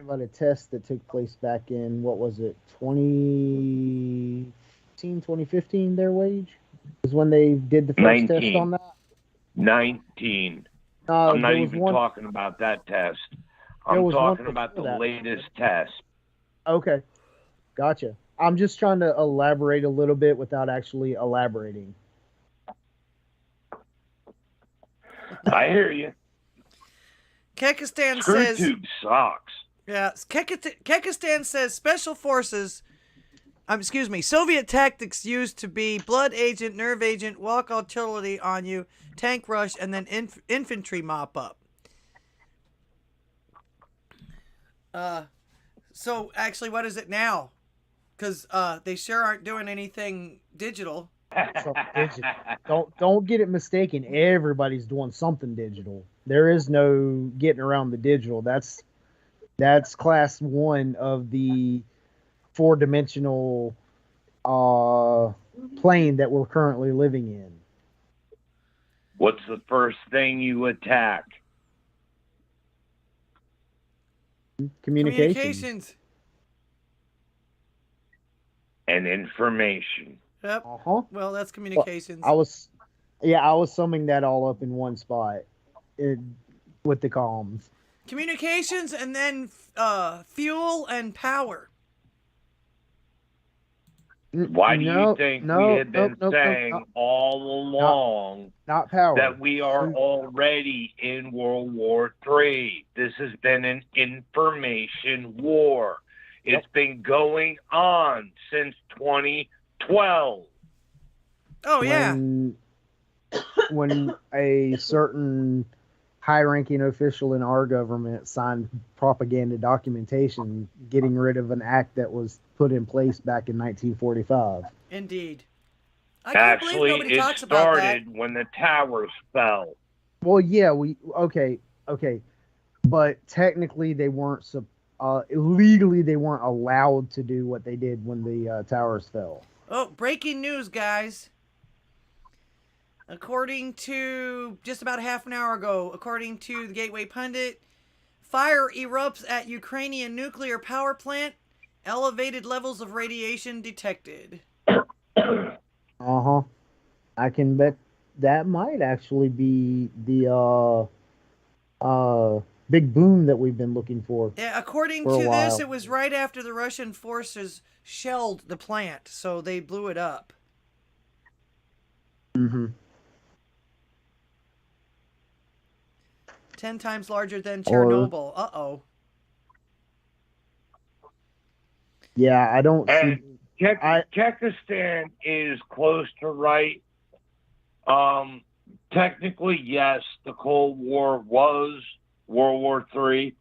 about a test that took place back in, what was it, 2015, their wage? Was when they did the first test on that? 19. I'm not even talking about that test. I'm talking about the latest test. Okay. Gotcha. I'm just trying to elaborate a little bit without actually elaborating. I hear you. Kekistan Screw says... tube sucks. Yeah, Kekistan says special forces... Soviet tactics used to be blood agent, nerve agent, walk artillery on you, tank rush, and then infantry mop up. So actually, what is it now? Because they sure aren't doing anything digital. Don't get it mistaken. Everybody's doing something digital. There is no getting around the digital. That's class 1 of the 4-dimensional plane that we're currently living in. What's the first thing you attack? Communications. And information. Yep. Well, that's communications. I was summing that all up in one spot with the comms. Communications and then fuel and power. Why do you think we have been saying all along not power. that we are already in World War III? This has been an information war. It's been going on since 2012. Oh, yeah. When a certain high-ranking official in our government signed propaganda documentation getting rid of an act that was put in place back in 1945. Indeed. Actually, it started when the towers fell. Well, yeah, okay, but technically they weren't legally they weren't allowed to do what they did when the towers fell. Oh, breaking news, guys. According to just about half an hour ago, according to the Gateway Pundit, fire erupts at Ukrainian nuclear power plant. Elevated levels of radiation detected. I can bet that might actually be the big boom that we've been looking for. Yeah, according to this, it was right after the Russian forces shelled the plant, so they blew it up. 10 times larger than Chernobyl. Uh-oh. Yeah, I don't see... Kekistan is close to right. Technically, yes, the Cold War was World War III,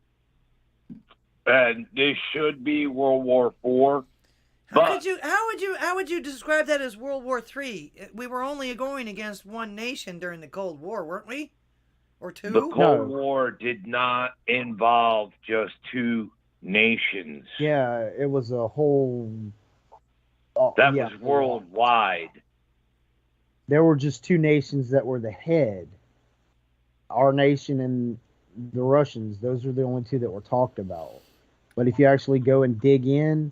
and this should be World War IV. How would you describe that as World War III? We were only going against one nation during the Cold War, weren't we? Or two? The Cold War did not involve just two nations. Yeah, it was a whole... that was worldwide. There were just two nations that were the head. Our nation and the Russians. Those were the only two that were talked about. But if you actually go and dig in,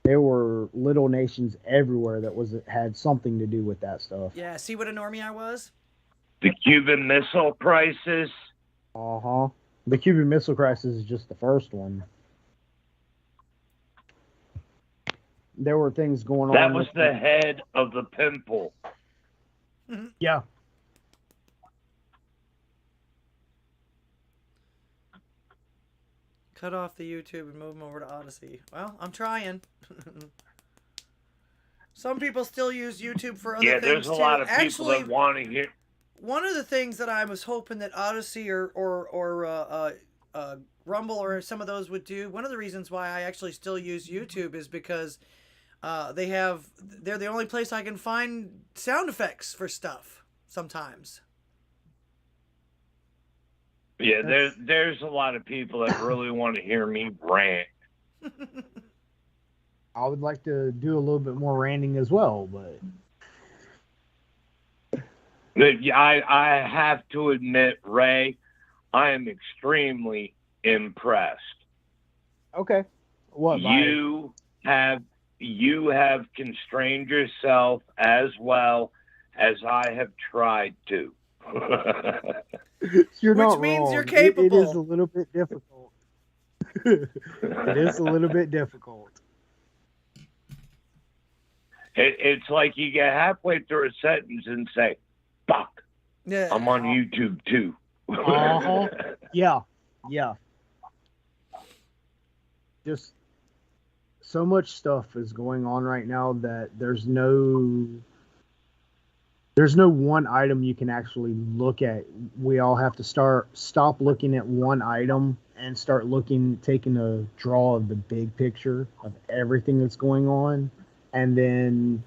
there were little nations everywhere that had something to do with that stuff. Yeah, see what a normie I was? The Cuban Missile Crisis. The Cuban Missile Crisis is just the first one. There were things going on. That was the head of the pimple. Yeah. Cut off the YouTube and move them over to Odysee. Well, I'm trying. Some people still use YouTube for other things too. Yeah, there's a lot of people that want to hear. One of the things that I was hoping that Odysee or Rumble or some of those would do, one of the reasons why I actually still use YouTube is because they're the only place I can find sound effects for stuff sometimes. Yeah, there's a lot of people that really want to hear me rant. I would like to do a little bit more ranting as well, but I have to admit, Ray, I am extremely impressed. Okay. What? You have constrained yourself as well as I have tried to. You're Which not means wrong. You're capable. It is a little bit difficult. It is a little bit difficult. It's like you get halfway through a sentence and say, "Fuck, yeah. I'm on YouTube too." Uh-huh. Yeah. Just so much stuff is going on right now that there's no one item you can actually look at. We all have to stop looking at one item and start taking a draw of the big picture of everything that's going on. And then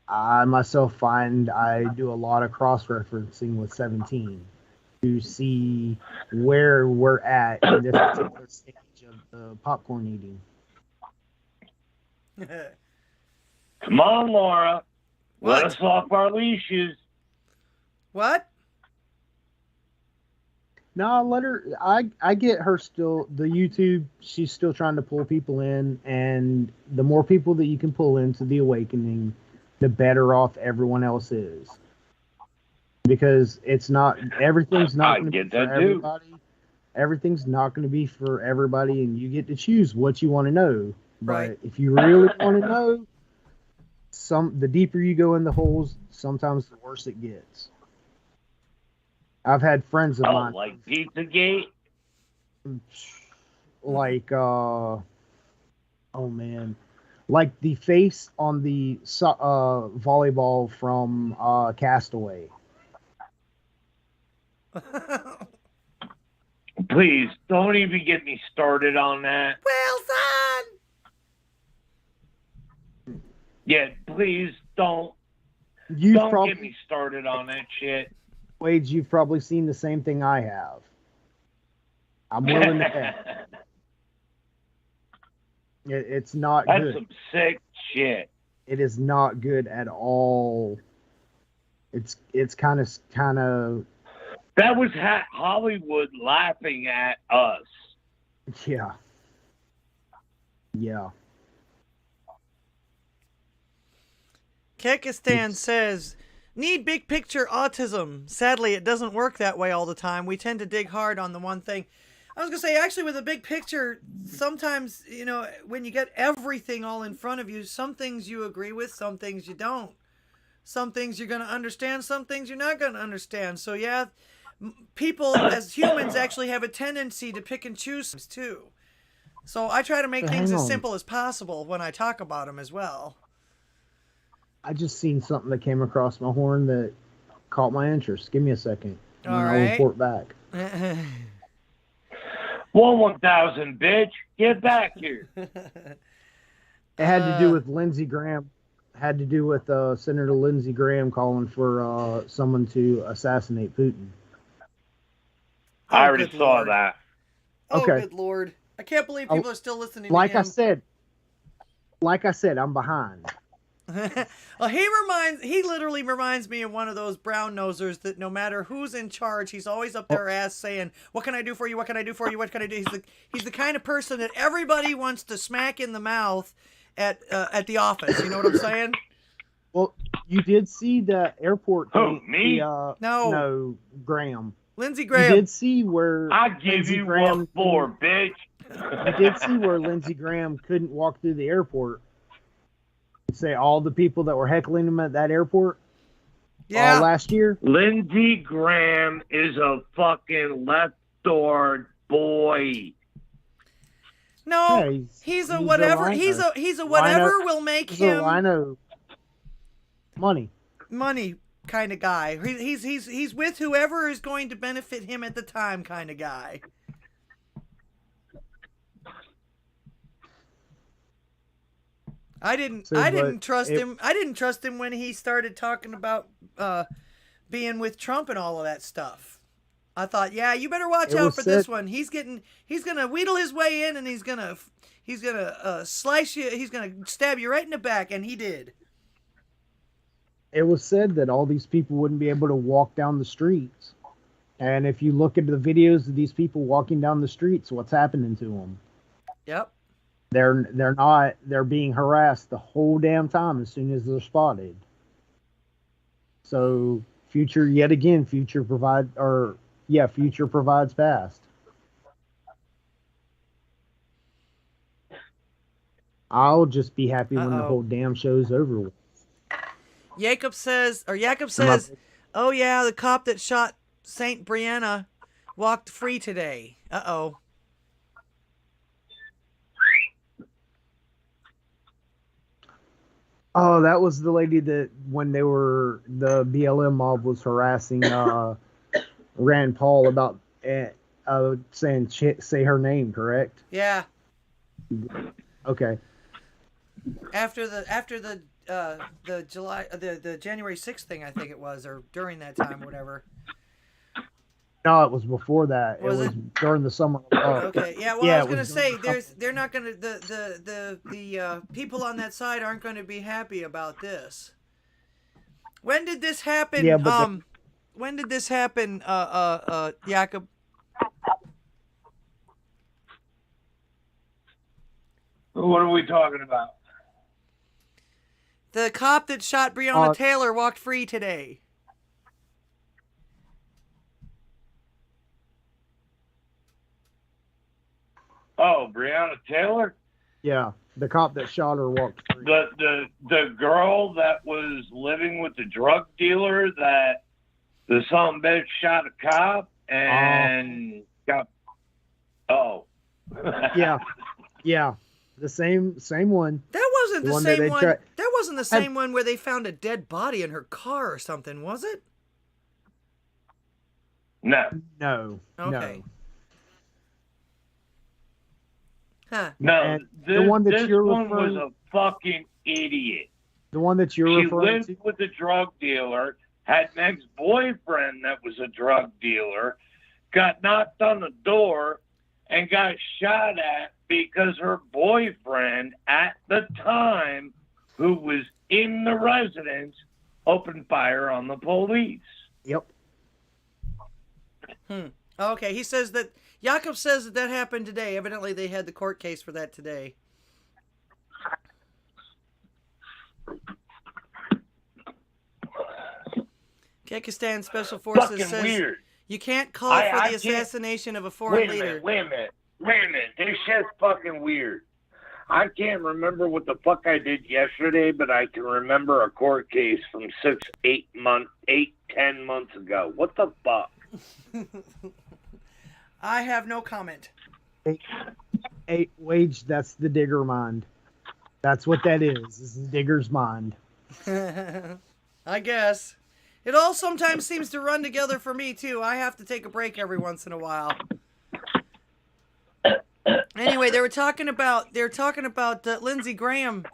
I myself find I do a lot of cross-referencing with 17 to see where we're at in this particular stage of the popcorn eating. Come on, Laura. What? Let us off our leashes. What? No, let her. I get her still. The YouTube, she's still trying to pull people in, and the more people that you can pull into the awakening, the better off everyone else is. Because everything's not going to be for everybody. Everything's not going to be for everybody, and you get to choose what you want to know. Right. But if you really want to know, the deeper you go in the holes, sometimes the worse it gets. I've had friends of mine. Like Pizzagate? Like, oh man. Like the face on the volleyball from Castaway. Please, don't even get me started on that. Wilson! Yeah, please don't. You've Don't probably, get me started on that shit. Wade, you've probably seen the same thing I have. I'm willing to bet. It's not That's good. some sick shit. It is not good at all. It's kind of. That was Hollywood laughing at us. Yeah. Kekistan says, need big picture autism. Sadly, it doesn't work that way all the time. We tend to dig hard on the one thing. I was going to say, actually, with a big picture, sometimes, when you get everything all in front of you, some things you agree with, some things you don't. Some things you're going to understand, some things you're not going to understand. So, yeah, people as humans actually have a tendency to pick and choose too. So I try to make things as simple as possible when I talk about them as well. I just seen something that came across my horn that caught my interest. Give me a second. And All I'll right. report back. 1,000, bitch. Get back here. It had to do with Lindsey Graham. Had to do with Senator Lindsey Graham calling for someone to assassinate Putin. I already saw that. Oh, Okay. good Lord. I can't believe people are still listening Like to him. I said, I'm behind. Well, he literally reminds me of one of those brown nosers that no matter who's in charge, he's always up their ass saying, what can I do for you? What can I do for you? What can I do? He's the kind of person that everybody wants to smack in the mouth at the office. You know what I'm saying? Well, you did see the airport. Who, me? No, Graham. Lindsey Graham. You did see where I give Lindsey you Graham what for, bitch. You did see where Lindsey Graham couldn't walk through the airport. Say all the people that were heckling him at that airport. Yeah. Last year. Lindsey Graham is a fucking left door boy. No, Yeah, he's a whatever. He's a whatever will make him. I know. Money Kind of guy. He's with whoever is going to benefit him at the time kind of guy. I didn't trust him. I didn't trust him when he started talking about being with Trump and all of that stuff. I thought, yeah, you better watch out for this one. He's gonna wheedle his way in, and he's gonna slice you. He's gonna stab you right in the back, and he did. It was said that all these people wouldn't be able to walk down the streets, and if you look at the videos of these people walking down the streets, what's happening to them? Yep. They're being harassed the whole damn time as soon as they're spotted. So future provides past. I'll just be happy when the whole damn show's over with. Jacob says, oh yeah, the cop that shot Saint Brianna walked free today. Uh-oh. Oh, that was the lady that when the BLM mob was harassing Rand Paul about saying say her name, correct? Yeah. Okay. After the January 6th thing, I think it was, or during that time, whatever. No, it was before that. Was it was during the summer. Okay. Yeah. Well, I was gonna say the they're not gonna the people on that side aren't going to be happy about this. When did this happen? Yeah, but when did this happen? Jakob. What are we talking about? The cop that shot Breonna Taylor walked free today. Oh, Breonna Taylor? Yeah, the cop that shot her walked free. The girl that was living with the drug dealer that the son bitch shot a cop and got. Oh. Yeah, the same one. That wasn't the same one. That wasn't the same And- one where they found a dead body in her car or something, was it? No. No. Okay. No. Huh. No, And this, the one that this you're one was referring- a fucking idiot. The one that you're She referring lived to. with a drug dealer, had an ex-boyfriend that was a drug dealer, got knocked on the door, and got shot at because her boyfriend at the time, who was in the residence, opened fire on the police. Yep. Okay, he says that Jakob says that happened today. Evidently, they had the court case for that today. Kyrgyzstan Special Forces Fucking says weird. you can't call I for the can't- assassination of a foreign leader. Wait a minute. This shit's fucking weird. I can't remember what the fuck I did yesterday, but I can remember a court case from 10 months ago. What the fuck? I have no comment. Wage, that's the digger mind. That's what that is. Is the digger's mind. I guess. It all sometimes seems to run together for me too. I have to take a break every once in a while. Anyway, they were talking about Lindsey Graham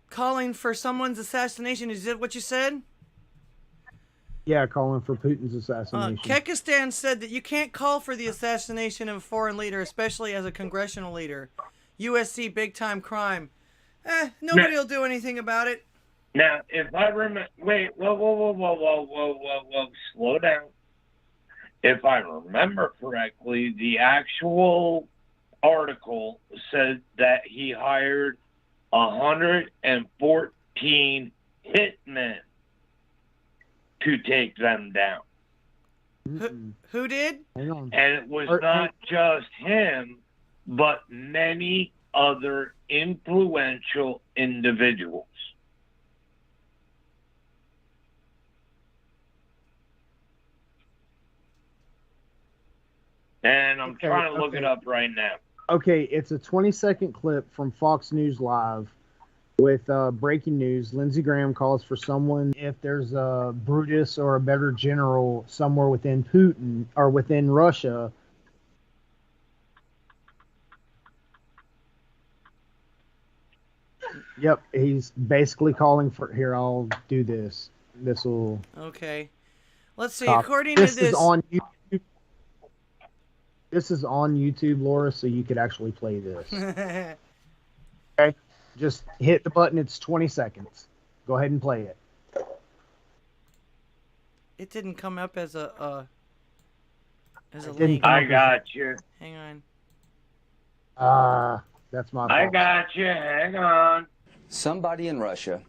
calling for someone's assassination. Is that what you said? Yeah, calling for Putin's assassination. Kyrgyzstan said that you can't call for the assassination of a foreign leader, especially as a congressional leader. USC big time crime. Nobody will do anything about it. Now, if I remember, wait, whoa, slow down. If I remember correctly, the actual article said that he hired 114 hitmen to take them down. Who did? Hang on. And it was not just him, but many other influential individuals. And I'm trying to look it up right now. Okay, it's a 20-second clip from Fox News Live with breaking news. Lindsey Graham calls for someone, if there's a Brutus or a better general somewhere within Putin or within Russia. Yep, he's basically calling for, here, I'll do this. This will... Okay. Let's see. stop. According to this... is on YouTube. This is on YouTube, Laura, so you could actually play this. Okay? Just hit the button. It's 20 seconds. Go ahead and play it. It didn't come up as a didn't link. come I got you. Hang on. That's my fault. I got you. Hang on. Somebody in Russia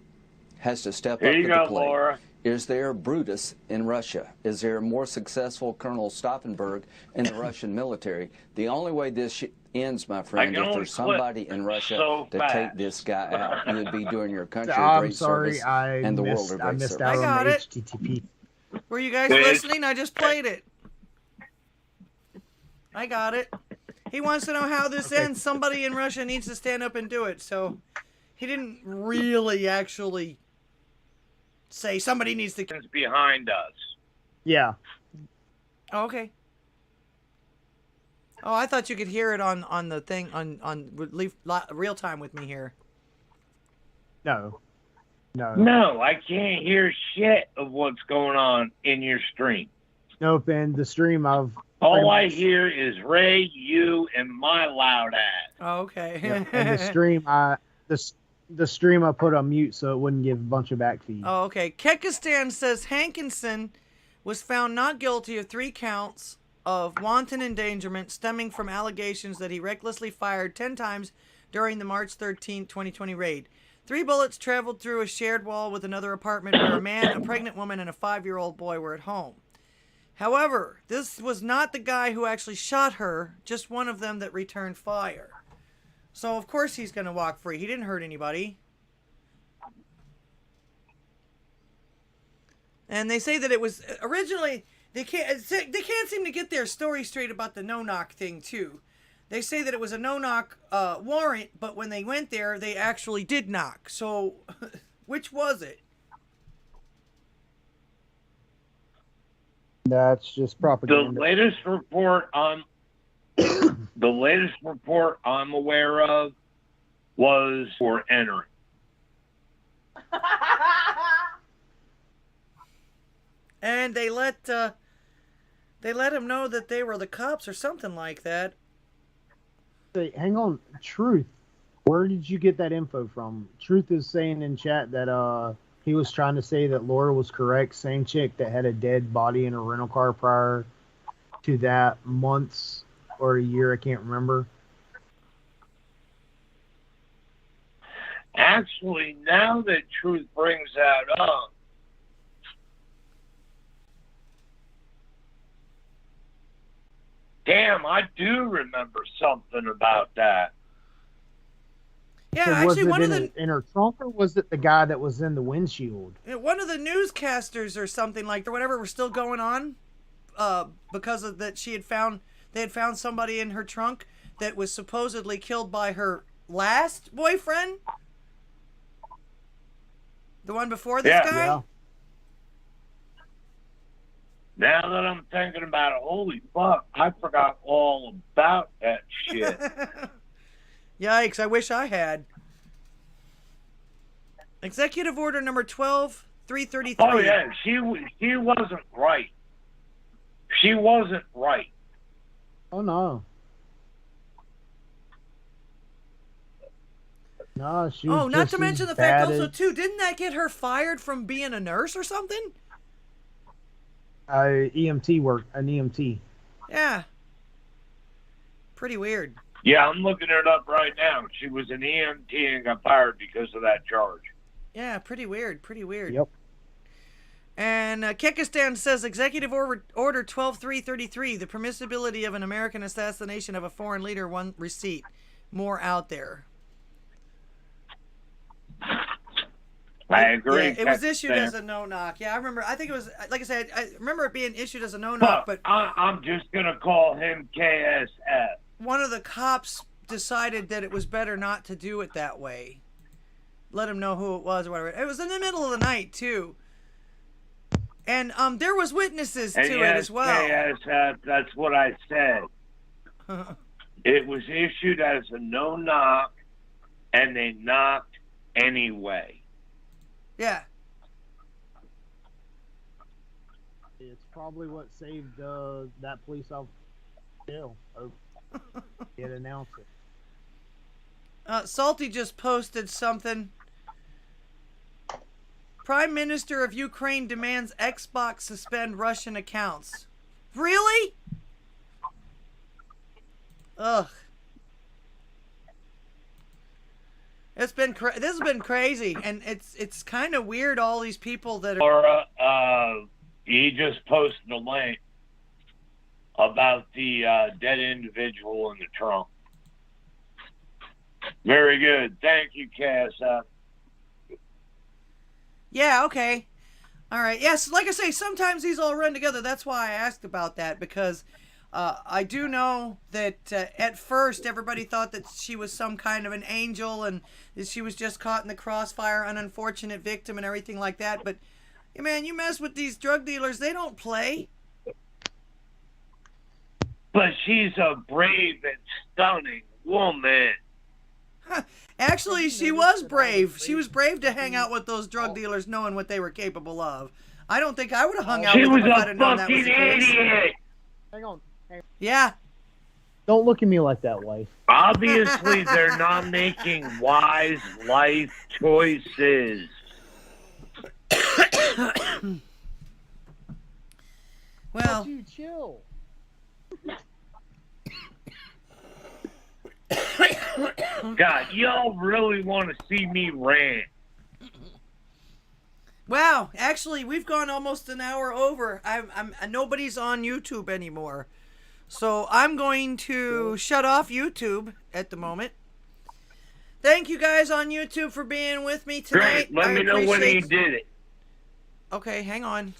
has to step Here up you to go, the plate. Laura. Is there Brutus in Russia? Is there a more successful Colonel Stauffenberg in the Russian military? The only way this ends, my friend, can is for only somebody clip in Russia so to fast. take this guy out. You would be doing your country a I'm great sorry, service and the world a I great missed service. out I got on the it. HTTP. Were you guys It's- listening? I just played it. I got it. He wants to know how this ends. Somebody in Russia needs to stand up and do it. So he didn't really actually say somebody needs to. Behind us. Yeah. Oh, okay. Oh, I thought you could hear it on the thing on real time with me here. No. No, I can't hear shit of what's going on in your stream. Nope, and the stream I've... All I hear is Ray, you, and my loud ass. Oh, okay. Yeah, and the stream I put on mute so it wouldn't give a bunch of back feed. Oh, okay. Kekistan says Hankinson was found not guilty of 3 counts of wanton endangerment stemming from allegations that he recklessly fired 10 times during the March 13, 2020 raid. 3 bullets traveled through a shared wall with another apartment where a man, a pregnant woman, and a 5-year-old boy were at home. However, this was not the guy who actually shot her, just one of them that returned fire. So, of course, he's going to walk free. He didn't hurt anybody. And they say that it was originally... They can't seem to get their story straight about the no-knock thing, too. They say that it was a no-knock warrant, but when they went there, they actually did knock. So, which was it? That's just propaganda. The latest report I'm aware of was for entering. And they let him know that they were the cops or something like that. Hey, hang on, Truth. Where did you get that info from? Truth is saying in chat that he was trying to say that Laura was correct. Same chick that had a dead body in a rental car prior to that, months or a year, I can't remember. Actually, now that Truth brings that up, damn, I do remember something about that. Yeah, So actually, was it in her trunk, or was it the guy that was in the windshield? One of the newscasters or something like that, whatever, were still going on because of that they had found somebody in her trunk that was supposedly killed by her last boyfriend. The one before this guy? Yeah. Now that I'm thinking about it, holy fuck, I forgot all about that shit. Yikes, I wish I had. Executive Order number 12-333. Oh, yeah, she wasn't right. She wasn't right. Oh, no. No, she was not just to mention the fact also, too, didn't that get her fired from being a nurse or something? EMT work, an EMT. Yeah. Pretty weird. Yeah, I'm looking it up right now. She was an EMT and got fired because of that charge. Yeah, pretty weird. Pretty weird. Yep. And Kekistan says Executive Order 12-333, the permissibility of an American assassination of a foreign leader, one receipt. More out there. I agree. Yeah, it was issued as a no-knock. Yeah, I remember. I think it was, like I said, I remember it being issued as a no-knock. But I'm just going to call him KSF. One of the cops decided that it was better not to do it that way. Let him know who it was or whatever. It was in the middle of the night, too. And there was witnesses to it as well. KSF, that's what I said. It was issued as a no-knock, and they knocked anyway. Yeah. It's probably what saved that police officer jail. It announced it. Salty just posted something. Prime Minister of Ukraine demands Xbox suspend Russian accounts. Really? Ugh. This has been crazy, and it's kind of weird. All these people that are. He just posted a link about the dead individual in the trunk. Very good, thank you, Cass. Yeah. Okay. All right. Yes. Like I say, sometimes these all run together. That's why I asked about that, because I do know that at first everybody thought that she was some kind of an angel and that she was just caught in the crossfire, an unfortunate victim and everything like that. But, man, you mess with these drug dealers, they don't play. But she's a brave and stunning woman. Actually, she was brave. She was brave to hang out with those drug dealers knowing what they were capable of. I don't think I would have hung out with them if I'd have known that was the case. Idiot. Hang on. Yeah. Don't look at me like that, wife. Obviously, they're not making wise life choices. Well, you chill. God, y'all really want to see me rant. Wow, actually, we've gone almost an hour over. Nobody's on YouTube anymore. So I'm going to shut off YouTube at the moment. Thank you guys on YouTube for being with me tonight. Great, let me know when you did it. Okay, hang on.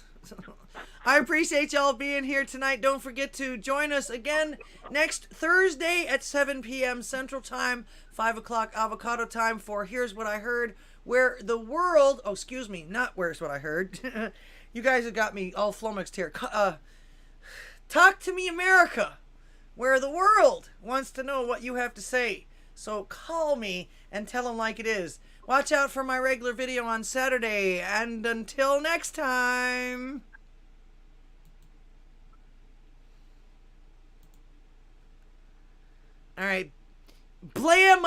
I appreciate y'all being here tonight. Don't forget to join us again next Thursday at 7 p.m. Central Time, 5 o'clock Avocado Time for Here's What I Heard, where the world... Oh, excuse me, not Where's What I Heard. You guys have got me all flummoxed here. Talk to Me America, where the world wants to know what you have to say. So call me and tell them like it is. Watch out for my regular video on Saturday. And until next time... All right. Blam!